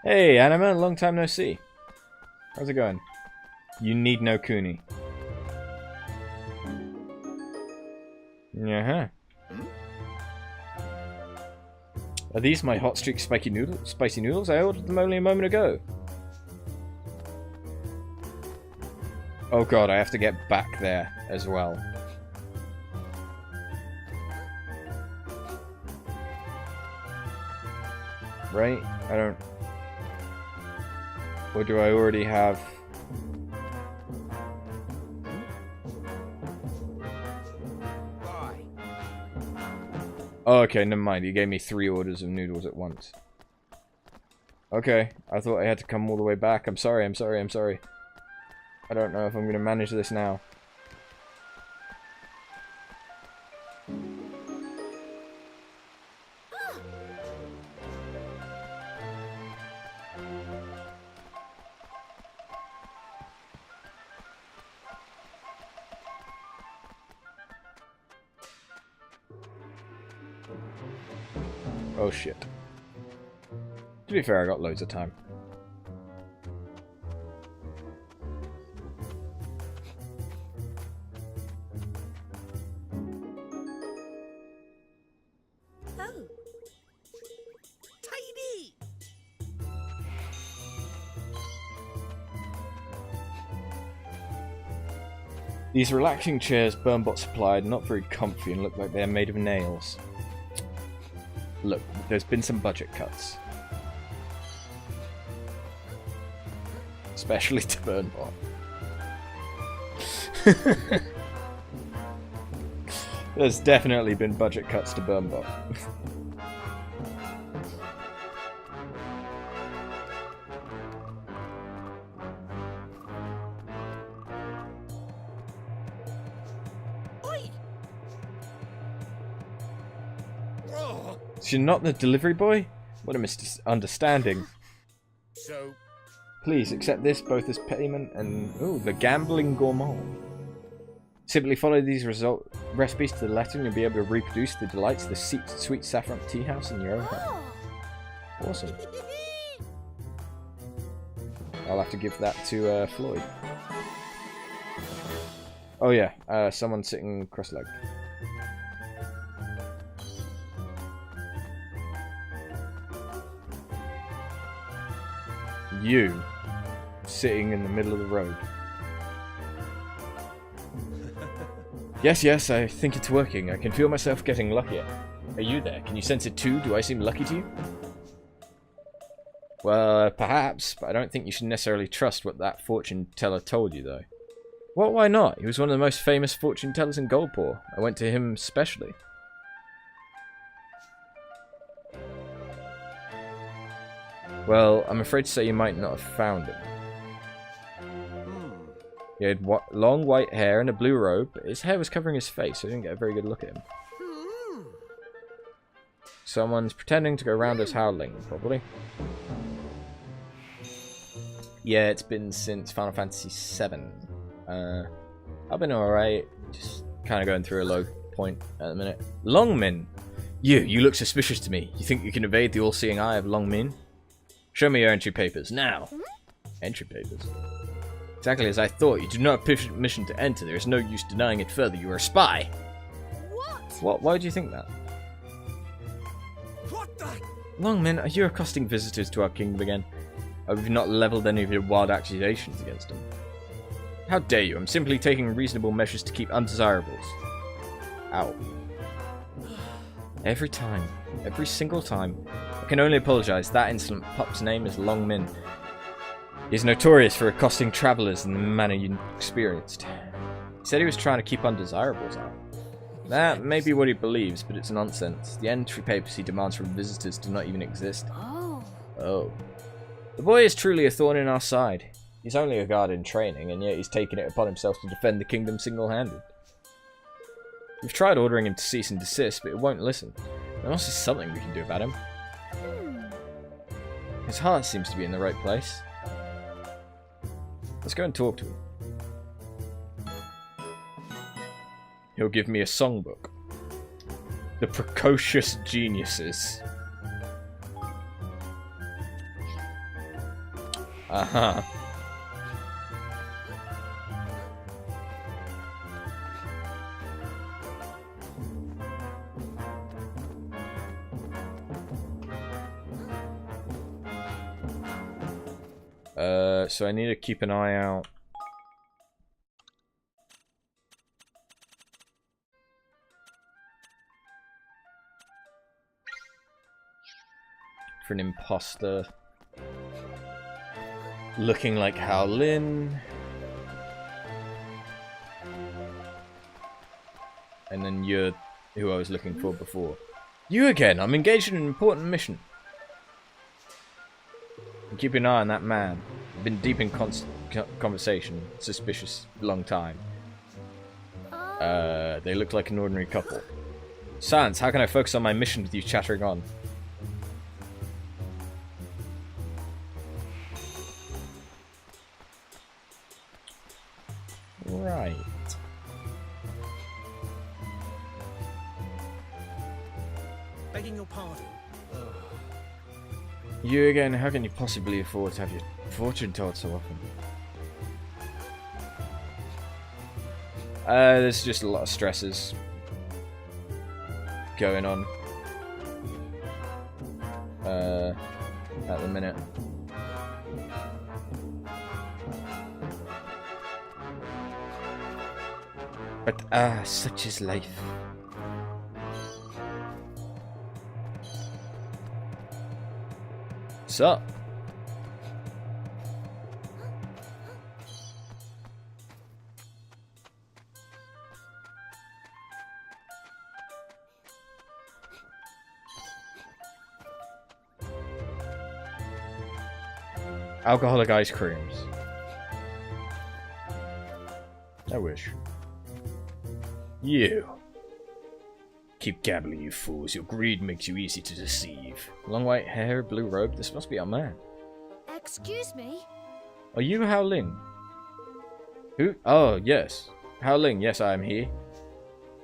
Hey, Anima, long time no see. How's it going? You need no Kuni. Uh-huh. Are these my hot streak spicy noodles? I ordered them only a moment ago. Oh god, I have to get back there as well. Right? I don't... Or do I already have... Oh, okay, never mind. He gave me 3 orders of noodles at once. Okay, I thought I had to come all the way back. I'm sorry. I don't know if I'm going to manage this now. Oh shit. To be fair, I got loads of time. Oh. Tidy! These relaxing chairs Burnbot supplied are not very comfy and look like they're made of nails. Look, there's been some budget cuts. Especially to Burnbot. There's definitely been budget cuts to Burnbot. You're not the delivery boy? What a misunderstanding. So... Please accept this both as payment and... Ooh, the gambling gourmand. Simply follow these recipes to the letter and you'll be able to reproduce the delights of the sweet saffron tea house in your own home. Awesome. I'll have to give that to Floyd. Oh yeah, someone sitting cross-legged. You sitting in the middle of the road. Yes, I think it's working. I can feel myself getting luckier. Are you there? Can you sense it too? Do I seem lucky to you? Well, perhaps, but I don't think you should necessarily trust what that fortune teller told you, though. Well, why not? He was one of the most famous fortune tellers in Goldpaw. I went to him specially. Well, I'm afraid to say you might not have found him. He had long white hair and a blue robe, but his hair was covering his face, so I didn't get a very good look at him. Someone's pretending to go around us howling, probably. Yeah, it's been since Final Fantasy VII. I've been alright, just kind of going through a low point at the minute. Longmin! You look suspicious to me. You think you can evade the all-seeing eye of Longmin? Show me your entry papers, now! Entry papers? Exactly as I thought. You do not have permission to enter. There is no use denying it further. You are a spy! What? Why do you think that? What the? Longmin, are you accosting visitors to our kingdom again? I have not leveled any of your wild accusations against them. How dare you? I'm simply taking reasonable measures to keep undesirables. Ow. Every time. Every single time. I can only apologize. That insolent pup's name is Longmin. He is notorious for accosting travellers in the manner you experienced. He said he was trying to keep undesirables out. That may be what he believes, but it's nonsense. The entry papers he demands from visitors do not even exist. Oh. The boy is truly a thorn in our side. He's only a guard in training, and yet he's taken it upon himself to defend the kingdom single-handed. We've tried ordering him to cease and desist, but he won't listen. There must be something we can do about him. His heart seems to be in the right place. Let's go and talk to him. He'll give me a songbook. The Precocious Geniuses. So I need to keep an eye out. For an imposter. Looking like Howlin. And then you're who I was looking for before. You again! I'm engaged in an important mission. Keep an eye on that man. I've been deep in conversation. Suspicious long time. They look like an ordinary couple. Silence, how can I focus on my mission with you chattering on? Right. Begging your pardon. You again, how can you possibly afford to have your fortune told so often? There's just a lot of stresses going on at the minute. But such is life. Sup? Alcoholic ice creams. I wish. You. Keep gabbling, you fools. Your greed makes you easy to deceive. Long white hair, blue robe. This must be our man. Excuse me? Are you Hao Ling? Who? Oh, yes. Hao Ling, yes, I am he.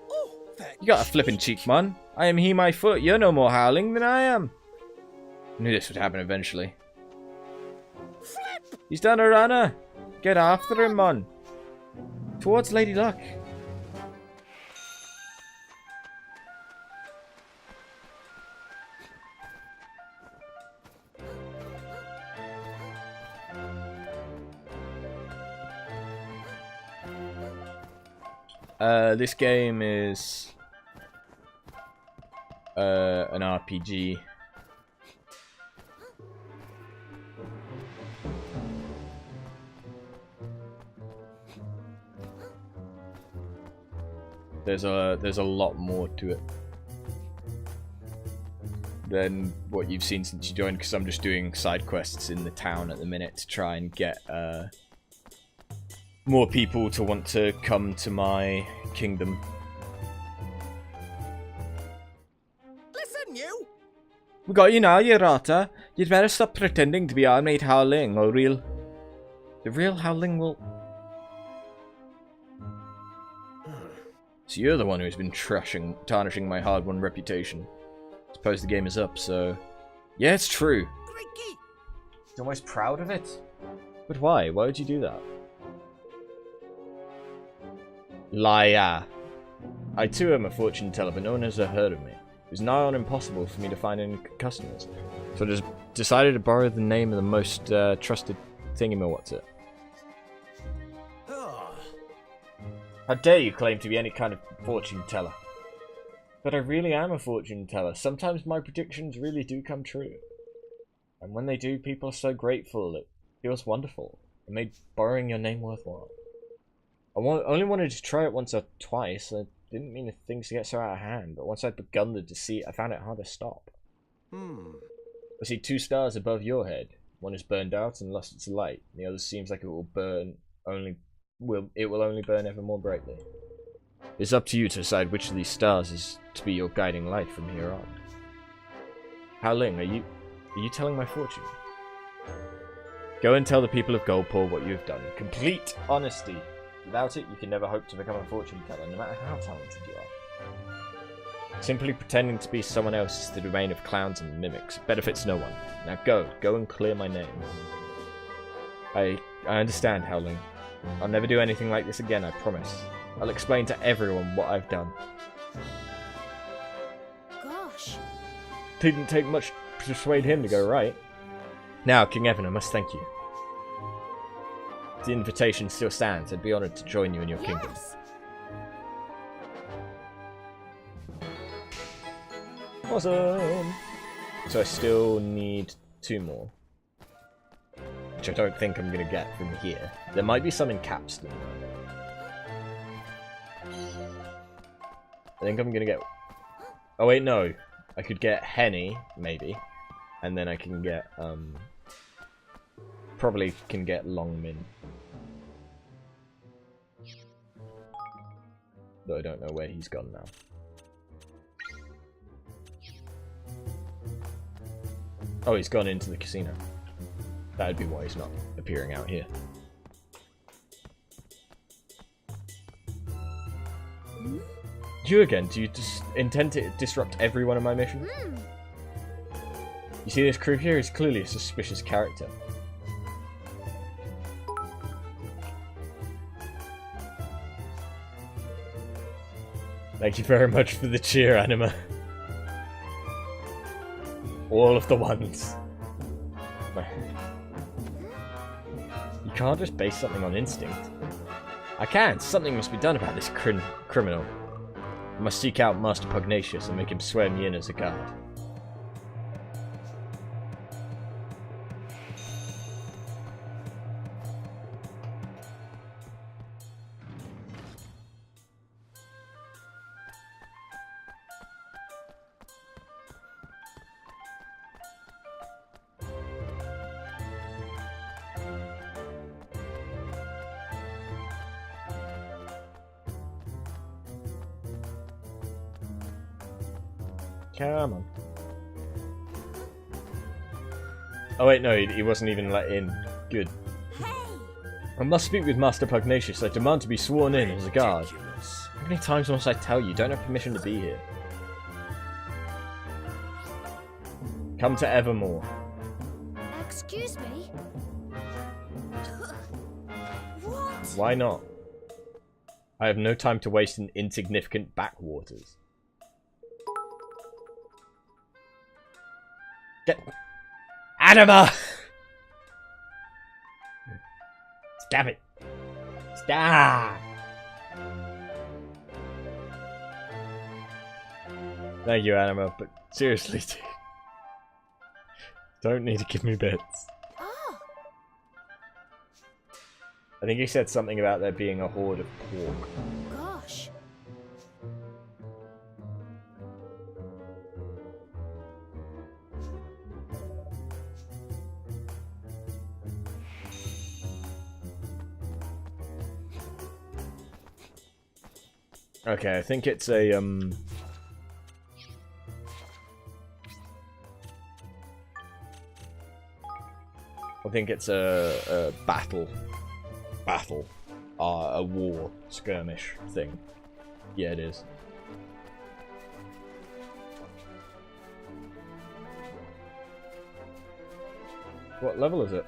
Oh, that You got a flippin' cheek, man. I am he, my foot. You're no more Hao Ling than I am. I knew this would happen eventually. flip! He's done a runner. Get after him, man. Towards Lady Luck. This game is an RPG. There's a lot more to it than what you've seen since you joined, because I'm just doing side quests in the town at the minute to try and get more people to want to come to my kingdom. Listen, you! We got you now, you rotter. You'd better stop pretending to be our mate Hao Ling, or the real Hao Ling will... So you're the one who's been tarnishing my hard-won reputation. Suppose the game is up, so... Yeah, it's true. Crikey! You're almost proud of it? But why? Why would you do that? Liar. I too am a fortune teller, but no one has heard of me. It was nigh on impossible for me to find any customers. So I just decided to borrow the name of the most trusted thingamawhatsit. How dare you claim to be any kind of fortune teller? But I really am a fortune teller. Sometimes my predictions really do come true. And when they do, people are so grateful. It feels wonderful. It made borrowing your name worthwhile. I only wanted to try it once or twice. I didn't mean things to get so out of hand. But once I'd begun the deceit, I found it hard to stop. I see 2 stars above your head. One is burned out and lost its light. The other seems like it will only burn ever more brightly. It's up to you to decide which of these stars is to be your guiding light from here on. Hao Ling, are you telling my fortune? Go and tell the people of Goldpaw what you have done. Complete honesty. Without it, you can never hope to become a fortune teller, no matter how talented you are. Simply pretending to be someone else is the domain of clowns and mimics. It benefits no one. Now go and clear my name. I understand, Hao Ling. I'll never do anything like this again, I promise. I'll explain to everyone what I've done. Gosh. Didn't take much to persuade him to go right. Now, King Evan, I must thank you. the invitation still stands. I'd be honoured to join you in your kingdom. Yes. Awesome! So I still need 2 more. Which I don't think I'm going to get from here. There might be some in Capstan. I think I'm going to get... Oh wait, no. I could get Henny, maybe. And then I can get, probably can get Longmin. Though I don't know where he's gone now. Oh, he's gone into the casino. That'd be why he's not appearing out here. You again? Do you intend to disrupt every one of my missions? You see, this crew here is clearly a suspicious character. Thank you very much for the cheer, Anima. All of the ones. You can't just base something on instinct. I can. Something must be done about this criminal. I must seek out Master Pugnacious and make him swear me in as a guard. Come on. Oh wait, no, he wasn't even let in. Good. Hey. I must speak with Master Pugnacious. I demand to be sworn in as a guard. How many times must I tell you? Don't have permission to be here. Come to Evermore. Excuse me? What? Why not? I have no time to waste in insignificant backwaters. Get... Anima! Stab it! Stab! Thank you, Anima, but seriously, dude. Don't need to give me bits. Oh. I think he said something about there being a horde of pork. Gosh. Okay, I think it's a, I think it's a battle, a war skirmish thing. Yeah, it is. What level is it?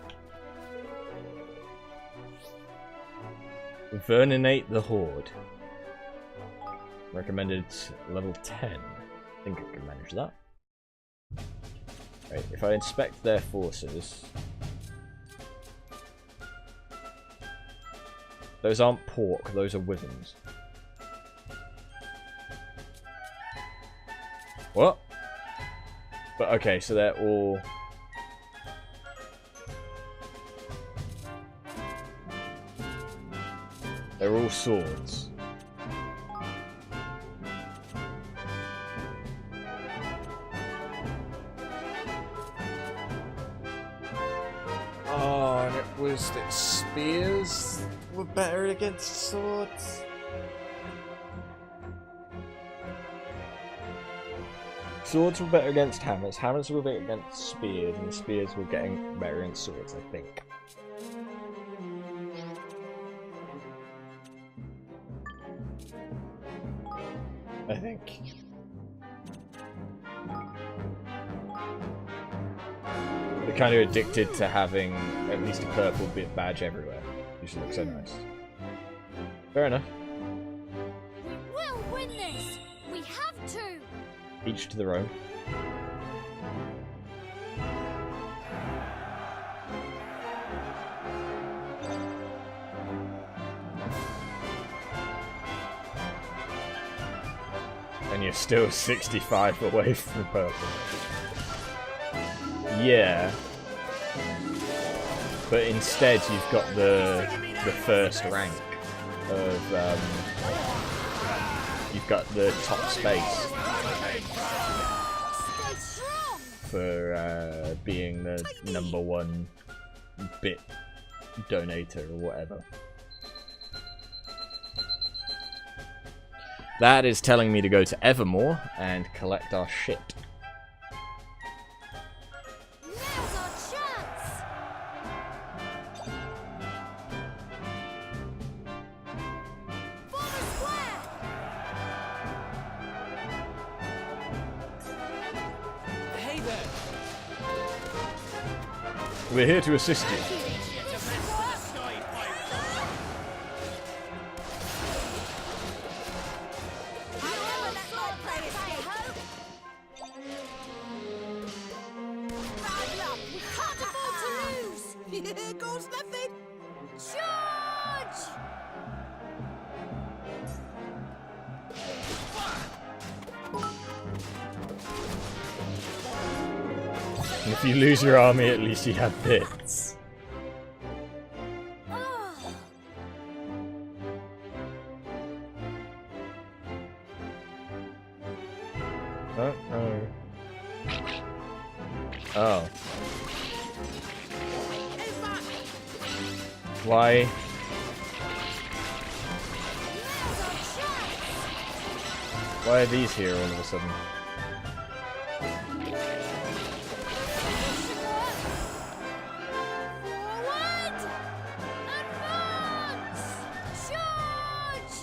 Verninate the Horde. Recommended level 10. I think I can manage that. Right, if I inspect their forces... Those aren't pork, those are wyverns. What? But okay, so they're all... They're all swords. Oh, and it was that spears were better against swords. Swords were better against hammers, hammers were better against spears, and the spears were getting better against swords, I think. I think. They're kind of addicted to having at least a purple bit badge everywhere. Used to look so nice. Fair enough. We will win this! We have to! Each to their own. and you're still 65 away from purple. Yeah. But instead you've got the first rank of you've got the top space for being the #1 bit donator or whatever. That is telling me to go to Evermore and collect our shit. Now's our chance! Form a square! Hey there! We're here to assist you. Here goes nothing. Charge! And if you lose your army, at least you have bits. Oh, oh. Oh. Why? Why are these here all of a sudden? Forward! Advance! Charge!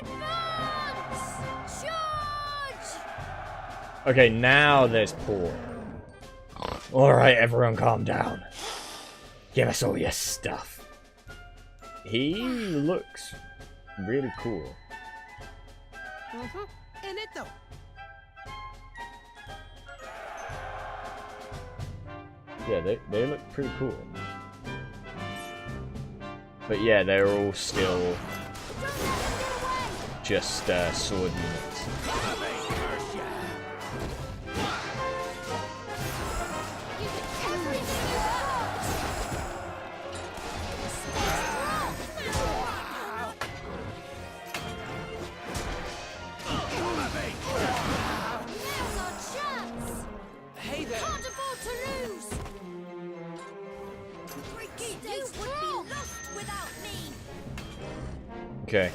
Advance! Charge! Okay, now there's poor. Alright, everyone calm down. Give us all your stuff. He looks really cool. In it though. Yeah, they look pretty cool. But yeah, they're all still just sword units. Okay.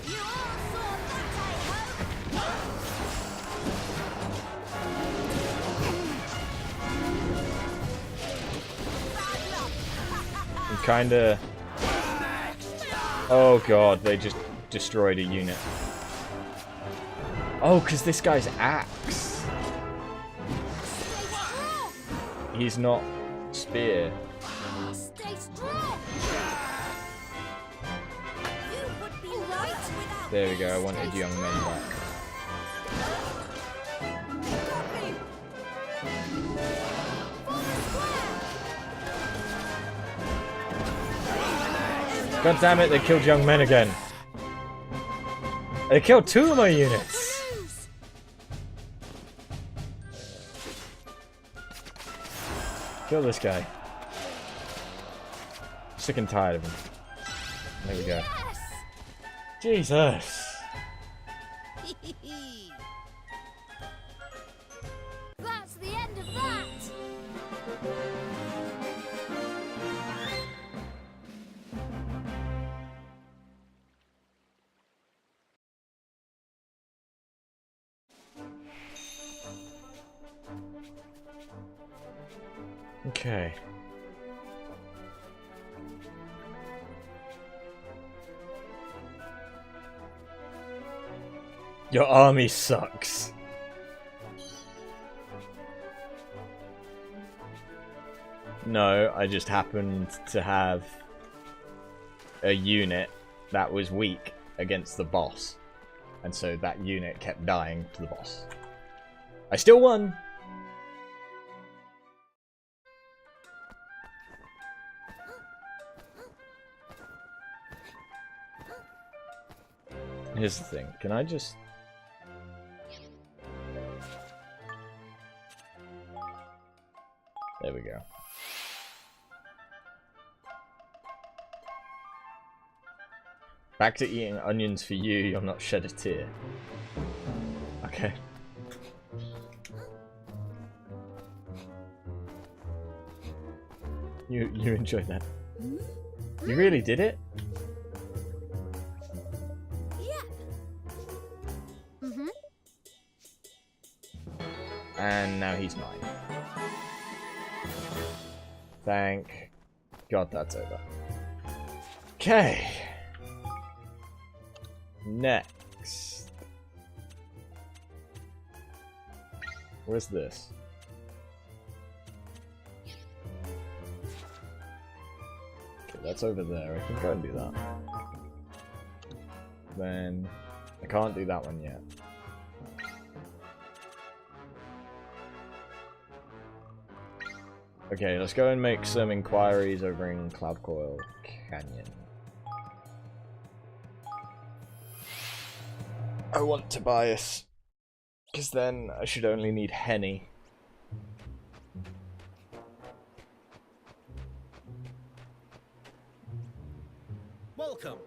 I'm kinda... Oh god, they just destroyed a unit. Oh, because this guy's axe. He's not spear. Stay strong. You would be right without There we go, I wanted young men back. God damn it, they killed young men again. They killed 2 of my units. Kill this guy. Sick and tired of him. There we go. Jesus. That's the end of that. Okay. Your army sucks. No, I just happened to have a unit that was weak against the boss. And so that unit kept dying to the boss. I still won! Here's the thing, can I just... Back to eating onions for you, you'll not shed a tear. Okay. You enjoyed that. You really did it? And now he's mine. Thank God that's over. Okay. Next. Where's this? Okay, that's over there. I can go and do that. Then I can't do that one yet. Okay, let's go and make some inquiries over in Cloud Coil Canyon. I want Tobias, because then I should only need Henny. Welcome.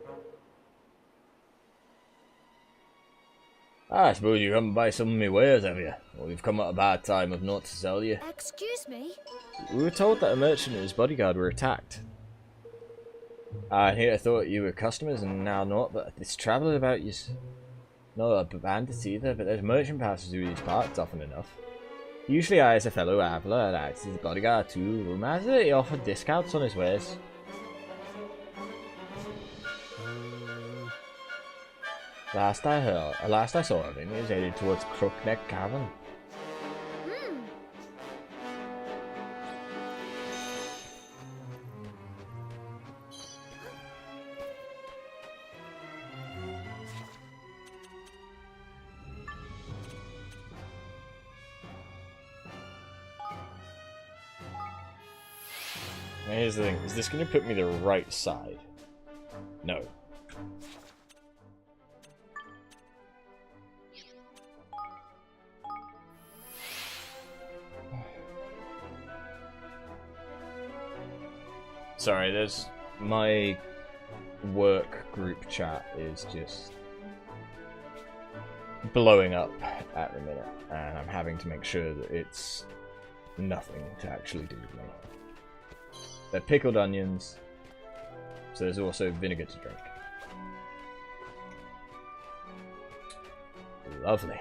I suppose you come by some of my wares, have you? Well, we've come at a bad time of naught to sell you. Excuse me? We were told that a merchant and his bodyguard were attacked. Here I thought you were customers and now not, but this traveller about you's not a bandit either, but there's merchant passes through these parts often enough. Usually I, as a fellow traveller, and acts as a bodyguard too. Rumor has it he offered discounts on his wares. Last I saw of him, he was headed towards Crookneck Cavern. Now here's the thing, is this going to put me the right side? No. Sorry, there's my work group chat is just blowing up at the minute, and I'm having to make sure that it's nothing to actually do with me. They're pickled onions, so there's also vinegar to drink. Lovely.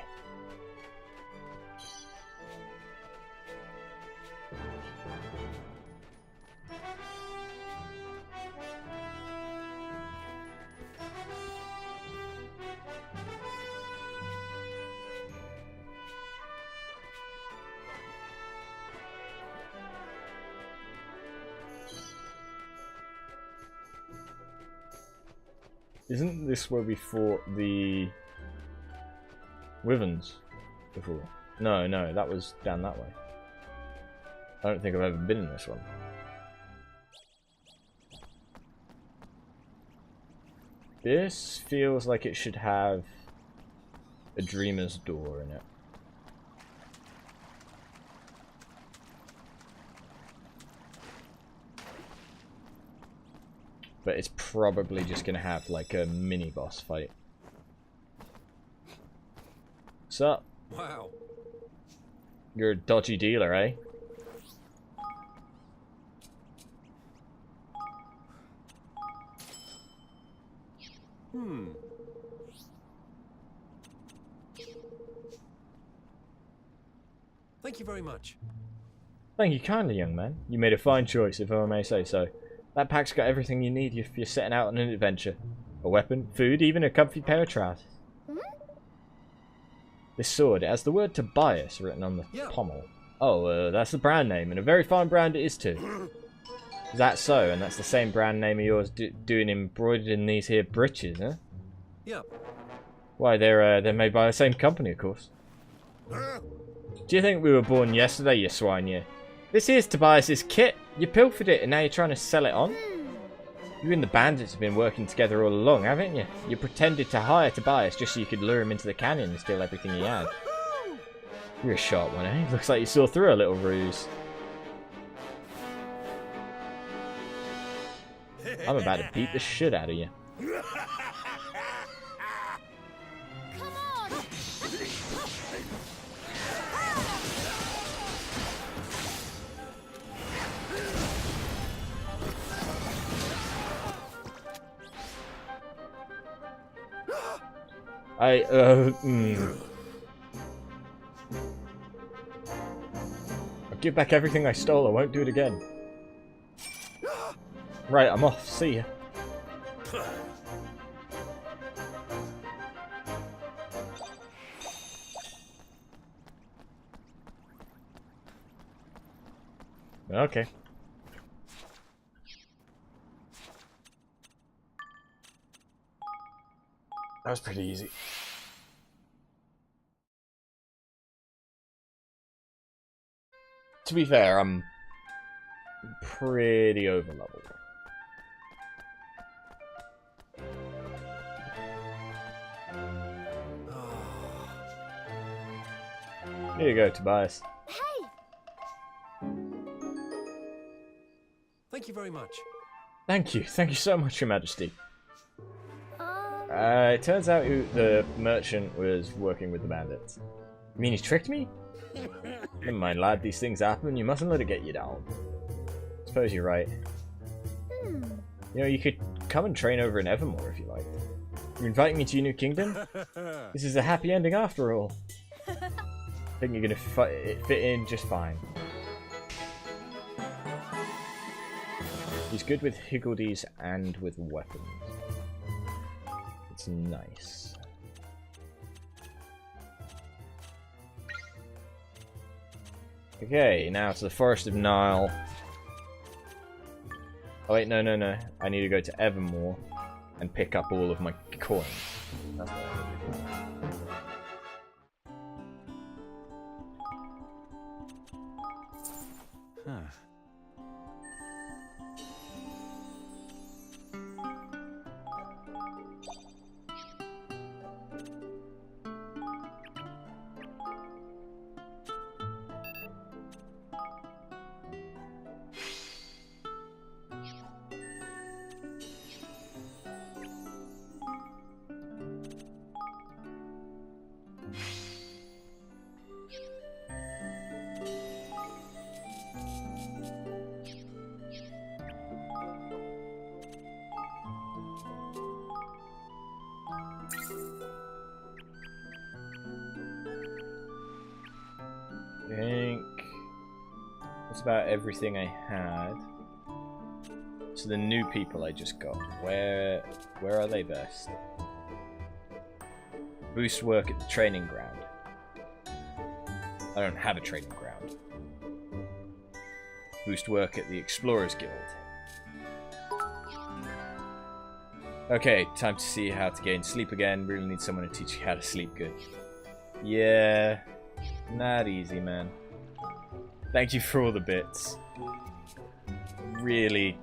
Isn't this where we fought the Wyverns before? No, that was down that way. I don't think I've ever been in this one. This feels like it should have a Dreamer's Door in it. But it's probably just going to have like a mini boss fight. What's up? Wow. You're a dodgy dealer, eh? Thank you very much. Thank you kindly, young man. You made a fine choice, if I may say so. That pack's got everything you need if you're setting out on an adventure. A weapon, food, even a comfy pair of trousers. This sword, it has the word Tobias written on the pommel. Oh, that's the brand name, and a very fine brand it is too. Is that so? And that's the same brand name of yours doing embroidered in these here breeches, huh? Yeah. Why, they're made by the same company, of course. Do you think we were born yesterday, you swine, you? This here's Tobias's kit. You pilfered it and now you're trying to sell it on? You and the bandits have been working together all along, haven't you? You pretended to hire Tobias just so you could lure him into the canyon and steal everything he had. You're a sharp one, eh? Looks like you saw through a little ruse. I'm about to beat the shit out of you. Come on! I'll give back everything I stole. I won't do it again. Right, I'm off. See ya. Okay. That was pretty easy. To be fair, I'm pretty over leveled. Here you go, Tobias. Hey! Thank you very much. Thank you so much, Your Majesty. It turns out the merchant was working with the bandits. You mean he tricked me? Never mind, lad, these things happen, you mustn't let it get you down. Suppose you're right. You know, you could come and train over in Evermore if you like. You're inviting me to your new kingdom? This is a happy ending after all. I think you're gonna fit in just fine. He's good with Higgledies and with weapons. It's nice. Okay, now to the Forest of Nile. Oh wait, no. I need to go to Evermore and pick up all of my coins. That's what I need to do. I think that's about everything I had. So the new people I just got, where are they best? Boost work at the training ground. I don't have a training ground. Boost work at the Explorers Guild. Okay, time to see how to gain sleep again. Really need someone to teach you how to sleep good. Yeah, not easy, man. Thank you for all the bits. Really.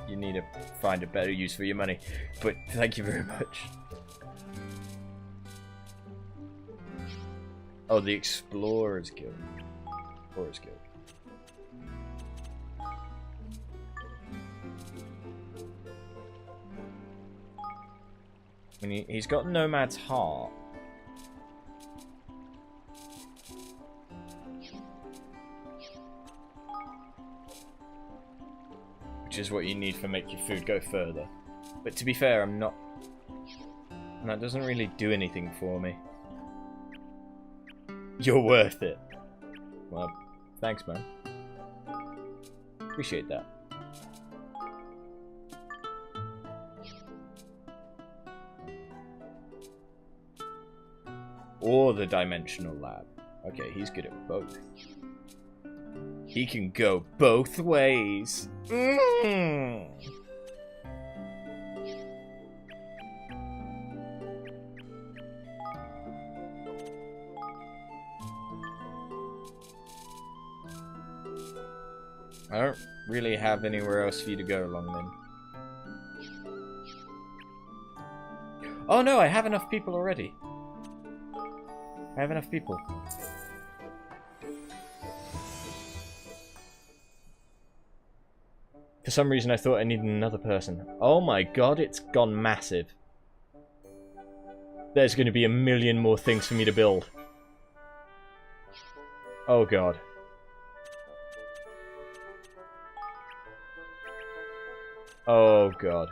You need to find a better use for your money. But thank you very much. Oh, the Explorers Guild. Explorers Guild. I mean, he's got Nomad's Heart. Which is what you need for make your food go further. But to be fair, I'm not... That doesn't really do anything for me. You're worth it. Well, thanks, man. Appreciate that. Or the Dimensional Lab. Okay, he's good at both. He can go both ways. Mm. I don't really have anywhere else for you to go along then. Oh no, I have enough people already. I have enough people. For some reason I thought I needed another person. Oh my god, it's gone massive. There's going to be a million more things for me to build. Oh god. Oh god.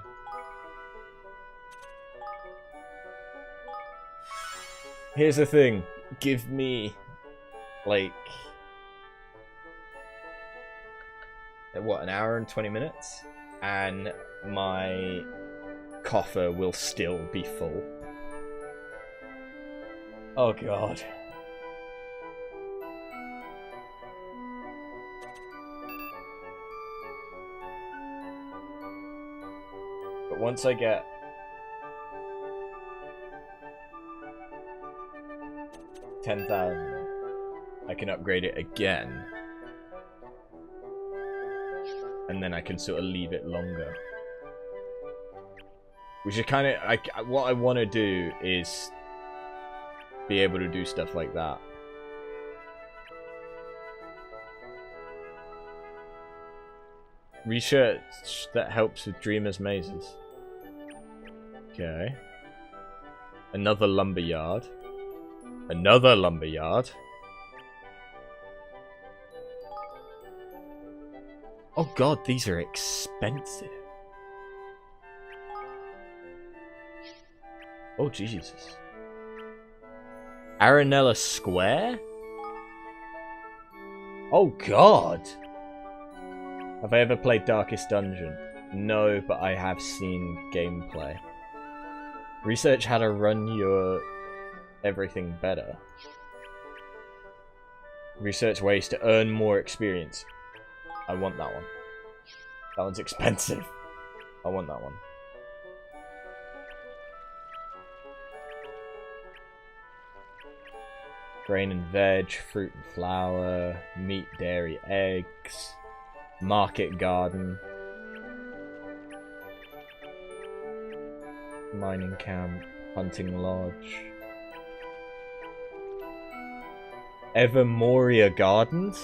Here's the thing. Give me, like, what, an hour and 20 minutes? And my coffer will still be full. Oh god. But once I get 10,000, I can upgrade it again. And then I can sort of leave it longer. Which is kind of, what I want to do is be able to do stuff like that. Research that helps with Dreamer's mazes. Okay. Another lumberyard. Another lumberyard. Oh god, these are expensive. Oh Jesus. Aranella Square? Oh god! Have I ever played Darkest Dungeon? No, but I have seen gameplay. Research how to run your everything better. Research ways to earn more experience. I want that one. That one's expensive. I want that one. Grain and veg, fruit and flour, meat, dairy, eggs, market garden, mining camp, hunting lodge, Evermoria Gardens?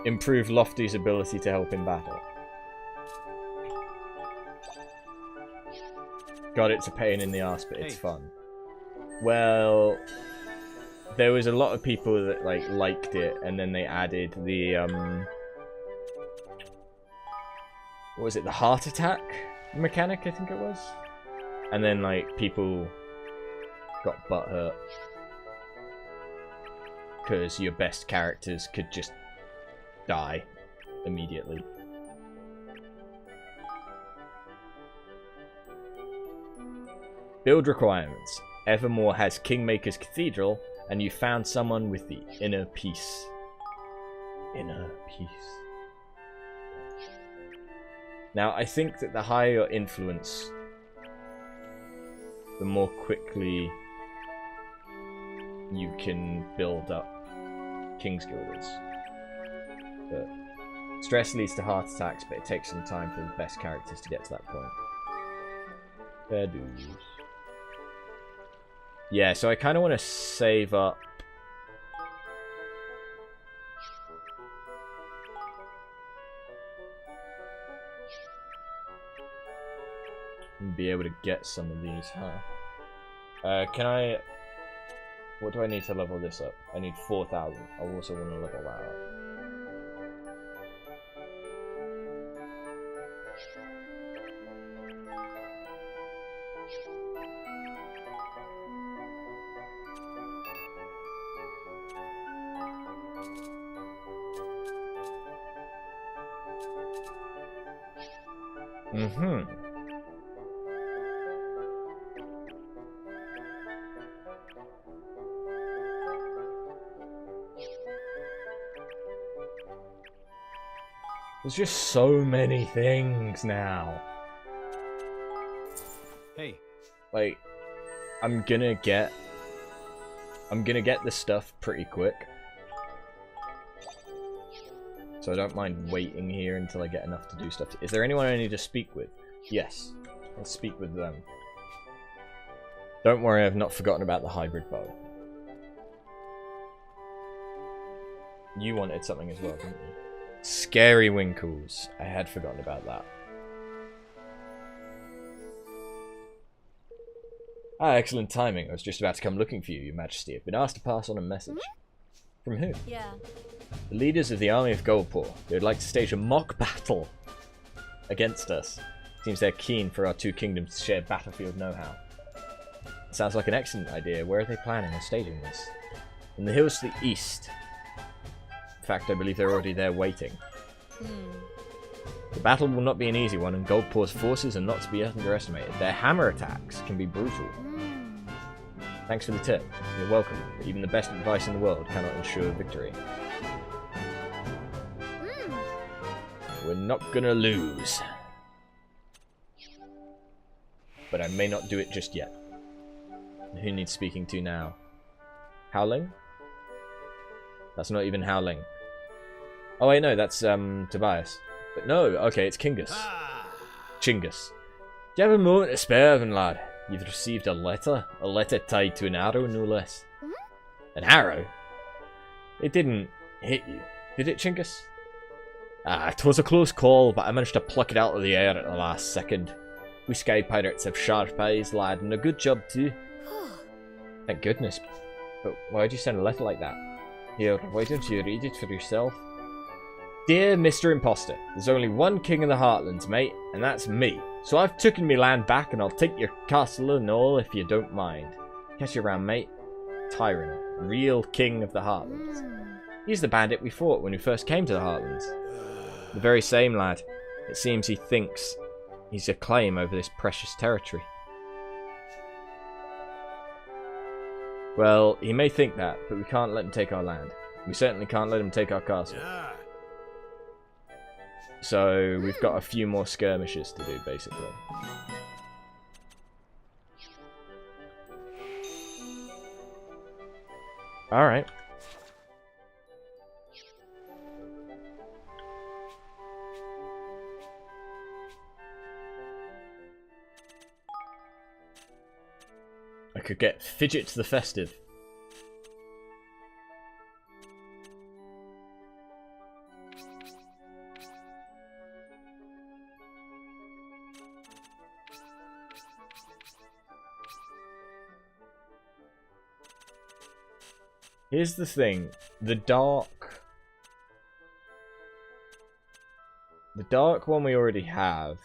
Improve Lofty's ability to help in battle. God, it's a pain in the ass, but it's fun. Well, there was a lot of people that liked it, and then they added the what was it, the heart attack mechanic, I think it was, and then people got butthurt because your best characters could just die immediately. Build requirements. Evermore has Kingmaker's Cathedral, and you found someone with the inner peace. Inner peace. Now, I think that the higher your influence, the more quickly you can build up Kingsguilders. But stress leads to heart attacks, but it takes some time for the best characters to get to that point. Fair dues. Yeah, so I kind of want to save up. And be able to get some of these, huh? Can I... What do I need to level this up? I need 4,000. I also want to level that up. There's just so many things now. Hey. I'm gonna get this stuff pretty quick. So I don't mind waiting here until I get enough to do stuff. Is there anyone I need to speak with? Yes. Let's speak with them. Don't worry, I've not forgotten about the hybrid bow. You wanted something as well, didn't you? Scary Winkles. I had forgotten about that. Ah, excellent timing. I was just about to come looking for you, Your Majesty. I've been asked to pass on a message. From who? Yeah. The leaders of the army of Goldpaw. They would like to stage a mock battle against us. Seems they're keen for our two kingdoms to share battlefield know-how. Sounds like an excellent idea. Where are they planning on staging this? In the hills to the east. In fact, I believe they're already there waiting. The battle will not be an easy one, and Goldpaw's forces are not to be underestimated. Their hammer attacks can be brutal. Thanks for the tip. You're welcome. But even the best advice in the world cannot ensure victory. We're not gonna lose. But I may not do it just yet. Who needs speaking to now? Howling? That's not even Howling. Oh wait, no, that's Tobias. But no, okay, it's Kingus. Chingus. Do you have a moment to spare, Evan, lad? You've received a letter. A letter tied to an arrow, no less. An arrow? It didn't hit you, did it, Chingus? Ah, it was a close call, but I managed to pluck it out of the air at the last second. We sky pirates have sharp eyes, lad, and a good job too. Thank goodness. But why'd you send a letter like that? Here, why don't you read it for yourself? Dear Mr. Imposter, there's only one king in the Heartlands, mate, and that's me. So I've taken me land back, and I'll take your castle and all if you don't mind. Catch you around, mate. Tyrant, real king of the Heartlands. He's the bandit we fought when we first came to the Heartlands. The very same lad. It seems he thinks he's a claim over this precious territory. Well, he may think that, but we can't let him take our land. We certainly can't let him take our castle. So, we've got a few more skirmishes to do, basically. Alright. I could get Fidget the Festive. Here's the thing, the dark one we already have.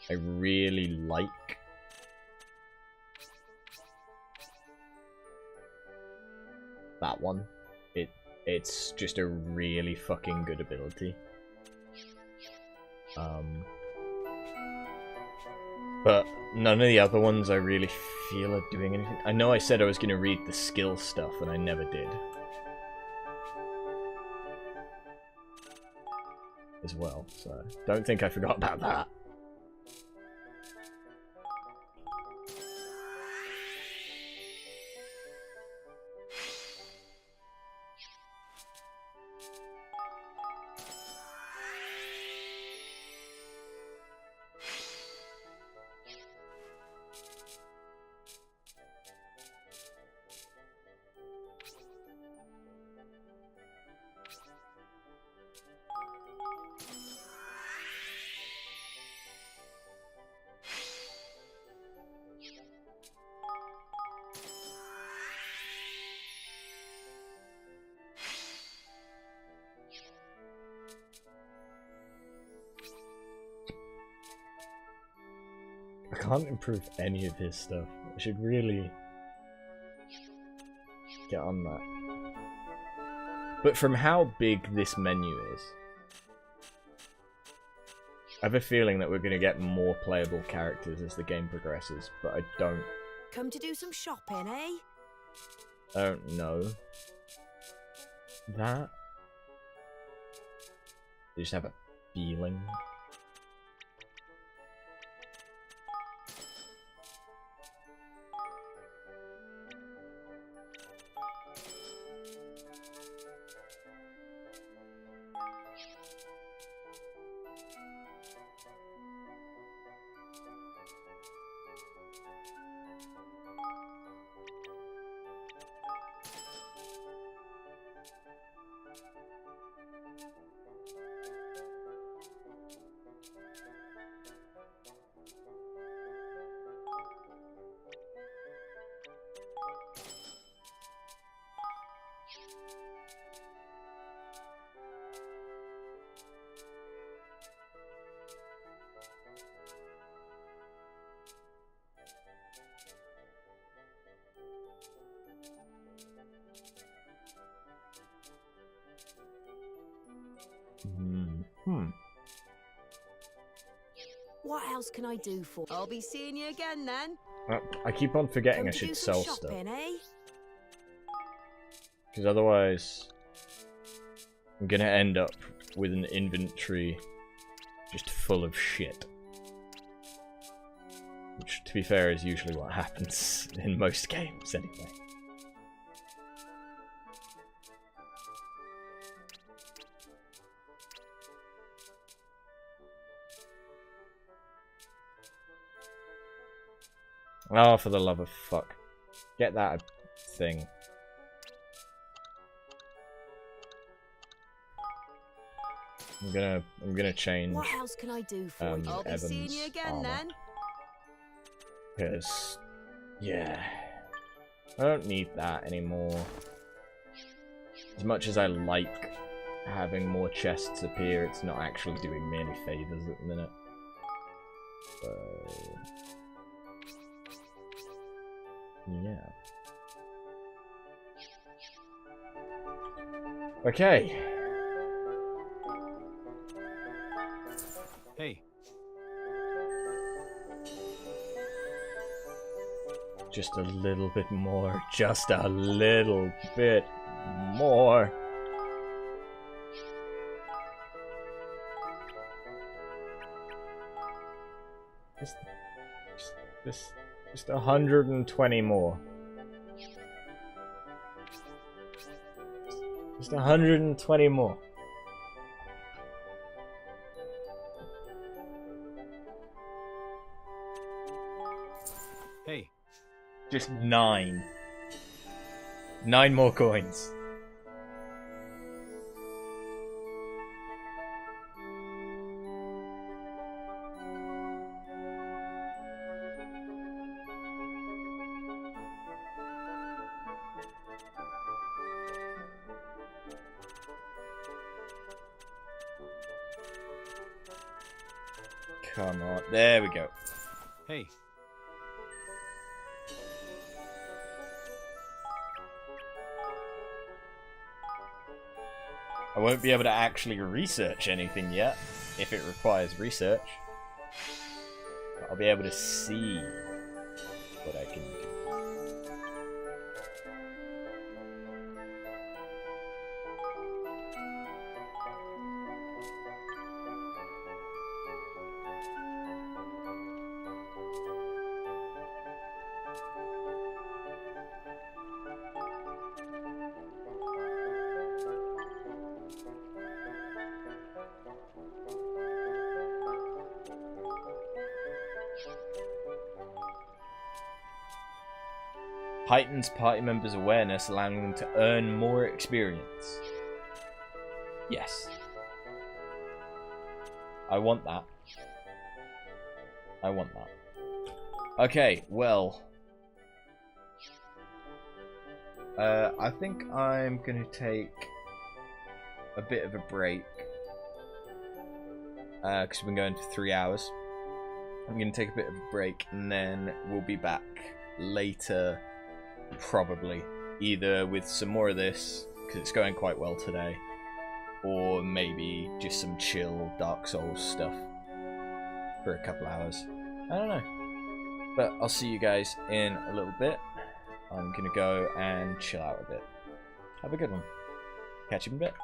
I really like. That one. It's just a really fucking good ability. But none of the other ones I really feel are doing anything. I know I said I was going to read the skill stuff, and I never did. As well, so don't think I forgot about that. I can't improve any of his stuff. I should really get on that. But from how big this menu is, I have a feeling that we're going to get more playable characters as the game progresses, but I don't... Come to do some shopping, eh? I don't know. That? I just have a feeling. What else can I do for? I'll be seeing you again then. I keep on forgetting Come I to should do some sell stuff. shopping, eh? Because otherwise, I'm gonna end up with an inventory just full of shit. Which, to be fair, is usually what happens in most games anyway. Oh, for the love of fuck. Get that thing. I'm gonna change. What else can I do for you? I'll be seeing you again then. Because, yeah, I don't need that anymore. As much as I like having more chests appear, it's not actually doing me any favors at the minute. So, yeah. Okay. Hey. Just a little bit more. Just a little bit more. Just 120 more. Just 120 more. Hey. Just 9. 9 more coins. Come on. There we go. Hey. I won't be able to actually research anything yet, if it requires research. But I'll be able to see what I can do. Heightens party members' awareness, allowing them to earn more experience. Yes. I want that. I want that. Okay, well. I think I'm going to take a bit of a break. Because we've been going for 3 hours. I'm going to take a bit of a break and then we'll be back later. Probably either with some more of this because it's going quite well today, or maybe just some chill Dark Souls stuff for a couple hours. I don't know, but I'll see you guys in a little bit. I'm gonna go and chill out a bit. Have a good one. Catch you in a bit.